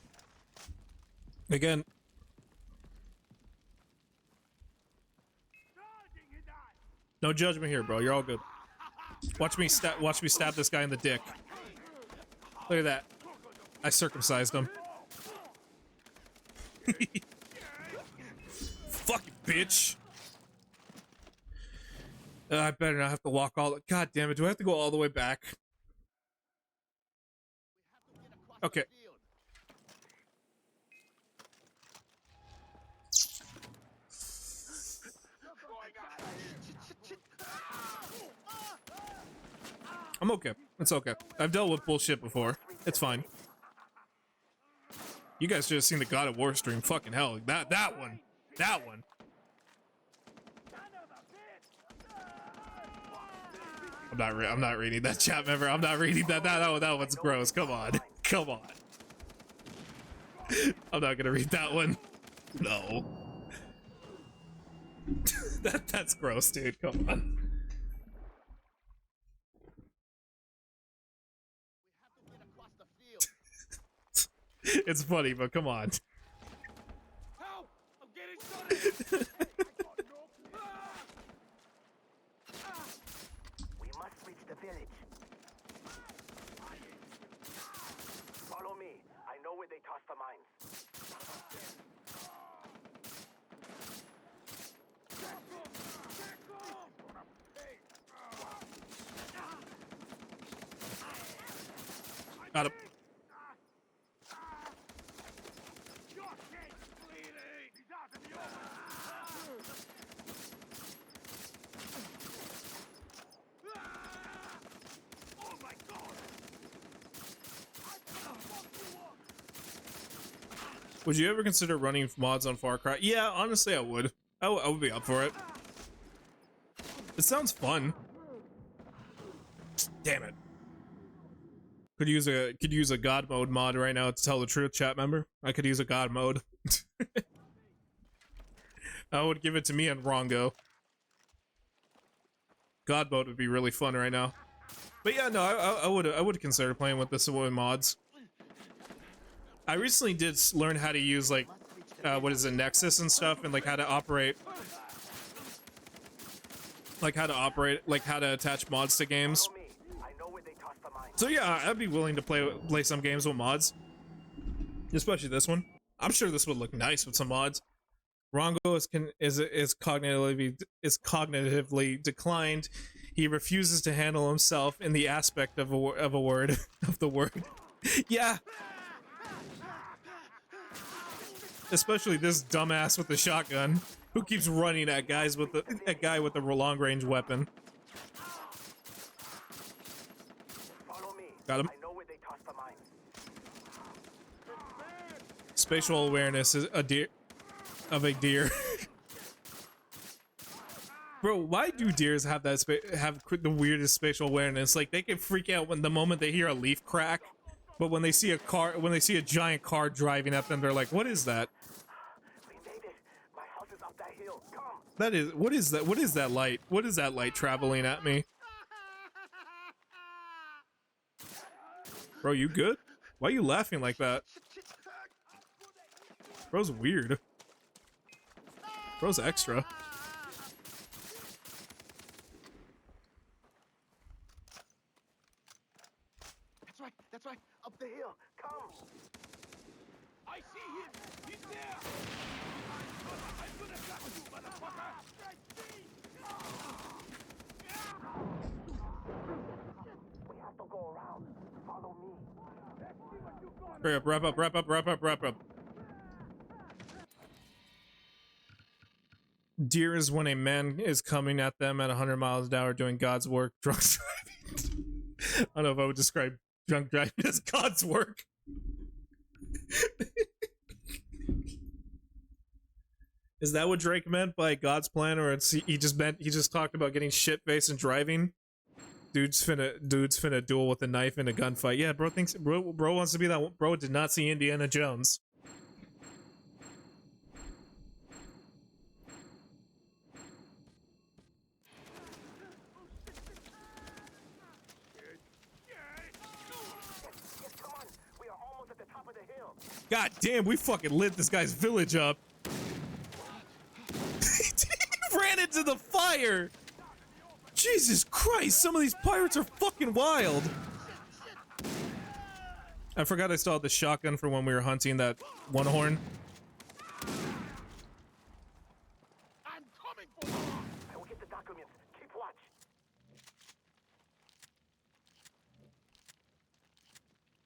Again. No judgment here, bro. You're all good. Watch me stab this guy in the dick. Look at that. I circumcised him. Fucking bitch. I better not have to walk all. God damn it! Do I have to go all the way back? Okay. I'm okay. It's okay. I've dealt with bullshit before. It's fine. You guys should have seen the God of War stream. Fucking hell. That one. That one. I'm not reading that chat member. I'm not reading that. That one's gross. Come on. Come on. I'm not gonna read that one. No. That's gross, dude. Come on. It's funny, but come on. Help! I'm getting shot at! We must reach the village. Follow me. I know where they toss the mines. Got him. Would you ever consider running mods on Far Cry? Yeah, honestly, I would. I would be up for it. It sounds fun. Damn it. Could use a God mode mod right now to tell the truth, chat member. I could use a God mode. I would give it to me and Rongo. God mode would be really fun right now. But yeah, no, I would consider playing with this with mods. I recently did learn how to use like what is it, Nexus and stuff, and like how to operate, like how to attach mods to games. So yeah, I'd be willing to play some games with mods, especially this one. I'm sure this would look nice with some mods. Rongo is cognitively declined. He refuses to handle himself in the aspect of a word of the word. Yeah. Especially this dumbass with the shotgun, who keeps running at guys with a guy with a long range weapon. Got him. Spatial awareness is a deer. Bro, why do deers have that have the weirdest spatial awareness? Like they can freak out when the moment they hear a leaf crack, but when they see a giant car driving at them, they're like, "What is that?" That is, what is that? What is that light? What is that light traveling at me? Bro, you good? Why are you laughing like that? Bro's weird. Bro's extra. That's right. Up the hill. Come. I see him! He's there! I'm gonna cut you, motherfucker! We have to go around. Follow me. Hurry up, wrap up. Deer is when a man is coming at them at 100 miles an hour doing God's work, drunk driving. I don't know if I would describe drunk driving as God's work. Is that what Drake meant by God's plan, or he just talked about getting shit faced and driving? Dude's finna duel with a knife in a gunfight. Yeah, bro wants to be that. Bro did not see Indiana Jones. God damn, we fucking lit this guy's village up. He ran into the fire. Jesus Christ, some of these pirates are fucking wild. I forgot I still had the shotgun for when we were hunting that one horn. I'm coming for you! I will get the documents. Keep watch.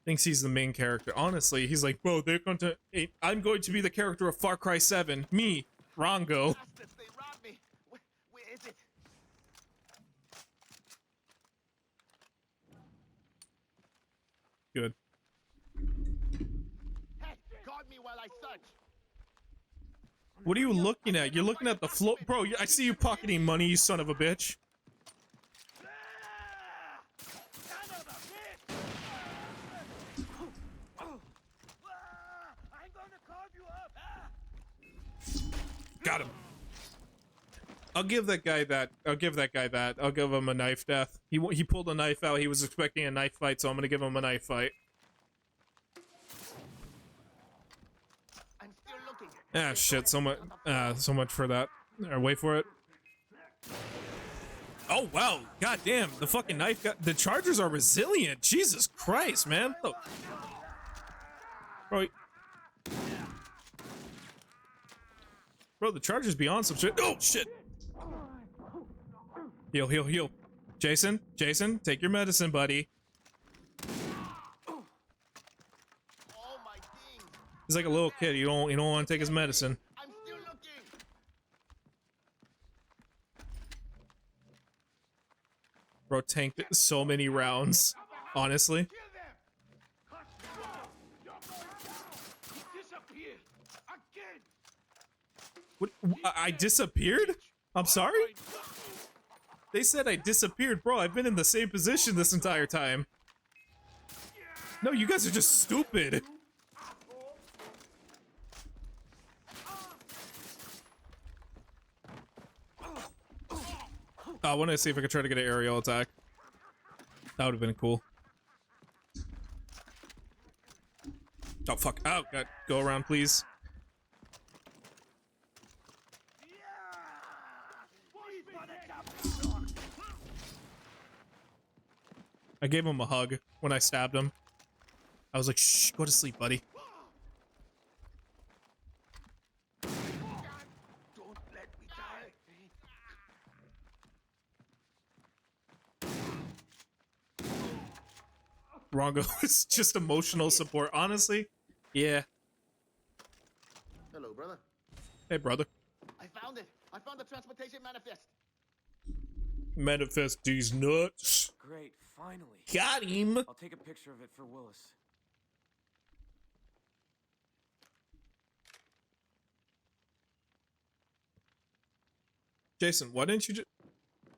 Thinks he's the main character. Honestly, he's like, bro, they're going to. I'm going to be the character of Far Cry 7. Me, Rongo. They robbed me. Where is it? Guard me while I search. What are you looking at? You're looking at the floor. Bro, I see you pocketing money, you son of a bitch. Got him. I'll give that guy that. I'll give him a knife death. He pulled a knife out. He was expecting a knife fight, so I'm gonna give him a knife fight. I'm still looking. Ah, shit. So much for that. Wait for it. Oh wow. God damn. The fucking knife got. The chargers are resilient. Jesus Christ, man. Oh. Bro, the chargers be on some shit. Oh shit. Heal, heal, heal. Jason, take your medicine, buddy. Oh my thing. He's like a little kid. You don't want to take his medicine. I'm still looking. Bro tanked so many rounds. Honestly. What? I disappeared? I'm sorry? They said I disappeared. Bro, I've been in the same position this entire time. No, you guys are just stupid. I want to see if I could try to get an aerial attack. That would have been cool. Oh, fuck. Oh, God. Go around, please. I gave him a hug when I stabbed him. I was like, shh, go to sleep, buddy. Don't let me die. Rongo is just emotional support. Honestly, yeah. Hello, brother. Hey, brother. I found it. I found the transportation manifest. Manifest these nuts. Great, finally. Got him. I'll take a picture of it for Willis. Jason, why didn't you just... I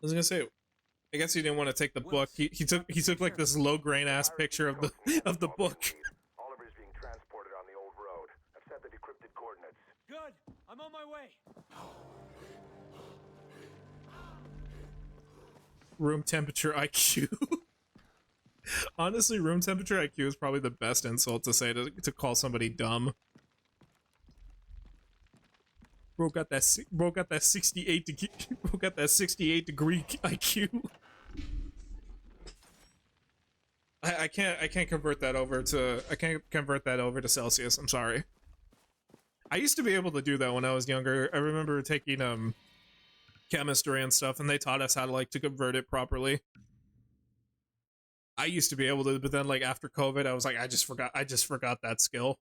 was gonna say, I guess he didn't want to take the book. He took like this low grain ass picture of the book. Oliver's being transported on the old road. I've set the decrypted coordinates. Good. I'm on my way. Room temperature IQ. Honestly, room temperature IQ is probably the best insult to say to call somebody dumb. Bro got that 68 degree IQ. I can't convert that over to Celsius. I'm sorry. I used to be able to do that when I was younger. I remember taking chemistry and stuff, and they taught us how to convert it properly. I used to be able to, but then after COVID, I was like, I just forgot that skill.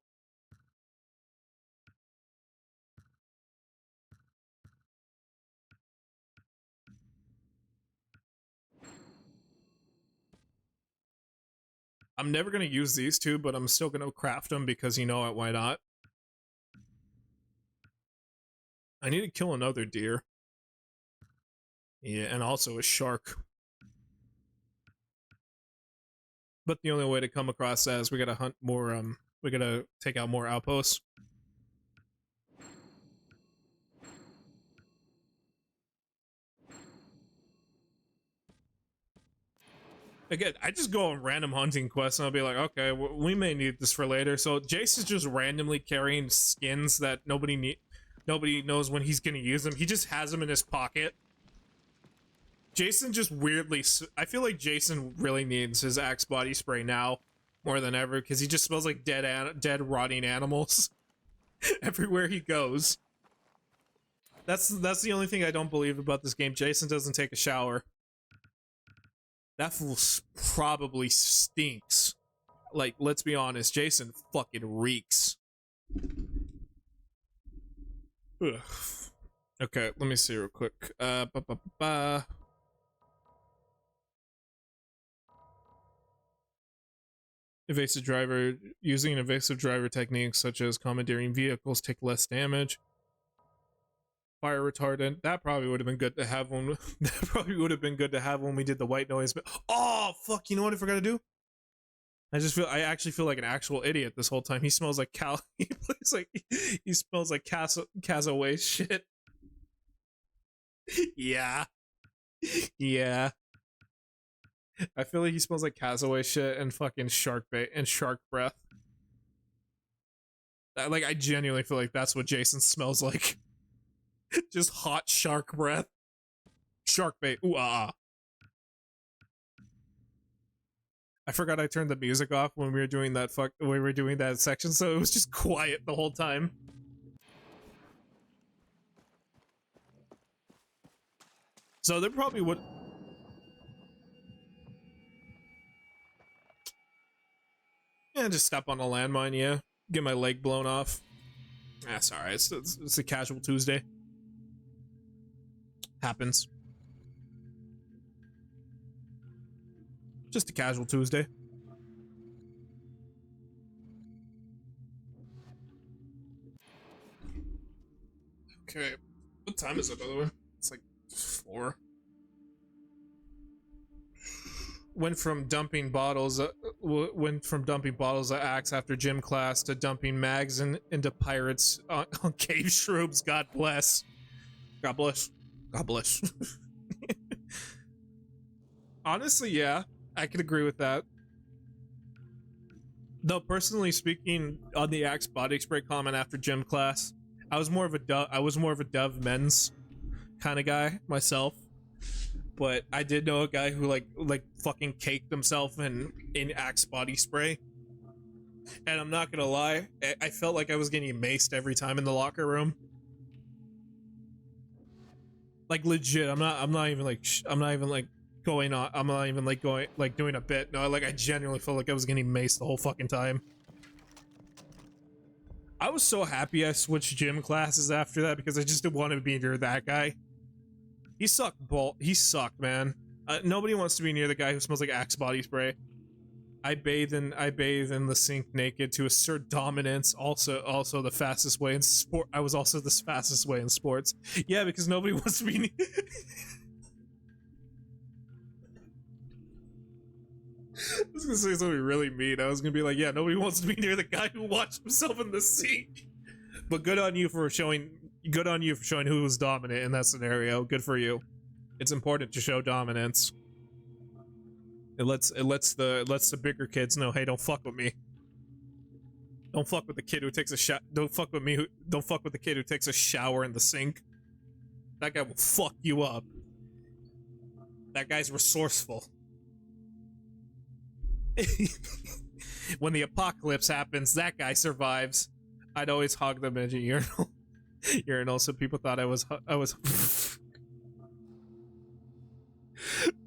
I'm never gonna use these two, but I'm still gonna craft them because you know what, why not? I need to kill another deer. Yeah, and also a shark. But the only way to come across that is we gotta hunt more, we gotta take out more outposts. Again, I just go on random hunting quests and I'll be like, okay, we may need this for later. So Jace is just randomly carrying skins that nobody knows when he's gonna use them. He just has them in his pocket. Jason just weirdly... I feel like Jason really needs his Axe body spray now more than ever because he just smells like dead rotting animals everywhere he goes. That's the only thing I don't believe about this game. Jason doesn't take a shower. That fool probably stinks. Let's be honest, Jason fucking reeks. Ugh. Okay, let me see real quick. Evasive driver using evasive driver techniques such as commandeering vehicles take less damage. Fire retardant. That probably would have been good to have when that probably would have been good to have when we did the white noise. But oh fuck, you know what I forgot to do? I actually feel like an actual idiot this whole time. He smells like he plays like he smells like Castaway shit. Yeah. Yeah. I feel like he smells like Castaway shit and fucking shark bait and shark breath. Like I genuinely feel like that's what Jason smells like. Just hot shark breath. Shark bait. Ooh ah. I forgot I turned the music off when we were doing that section, so it was just quiet the whole time. So there probably would. Yeah, just step on a landmine, yeah. Get my leg blown off. That's alright, it's a casual Tuesday. Happens. Just a casual Tuesday. Okay, what time is it, by the way? It's like 4. Went from dumping bottles of Axe after gym class to dumping mags into pirates on cave shrooms. God bless. God bless. God bless. Honestly, yeah, I could agree with that. Though personally speaking, on the Axe body spray comment after gym class, I was more of a Dove men's kind of guy myself. But I did know a guy who like fucking caked himself in Axe body spray. And I'm not gonna lie, I felt like I was getting maced every time in the locker room. Like legit, I'm not even doing a bit. No, like I genuinely felt like I was getting maced the whole fucking time. I was so happy I switched gym classes after that because I just didn't want to be near that guy. He sucked, he sucked, man. Nobody wants to be near the guy who smells like Axe body spray. I bathe in the sink naked to assert dominance. Also the fastest way in sport. I was also the fastest way in sports. Yeah, because nobody wants to be. I was gonna say something really mean. I was gonna be like, yeah, nobody wants to be near the guy who watched himself in the sink. But good on you for showing who was dominant in that scenario. Good for you. It's important to show dominance. It lets the bigger kids know, hey, don't fuck with me. Don't fuck with the kid who takes a shower. Don't fuck with me. Don't fuck with the kid who takes a shower in the sink. That guy will fuck you up. That guy's resourceful. When the apocalypse happens, that guy survives. I'd always hog them in a urinal, so people thought I was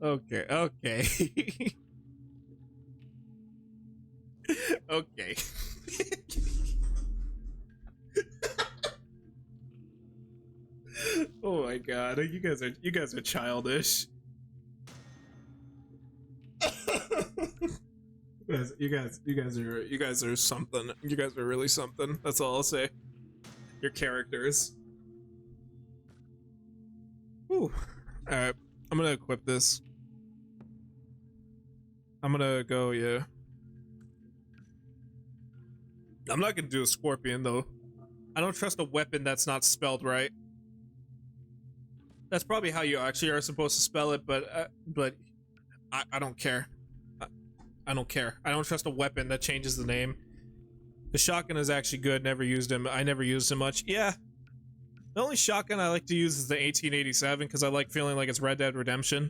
okay. Okay. Oh my god, you guys are childish. You guys are something. You guys are really something. That's all I'll say. Your characters. Whew. Alright, I'm gonna equip this. I'm gonna go, yeah. I'm not gonna do a scorpion though. I don't trust a weapon that's not spelled right. That's probably how you actually are supposed to spell it, but I don't care. I don't care. I don't trust a weapon that changes the name. The shotgun is actually good. Never used him. I never used him much. Yeah. The only shotgun I like to use is the 1887 because I like feeling like it's Red Dead Redemption.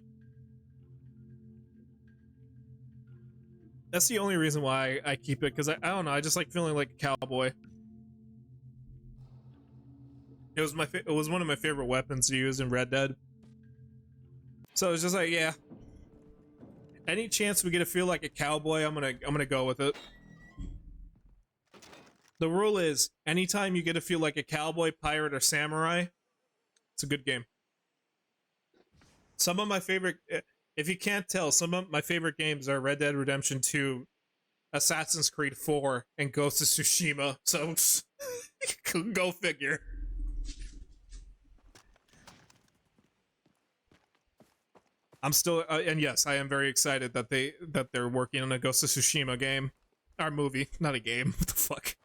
That's the only reason why I keep it, because I don't know, I just like feeling like a cowboy. It was one of my favorite weapons to use in Red Dead. So it's just like, yeah. Any chance we get to feel like a cowboy, I'm gonna go with it. The rule is, anytime you get to feel like a cowboy, pirate, or samurai, it's a good game. Some of my favorite, if you can't tell, some of my favorite games are Red Dead Redemption 2, Assassin's Creed 4 and Ghost of Tsushima. So go figure. I'm still and yes, I am very excited that they're working on a Ghost of Tsushima game, or movie, not a game. What the fuck,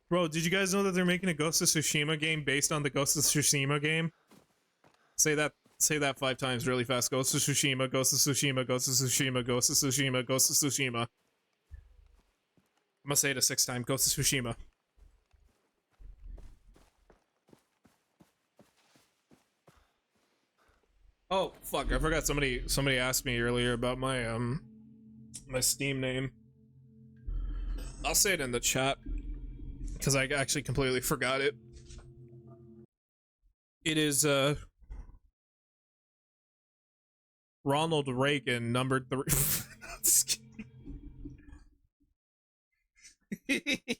bro? Did you guys know that they're making a Ghost of Tsushima game based on the Ghost of Tsushima game? Say that 5 times really fast. Ghost of Tsushima, Ghost of Tsushima, Ghost of Tsushima, Ghost of Tsushima, Ghost of Tsushima. I'm gonna say it a 6th time. Ghost of Tsushima. Oh fuck! I forgot somebody asked me earlier about my my Steam name. I'll say it in the chat because I actually completely forgot it. It is Ronald Reagan numbered 3. Just kidding.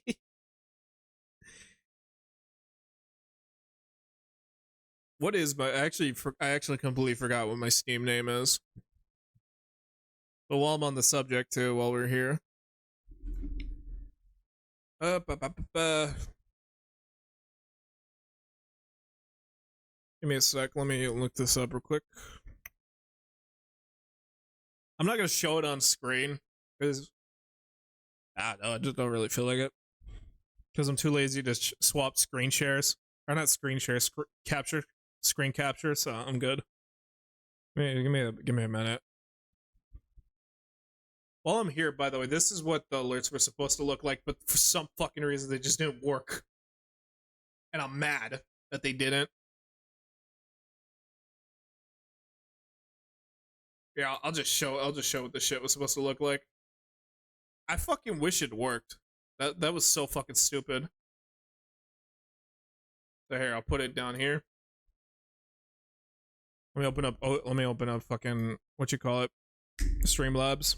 What is my I actually completely forgot what my Steam name is. But while I'm on the subject too, while we're here. Give me a sec, let me look this up real quick. I'm not gonna show it on screen because I just don't really feel like it. Because I'm too lazy to swap screen shares. Or not screen shares, screen capture, so I'm good. Give me a minute. While I'm here, by the way, this is what the alerts were supposed to look like, but for some fucking reason they just didn't work. And I'm mad that they didn't. Yeah, I'll just show what the shit was supposed to look like. I fucking wish it worked. That was so fucking stupid. So here, I'll put it down here. Let me open up fucking what you call it, Streamlabs.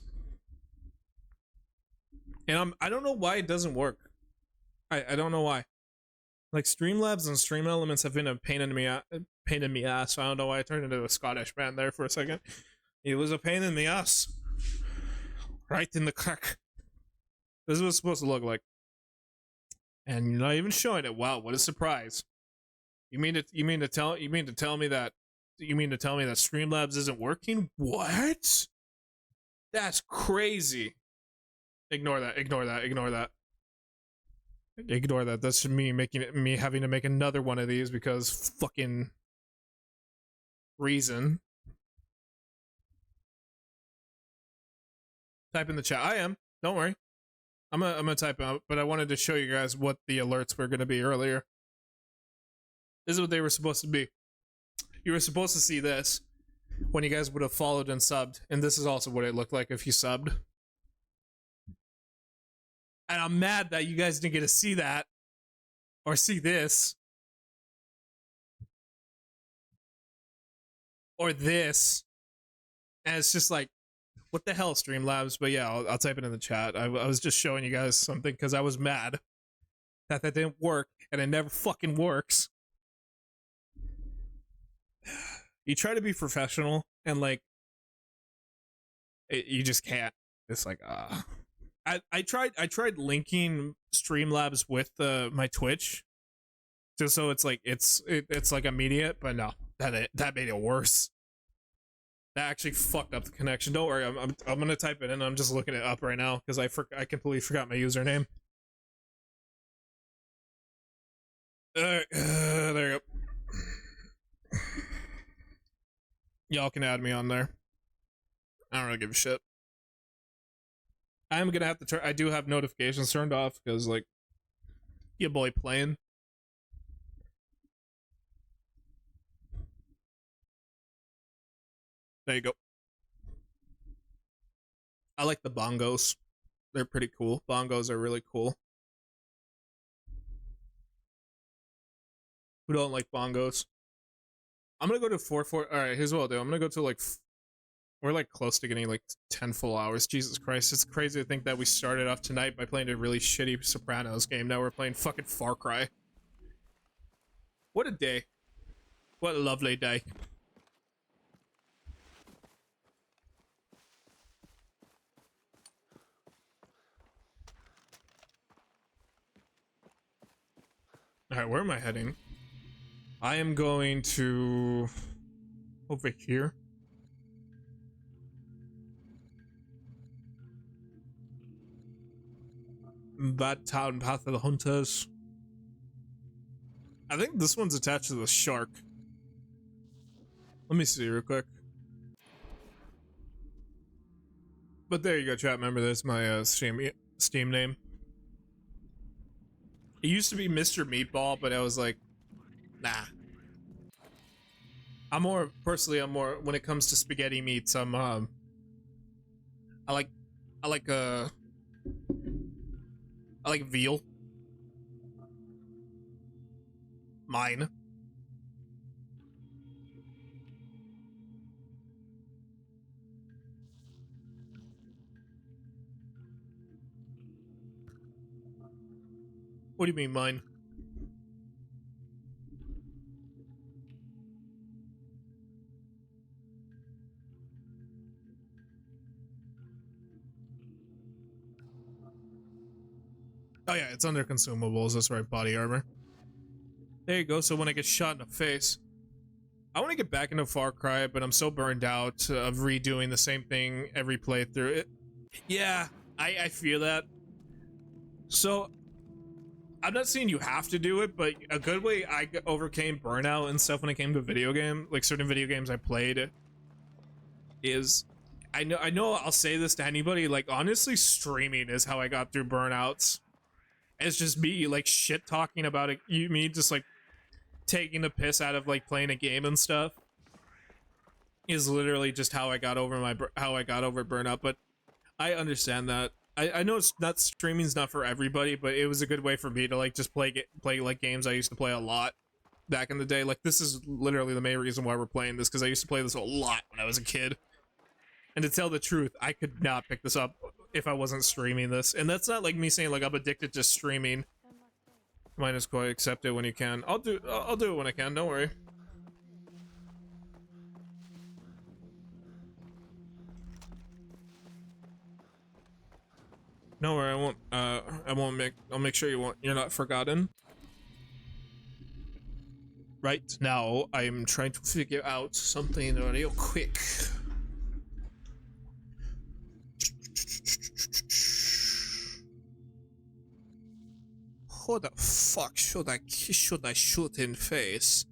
And I don't know why it doesn't work. I don't know why. Like Streamlabs and Stream Elements have been a pain in me ass. So I don't know why I turned into a Scottish man there for a second. It was a pain in the ass. Right in the crack. This is what it's supposed to look like. And you're not even showing it. Wow, what a surprise. You mean to tell me that Streamlabs isn't working? What? That's crazy. Ignore that. That's me having to make another one of these because fucking reason. Type in the chat. I am. Don't worry. I'm gonna type out, but I wanted to show you guys what the alerts were gonna be earlier. This is what they were supposed to be. You were supposed to see this when you guys would have followed and subbed, and this is also what it looked like if you subbed. And I'm mad that you guys didn't get to see that or see this or this, and it's just like, what the hell, Streamlabs? But yeah, I'll type it in the chat. I was just showing you guys something because I was mad that didn't work, and it never fucking works. You try to be professional, and like, you just can't. It's like, I tried linking Streamlabs with my Twitch, just so it's like it's like immediate, but no, that made it worse. That actually fucked up the connection. Don't worry, I'm gonna type it in. I'm just looking it up right now because I completely forgot my username. There you go. Y'all can add me on there. I don't really give a shit. I'm gonna have to turn. I do have notifications turned off because like, your boy playing. There you go. I like the bongos. They're pretty cool. Bongos are really cool. Who don't like bongos? I'm gonna go to 4. Alright, here's what I'll do. I'm gonna go to like... We're like close to getting like 10 full hours. Jesus Christ, it's crazy to think that we started off tonight by playing a really shitty Sopranos game. Now we're playing fucking Far Cry. What a day. What a lovely day. Alright, where am I heading? I am going to... over here. Bad Town, Path of the Hunters. I think this one's attached to the shark. Let me see real quick. But there you go, chat. Remember, there's my Steam name. It used to be Mr. Meatball, but I was like, nah. I'm more when it comes to spaghetti meats. I like veal. Mine. What do you mean, mine? Oh yeah, it's under consumables, that's right, body armor. There you go, so when I get shot in the face... I want to get back into Far Cry, but I'm so burned out of redoing the same thing every playthrough. Yeah, I feel that. So, I'm not saying you have to do it, but a good way I overcame burnout and stuff when it came to video game, like certain video games I played, is... I know I'll say this to anybody, like, honestly, streaming is how I got through burnouts. It's just me, like, shit talking about it. Me just, like, taking the piss out of, like, playing a game and stuff is literally just how I got over burnout. But I understand that. I know it's not, streaming's not for everybody, but it was a good way for me to, like, just play like games I used to play a lot back in the day. Like, this is literally the main reason why we're playing this, because I used to play this a lot when I was a kid. And to tell the truth, I could not pick this up if I wasn't streaming this. And that's not like me saying like I'm addicted to streaming. Might as well accept it when you can. I'll do it when I can, don't worry. No worry, I'll make sure you're not forgotten. Right now, I'm trying to figure out something real quick. Who the fuck should I shoot in face?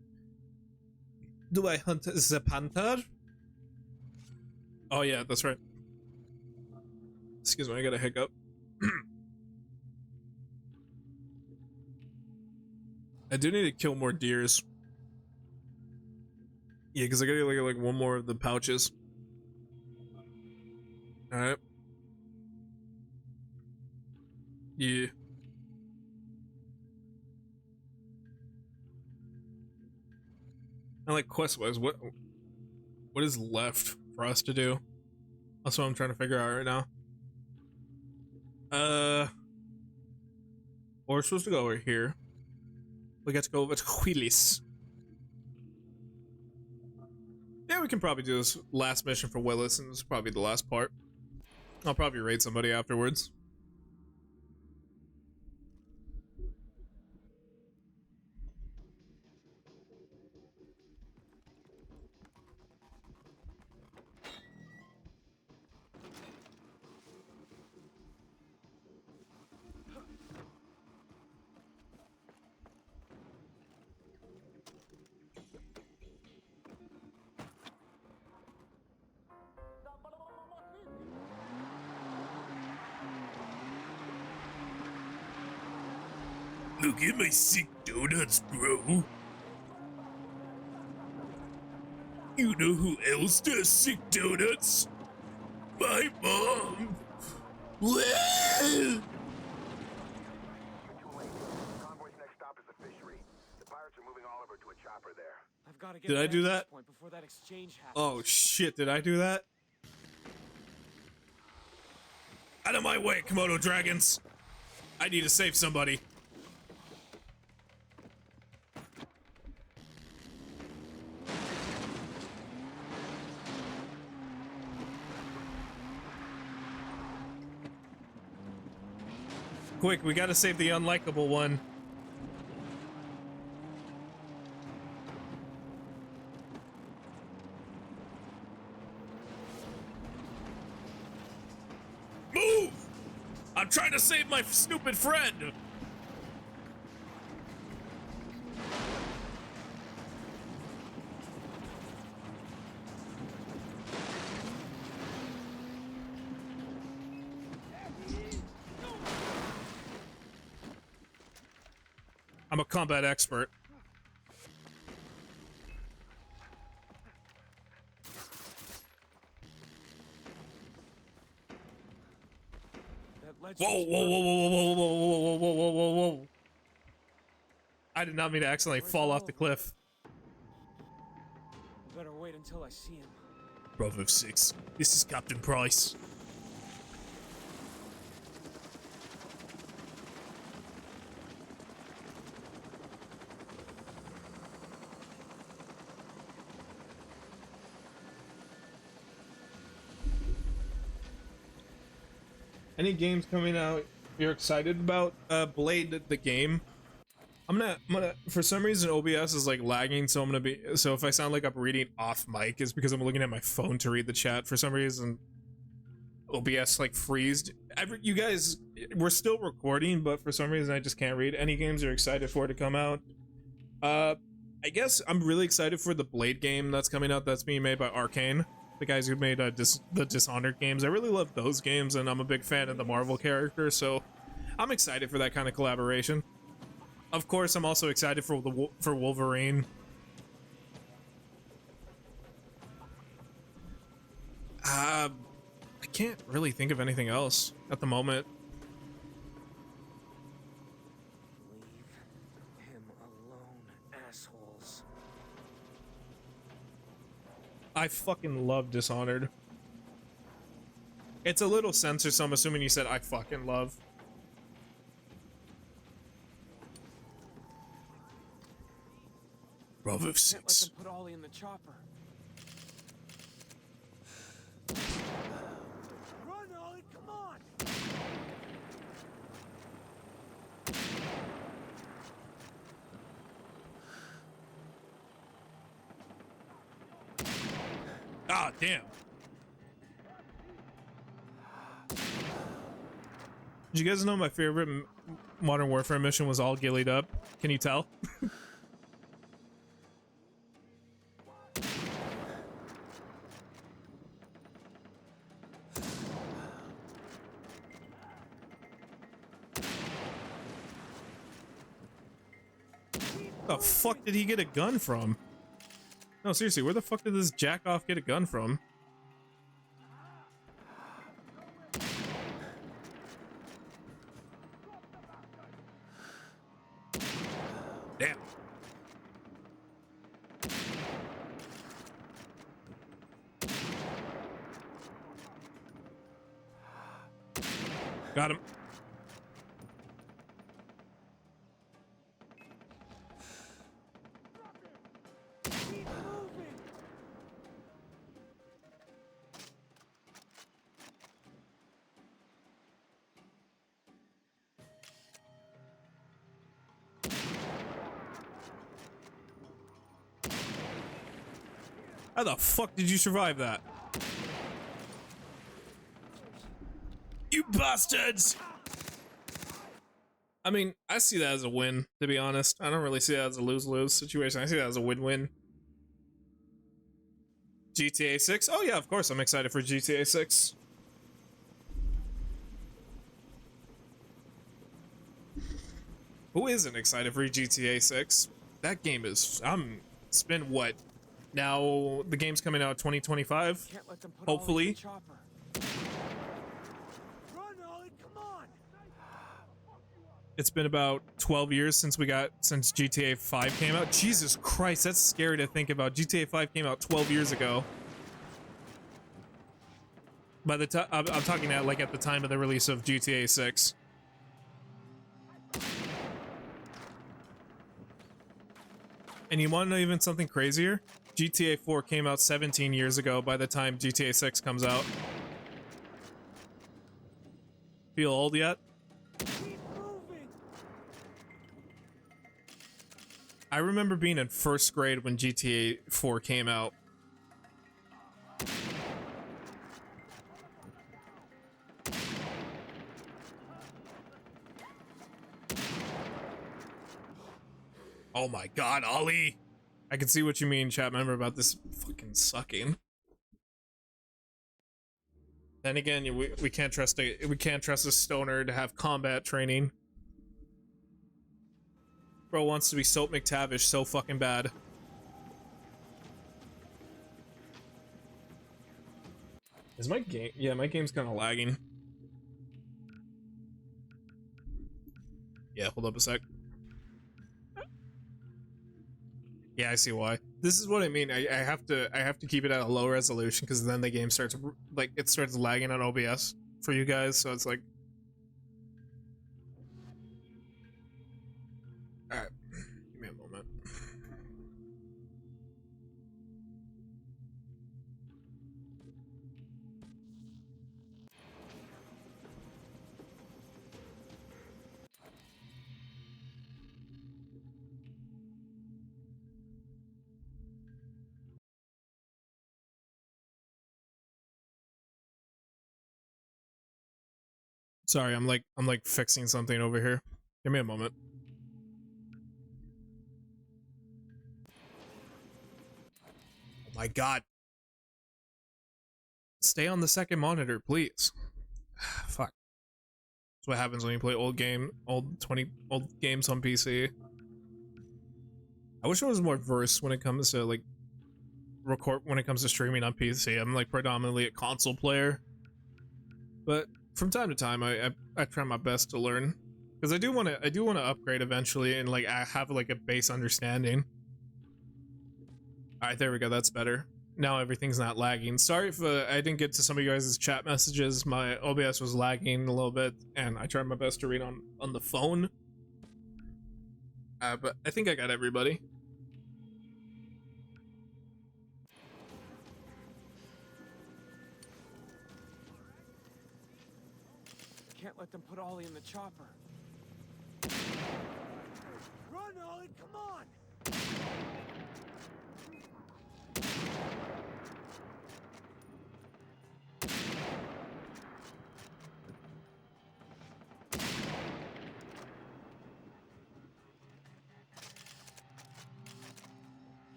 Do I hunt the panther? Oh yeah, that's right. Excuse me, I got a hiccup. I do need to kill more deers. Yeah, because I gotta get like one more of the pouches. Alright. Yeah. And like quest-wise, what is left for us to do? That's what I'm trying to figure out right now. We're supposed to go over here. We got to go over to Willis. Yeah, we can probably do this last mission for Willis, and this is probably the last part. I'll probably raid somebody afterwards. Look at my sick donuts, bro. You know who else does sick donuts? My mom. Well. Too late. Convoy's next stop is the fishery. The pirates are moving Oliver to a chopper there. I've got to get Did I do that? point before that exchange happens. Oh shit, did I do that? Out of my way, Komodo dragons. I need to save somebody. Quick, we gotta save the unlikable one. hit my stupid friend. I'm a combat expert. That ledge Whoa, looks whoa, whoa, perfect. whoa, whoa, whoa, whoa, whoa, whoa, whoa, whoa, whoa. I did not mean to accidentally fall off the cliff. Better wait until I see him. Bravo 6, this is Captain Price. Any games coming out you're excited about? Blade the game. I'm gonna for some reason OBS is like lagging, so so if I sound like I'm reading off mic, it's because I'm looking at my phone to read the chat. For some reason OBS like freezed. You guys, we're still recording, but for some reason I just can't read. Any games you're excited for to come out? I guess I'm really excited for the Blade game that's coming out. That's being made by Arcane, the guys who made the Dishonored games. I really love those games, and I'm a big fan of the Marvel character, so I'm excited for that kind of collaboration. Of course, I'm also excited for Wolverine. I can't really think of anything else at the moment. Leave him alone, assholes. I fucking love Dishonored. It's a little censored, so I'm assuming you said I fucking love. Bravo Can't let 6. them put Ollie in the chopper. Run, Ollie, come on! Ah, damn. Did you guys know my favorite Modern Warfare mission was all gillied up? Can you tell? The fuck did he get a gun from? No, seriously, where the fuck did this jack-off get a gun from? Damn. Got him. Keep moving! How the fuck did you survive that? You bastards! I mean, I see that as a win, to be honest. I don't really see that as a lose-lose situation. I see that as a win-win. GTA 6? Oh yeah, of course I'm excited for GTA 6. Who isn't excited for GTA 6? That game is... it's been what? Now the game's coming out 2025? Can't let them put Hopefully. Ollie in the chopper. Run, Ollie, come on! It's been about 12 years since GTA 5 came out. Jesus Christ, that's scary to think about. GTA 5 came out 12 years ago. By the time I'm talking at like at the time of the release of GTA 6. And you want to know even something crazier? GTA 4 came out 17 years ago by the time GTA 6 comes out. Feel old yet? Keep moving! I remember being in first grade when GTA 4 came out. Oh my god, Ollie! I can see what you mean, chat member, about this fucking sucking. Then again, we can't trust a stoner to have combat training. Bro wants to be Soap McTavish so fucking bad. Is my game? Yeah, my game's kind of lagging. Yeah, hold up a sec. Yeah, I see why. This is what I mean. I have to keep it at a low resolution because then the game starts like it starts lagging on OBS for you guys. So it's like, all right, give me a moment. Sorry, I'm like fixing something over here. Give me a moment. Oh my god. Stay on the second monitor, please. Fuck. That's what happens when you play old games on PC. I wish I was more versed when it comes to like when it comes to streaming on PC. I'm like predominantly a console player. But from time to time I try my best to learn. Because I do want to upgrade eventually and like I have like a base understanding. Alright, there we go, that's better. Now everything's not lagging. Sorry if I didn't get to some of you guys' chat messages. My OBS was lagging a little bit, and I tried my best to read on the phone. But I think I got everybody. Can't let them put Ollie in the chopper. Run, Ollie, come on!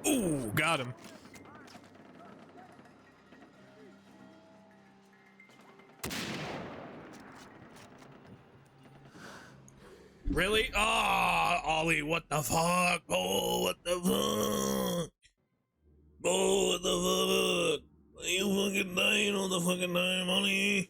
Ooh, got him. Really? Ah, oh, Ollie, what the fuck? Oh, what the fuck? Oh, what the fuck? Are you fucking dying all the fucking time, Ollie?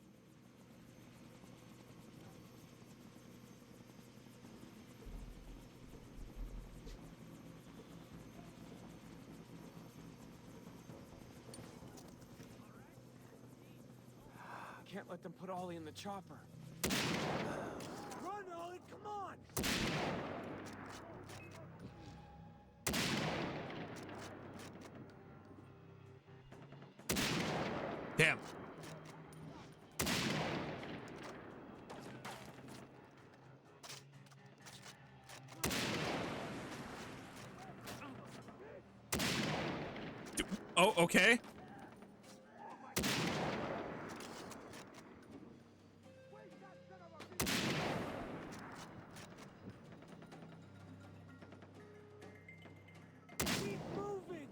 Can't let them put Ollie in the chopper. Run, Ollie, come on! Damn. Oh, okay. Keep moving!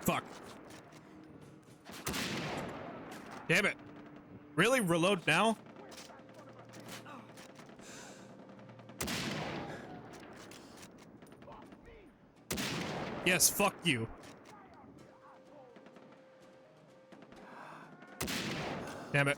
Fuck. Damn it. Really? Reload now? Yes, fuck you. Damn it.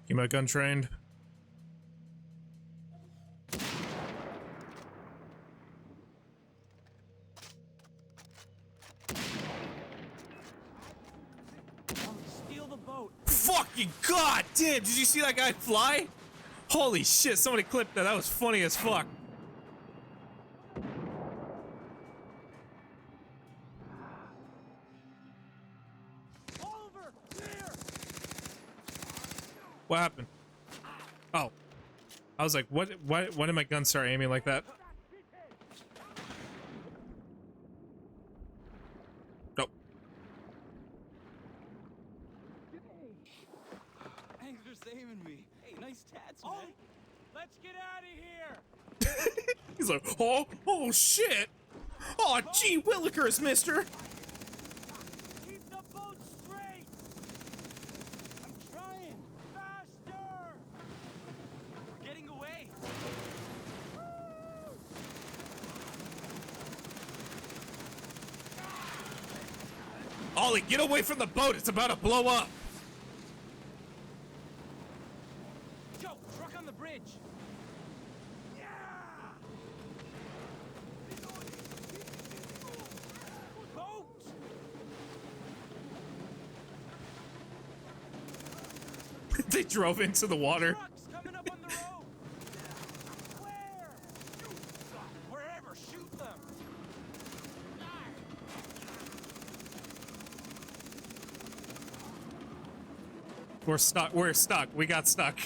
You my gun trained? Steal the boat. Fucking god damn! Did you see that guy fly? Holy shit! Somebody clipped that. That was funny as fuck. Oliver, here. What happened? Oh, I was like, what? Why did my gun start aiming like that? Nope. Thanks for saving me. Hey, nice tats, Oh, man. let's get out of here. He's like, oh shit! Oh, gee willikers, mister! Keep the boat straight. I'm trying. Faster. We're getting away. Ollie, get away from the boat! It's about to blow up! Joe, truck on the bridge. Boat. They drove into the water. Trucks coming up on the road. Where? Wherever, shoot them. We're stuck. We're stuck. We got stuck.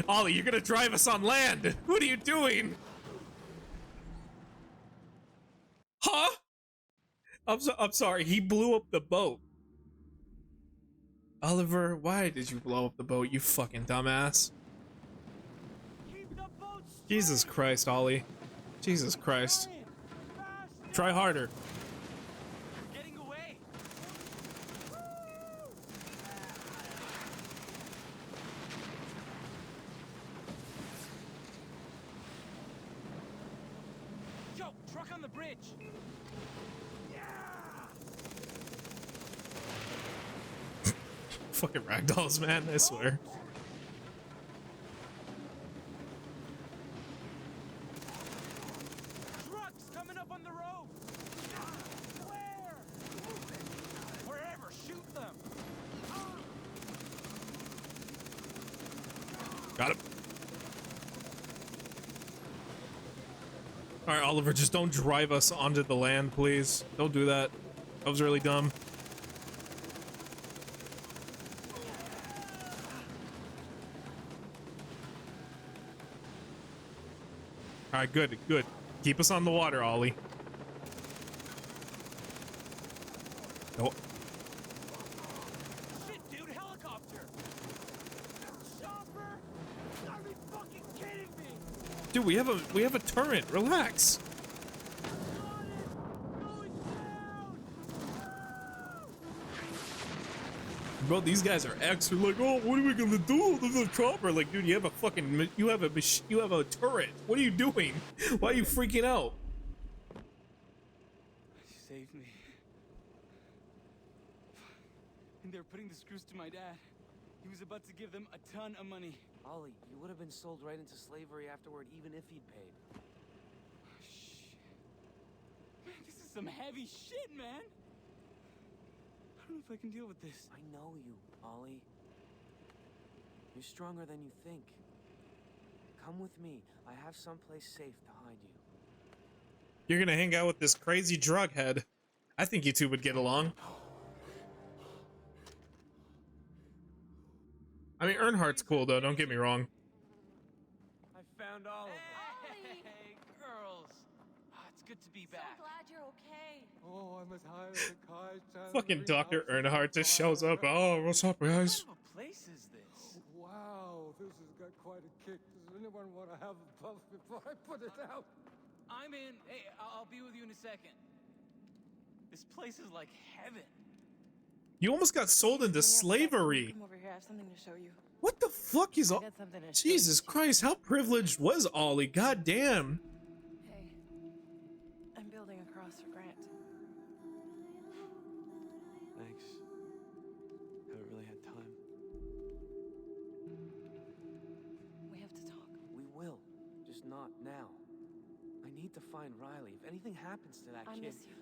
Ollie, you're gonna drive us on land. What are you doing? Huh? I'm sorry. He blew up the boat. Oliver, why did you blow up the boat, you fucking dumbass? Keep the boat straight. Jesus Christ, Ollie. Jesus Christ. Faster. Try harder. We're getting away. Joe, truck on the bridge. Fucking ragdolls, man, I swear. Trucks coming up on the road. Where? Wherever, shoot them. Got him. Alright, Oliver, just don't drive us onto the land, please. Don't do that. That was really dumb. Alright, good, good. Keep us on the water, Ollie. Oh, Shit, dude, helicopter. Chopper. You gotta be fucking kidding me. dude, we have a turret. Relax. Got it. Going down. Bro, these guys are X. They're like, oh, what are we gonna do? There's a chopper. Like, dude, you have a fucking, you have a turret. What are you doing? Why are you freaking out? Save me. And they're putting the screws to my dad. He was about to give them a ton of money. Ollie, you would have been sold right into slavery afterward, even if he'd paid. Shit. Man, this is some heavy shit, man. I don't know if I can deal with this. I know you, Ollie. You're stronger than you think. Come with me. I have someplace safe to hide you. You're gonna hang out with this crazy drug head. I think you two would get along. I mean, Earnhardt's cool though, don't get me wrong. I found Oliver. Hey, girls. It's good to be So back. glad you're okay. Oh, I'm as high as a kite. Fucking Dr. Earnhardt just shows up. Oh, what's up, guys? What kind of a place is this? Wow, this has got quite a kick. Does anyone want to have a puff before I put it out? I'm in. Hey, I'll be with you in a second. This place is like heaven. You almost got sold into slavery. Come over here, I have something to show you. What the fuck is all? I got something to show Jesus Christ, how privileged was Ollie? God damn. you. Hey, I'm building a cross for Grant. Thanks. Haven't really had time. not now. I need to find Riley. If anything happens to that I kid... miss you.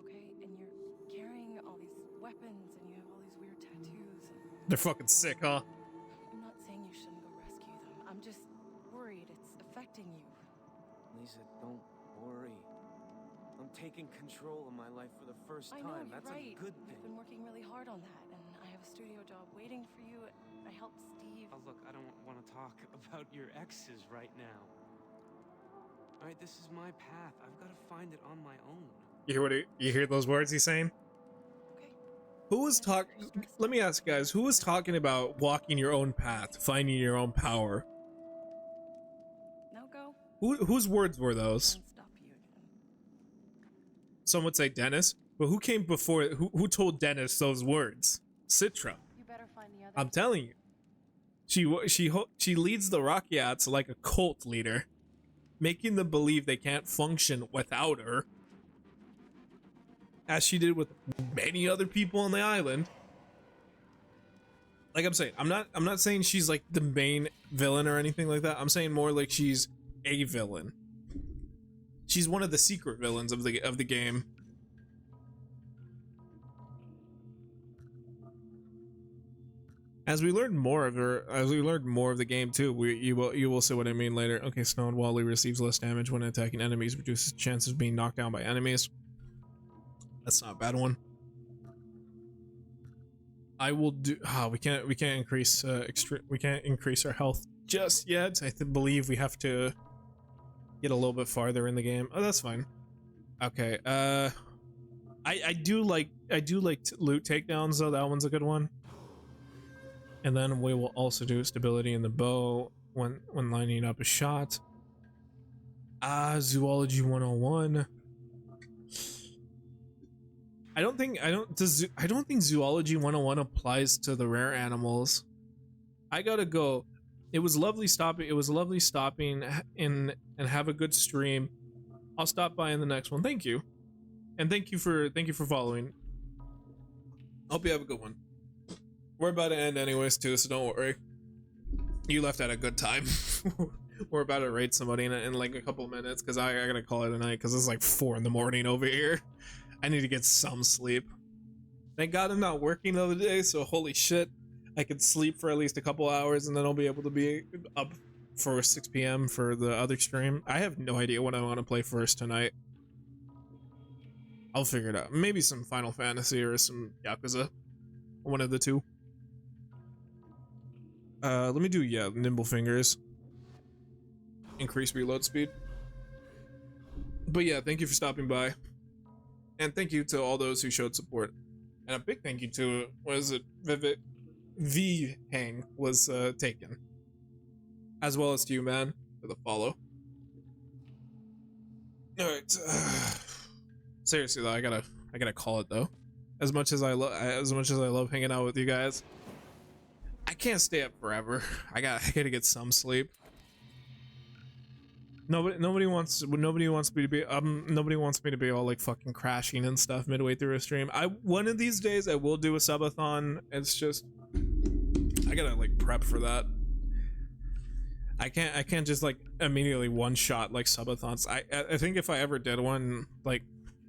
Okay? And you're carrying all these weapons and you have all these weird tattoos. They're fucking sick, huh? I'm not saying you shouldn't go rescue them. I'm just worried it's affecting you. Lisa, don't worry. I'm taking control of my life for the first time. I know, you're That's right. a good thing. I've been working really hard on that, and I have a studio job waiting for you. I helped Steve. Oh, look, I don't want to talk about your exes right now. All right, this is my path. I've got to find it on my own. You hear you hear those words he's saying? Okay. Who was talking? Let me ask you guys, who was talking about walking your own path, finding your own power? No, go. Whose words were those? Don't stop you again. Some would say Dennis, but who came before? Who told Dennis those words? Citra. You better find the other. I'm telling you, she leads the Rockyats like a cult leader, making them believe they can't function without her, as she did with many other people on the island. Like I'm saying, I'm not saying she's like the main villain or anything like that. I'm saying more like she's a villain. She's one of the secret villains of the game. As we learn more of her, as we learn more of the game too, you will see what I mean later. Okay, Snow and Wally receives less damage when attacking enemies, reduces chances of being knocked down by enemies. That's not a bad one. I will do. We can't increase we can't increase our health just yet. I believe we have to get a little bit farther in the game. Oh, that's fine. Okay. I do like loot takedowns though. That one's a good one. And then we will also do stability in the bow when lining up a shot. Zoology 101. I don't think Zoology 101 applies to the rare animals. I gotta go. It was lovely stopping and have a good stream. I'll stop by in the next one. Thank you. And thank you for following. Hope you have a good one. We're about to end anyways too, so don't worry. You left at a good time. We're about to raid somebody in like a couple minutes because I gotta call it a night because it's like 4 in the morning over here. I need to get some sleep. Thank God I'm not working the other day, so holy shit. I could sleep for at least a couple hours and then I'll be able to be up for 6 p.m. for the other stream. I have no idea what I want to play first tonight. I'll figure it out. Maybe some Final Fantasy or some Yakuza. One of the two. Let me do, Nimble Fingers. Increase reload speed. But yeah, thank you for stopping by. And thank you to all those who showed support. And a big thank you to, V-Hang was taken. As well as to you, man, for the follow. Alright. Seriously though, I gotta call it though. As much as I love hanging out with you guys, I can't stay up forever. I gotta get some sleep. Nobody wants me to be all like fucking crashing and stuff midway through a stream. One of these days I will do a subathon. It's just I gotta like prep for that. I can't just like immediately one shot like subathons. I think if I ever did one, like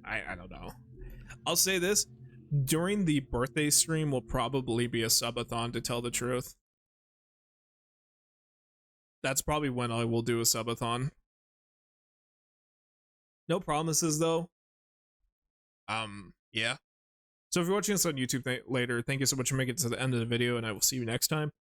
I don't know. I'll say this. During the birthday stream will probably be a subathon, to tell the truth. That's probably when I will do a subathon. No promises though. Yeah. So if you're watching this on YouTube later, thank you so much for making it to the end of the video, and I will see you next time.